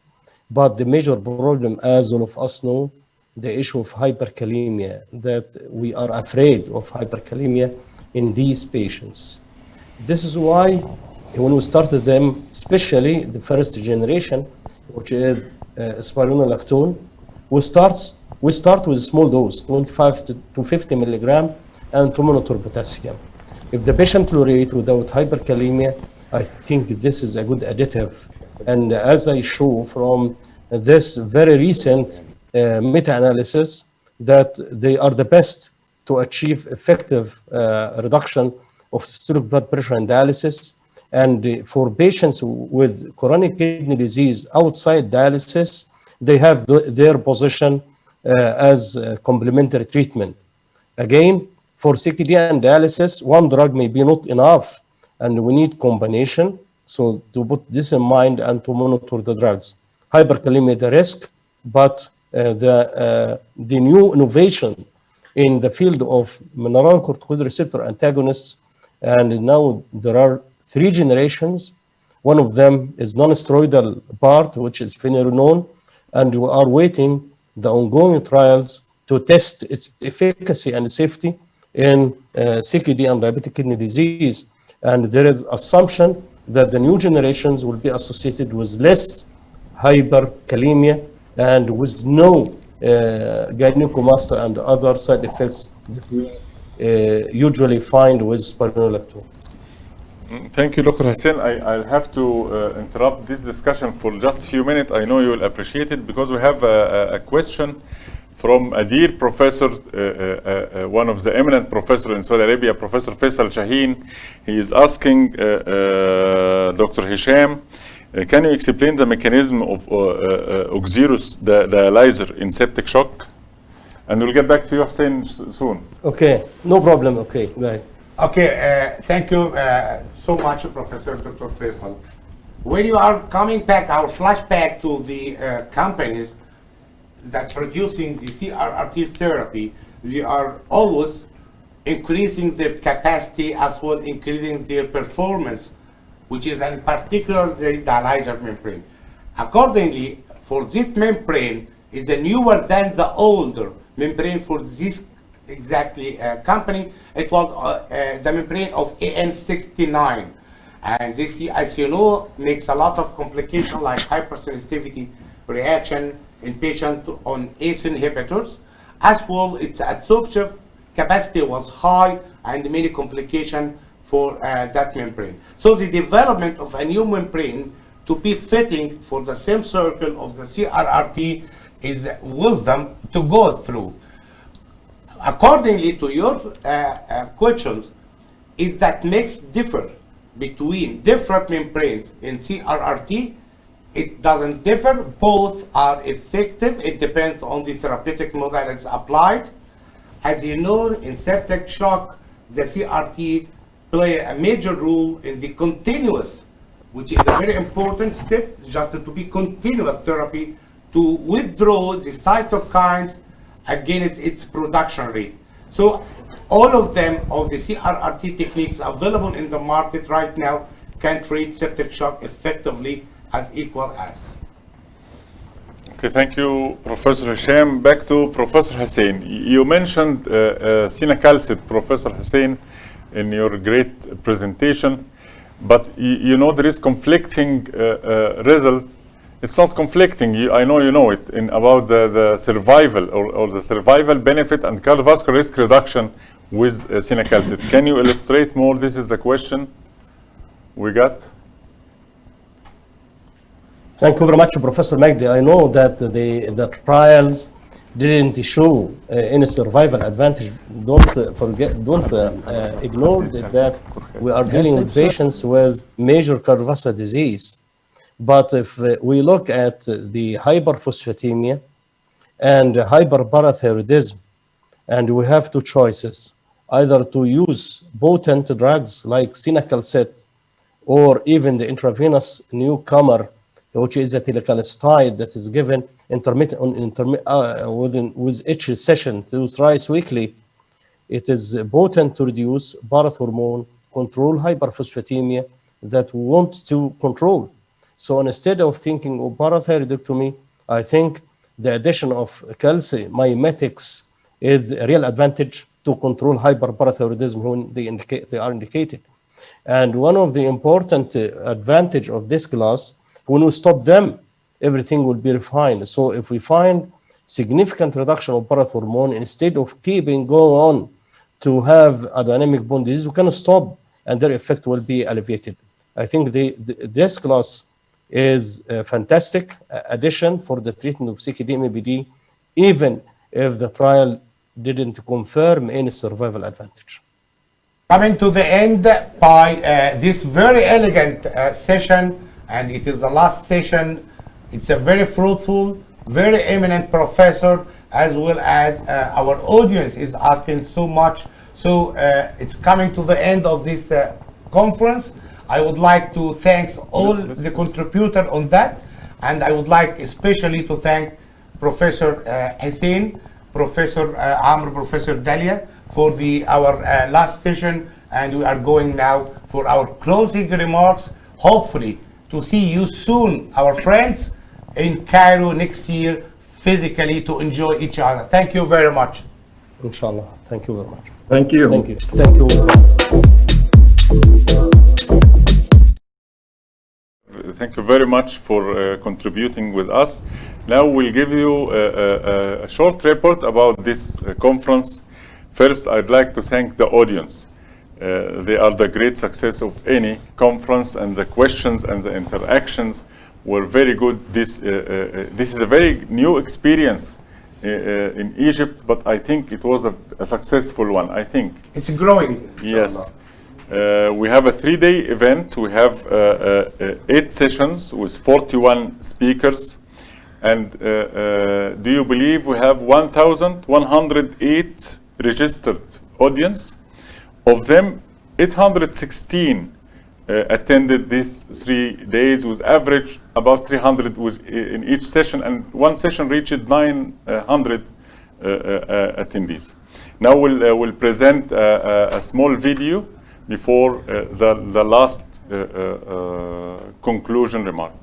But the major problem, as all of us know, the issue of hyperkalemia, that we are afraid of hyperkalemia in these patients. This is why when we started them, especially the first generation, which is spironolactone, we start with a small dose, 25 to 50 milligram, and to monitor potassium. If the patient tolerate without hyperkalemia, I think this is a good additive. And as I show from this very recent meta-analysis, that they are the best to achieve effective reduction of systolic blood pressure and dialysis. And for patients with chronic kidney disease outside dialysis, they have their position as complementary treatment. Again, for CKD and dialysis, one drug may be not enough, and we need combination. So to put this in mind and to monitor the drugs. Hyperkalemia is the risk, but the new innovation in the field of mineralocorticoid receptor antagonists, and now there are 3 generations. One of them is non-steroidal part, which is phenylenone, and we are waiting the ongoing trials to test its efficacy and safety in CKD and diabetic kidney disease. And there is assumption that the new generations will be associated with less hyperkalemia and with no gynecomastia and other side effects that we usually find with spironolactone. Thank you, Dr. Hussein. I'll have to interrupt this discussion for just a few minutes. I know you will appreciate it because we have a question from a dear professor, one of the eminent professors in Saudi Arabia, Professor Faisal Shaheen. He is asking Dr. Hisham, can you explain the mechanism of Oxyrus dialyzer in septic shock? And we'll get back to you, Hussein, soon. Okay, no problem. Okay, go ahead. Okay, thank you so much, Professor Dr. Faisal. When you are coming back, our flashback to the companies that producing the CRRT therapy, they are always increasing their capacity as well increasing their performance, which is in particular the dialyzer membrane. Accordingly, for this membrane is a newer than the older membrane for this exactly company. It was the membrane of AN69. And this, as you know, makes a lot of complications like hypersensitivity reaction in patients on ACE inhibitors. As well, its absorption capacity was high and many complications for that membrane. So the development of a new membrane to be fitting for the same circle of the CRRT is wisdom to go through. Accordingly to your questions, is that makes differ between different membranes in CRRT. It doesn't differ, both are effective. It depends on the therapeutic model that's applied. As you know, in septic shock, the CRT play a major role in the continuous, which is a very important step, just to be continuous therapy to withdraw the cytokines against its production rate. So all of them, of the CRRT techniques available in the market right now, can treat septic shock effectively as equal as. Okay, thank you, Professor Hisham. Back to Professor Hussein. You mentioned cinacalcet, Professor Hussein, in your great presentation, but you know there is conflicting result. It's not conflicting. I know you know it about the survival or the survival benefit and cardiovascular risk reduction with cinacalcet. Can you illustrate more? This is the question we got. Thank you very much, Professor Magdi. I know that the trials didn't show any survival advantage. Don't ignore that we are dealing with patients with major cardiovascular disease. But if we look at the hyperphosphatemia and hyperparathyroidism, and we have two choices, either to use potent drugs like cinacalcet or even the intravenous newcomer, which is a telecalcetide that is given with each session thrice weekly. It is potent to reduce parathormone, control hyperphosphatemia that we want to control. So instead of thinking of parathyroidectomy, I think the addition of calcium mimetics is a real advantage to control hyperparathyroidism when they are indicated. And one of the important advantage of this class, when we stop them, everything will be refined. So if we find significant reduction of parathormone, instead of keeping going on to have a dynamic bone disease, we can stop and their effect will be alleviated. I think this class is a fantastic addition for the treatment of CKD-MPD, even if the trial didn't confirm any survival advantage. Coming to the end by this very elegant session, and it is the last session. It's a very fruitful, very eminent professor, as well as our audience is asking so much. So it's coming to the end of this conference. I would like to thank all the contributors on that, and I would like especially to thank Professor Hussein, Professor Amr, Professor Dalia for our last session, and we are going now for our closing remarks. Hopefully to see you soon, our friends, in Cairo next year, physically, to enjoy each other. Thank you very much. Inshallah. Thank you very much. Thank you. Thank you. Thank you. Thank you very much for contributing with us. Now we'll give you a short report about this conference. First, I'd like to thank the audience. They are the great success of any conference, and the questions and the interactions were very good. This is a very new experience in Egypt, but I think it was a successful one. I think it's growing. Yes. We have a 3-day event. We have 8 sessions with 41 speakers. And do you believe we have 1,108 registered audience? Of them, 816 attended these 3 days, with average about 300 in each session, and one session reached 900 attendees. Now we'll present a small video before the last conclusion remark.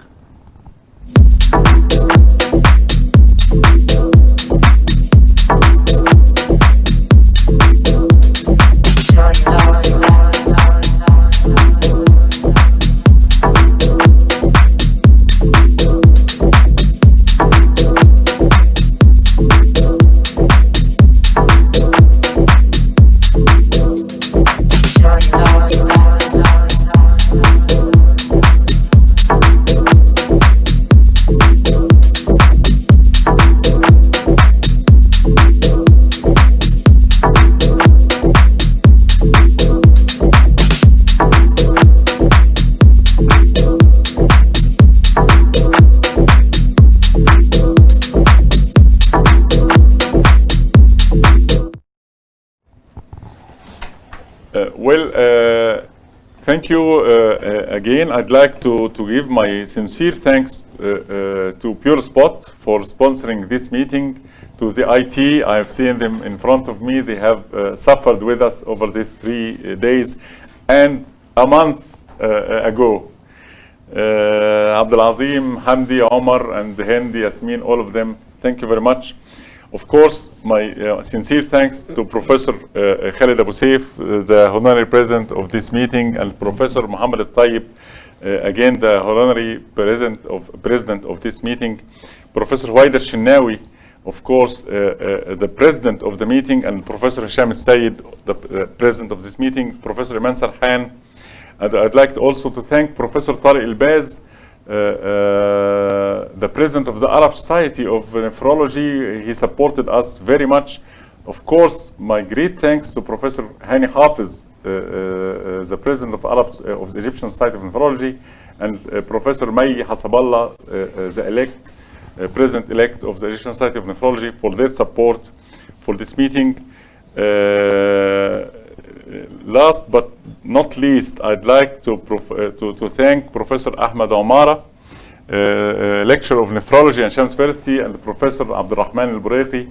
Thank you again. I'd like to give my sincere thanks to PureSpot for sponsoring this meeting, to the IT. I've seen them in front of me. They have suffered with us over these 3 days and a month ago. Abdelazim, Hamdi, Omar, and Hindi, Yasmin, all of them, thank you very much. Of course, my sincere thanks to Professor Khalid Abu Saif, the honorary president of this meeting, and Professor Muhammad Al-Tayyib, again the honorary president of this meeting. Professor Waider Shinnawi, of course, the president of the meeting, and Professor Hisham Sayed, the president of this meeting, Professor Iman Sarhan. And I'd like also to thank Professor Tariq Elbaz, the president of the Arab Society of Nephrology. He supported us very much. Of course, my great thanks to Professor Hani Hafiz, the president of the Egyptian Society of Nephrology, and Professor May Hasaballah, the president-elect of the Egyptian Society of Nephrology, for their support for this meeting. Last but not least, I'd like to thank Professor Ahmed Omara, lecturer of nephrology at Shams University, and Professor Abdurrahman Al-Buraiqi.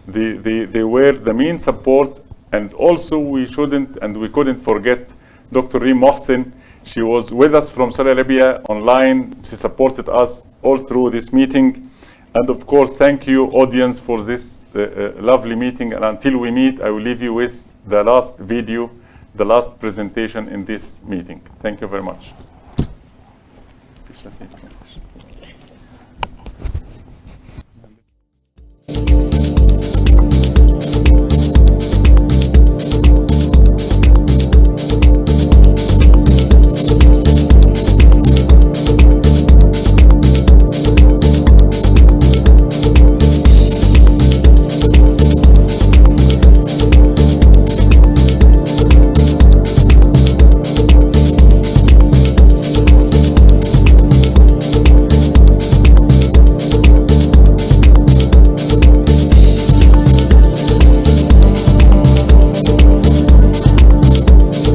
They were the main support, and also we couldn't forget Dr. Reem Mohsin. She was with us from Saudi Arabia online. She supported us all through this meeting. And of course, thank you, audience, for this lovely meeting. And until we meet, I will leave you with the last video, the last presentation in this meeting. Thank you very much.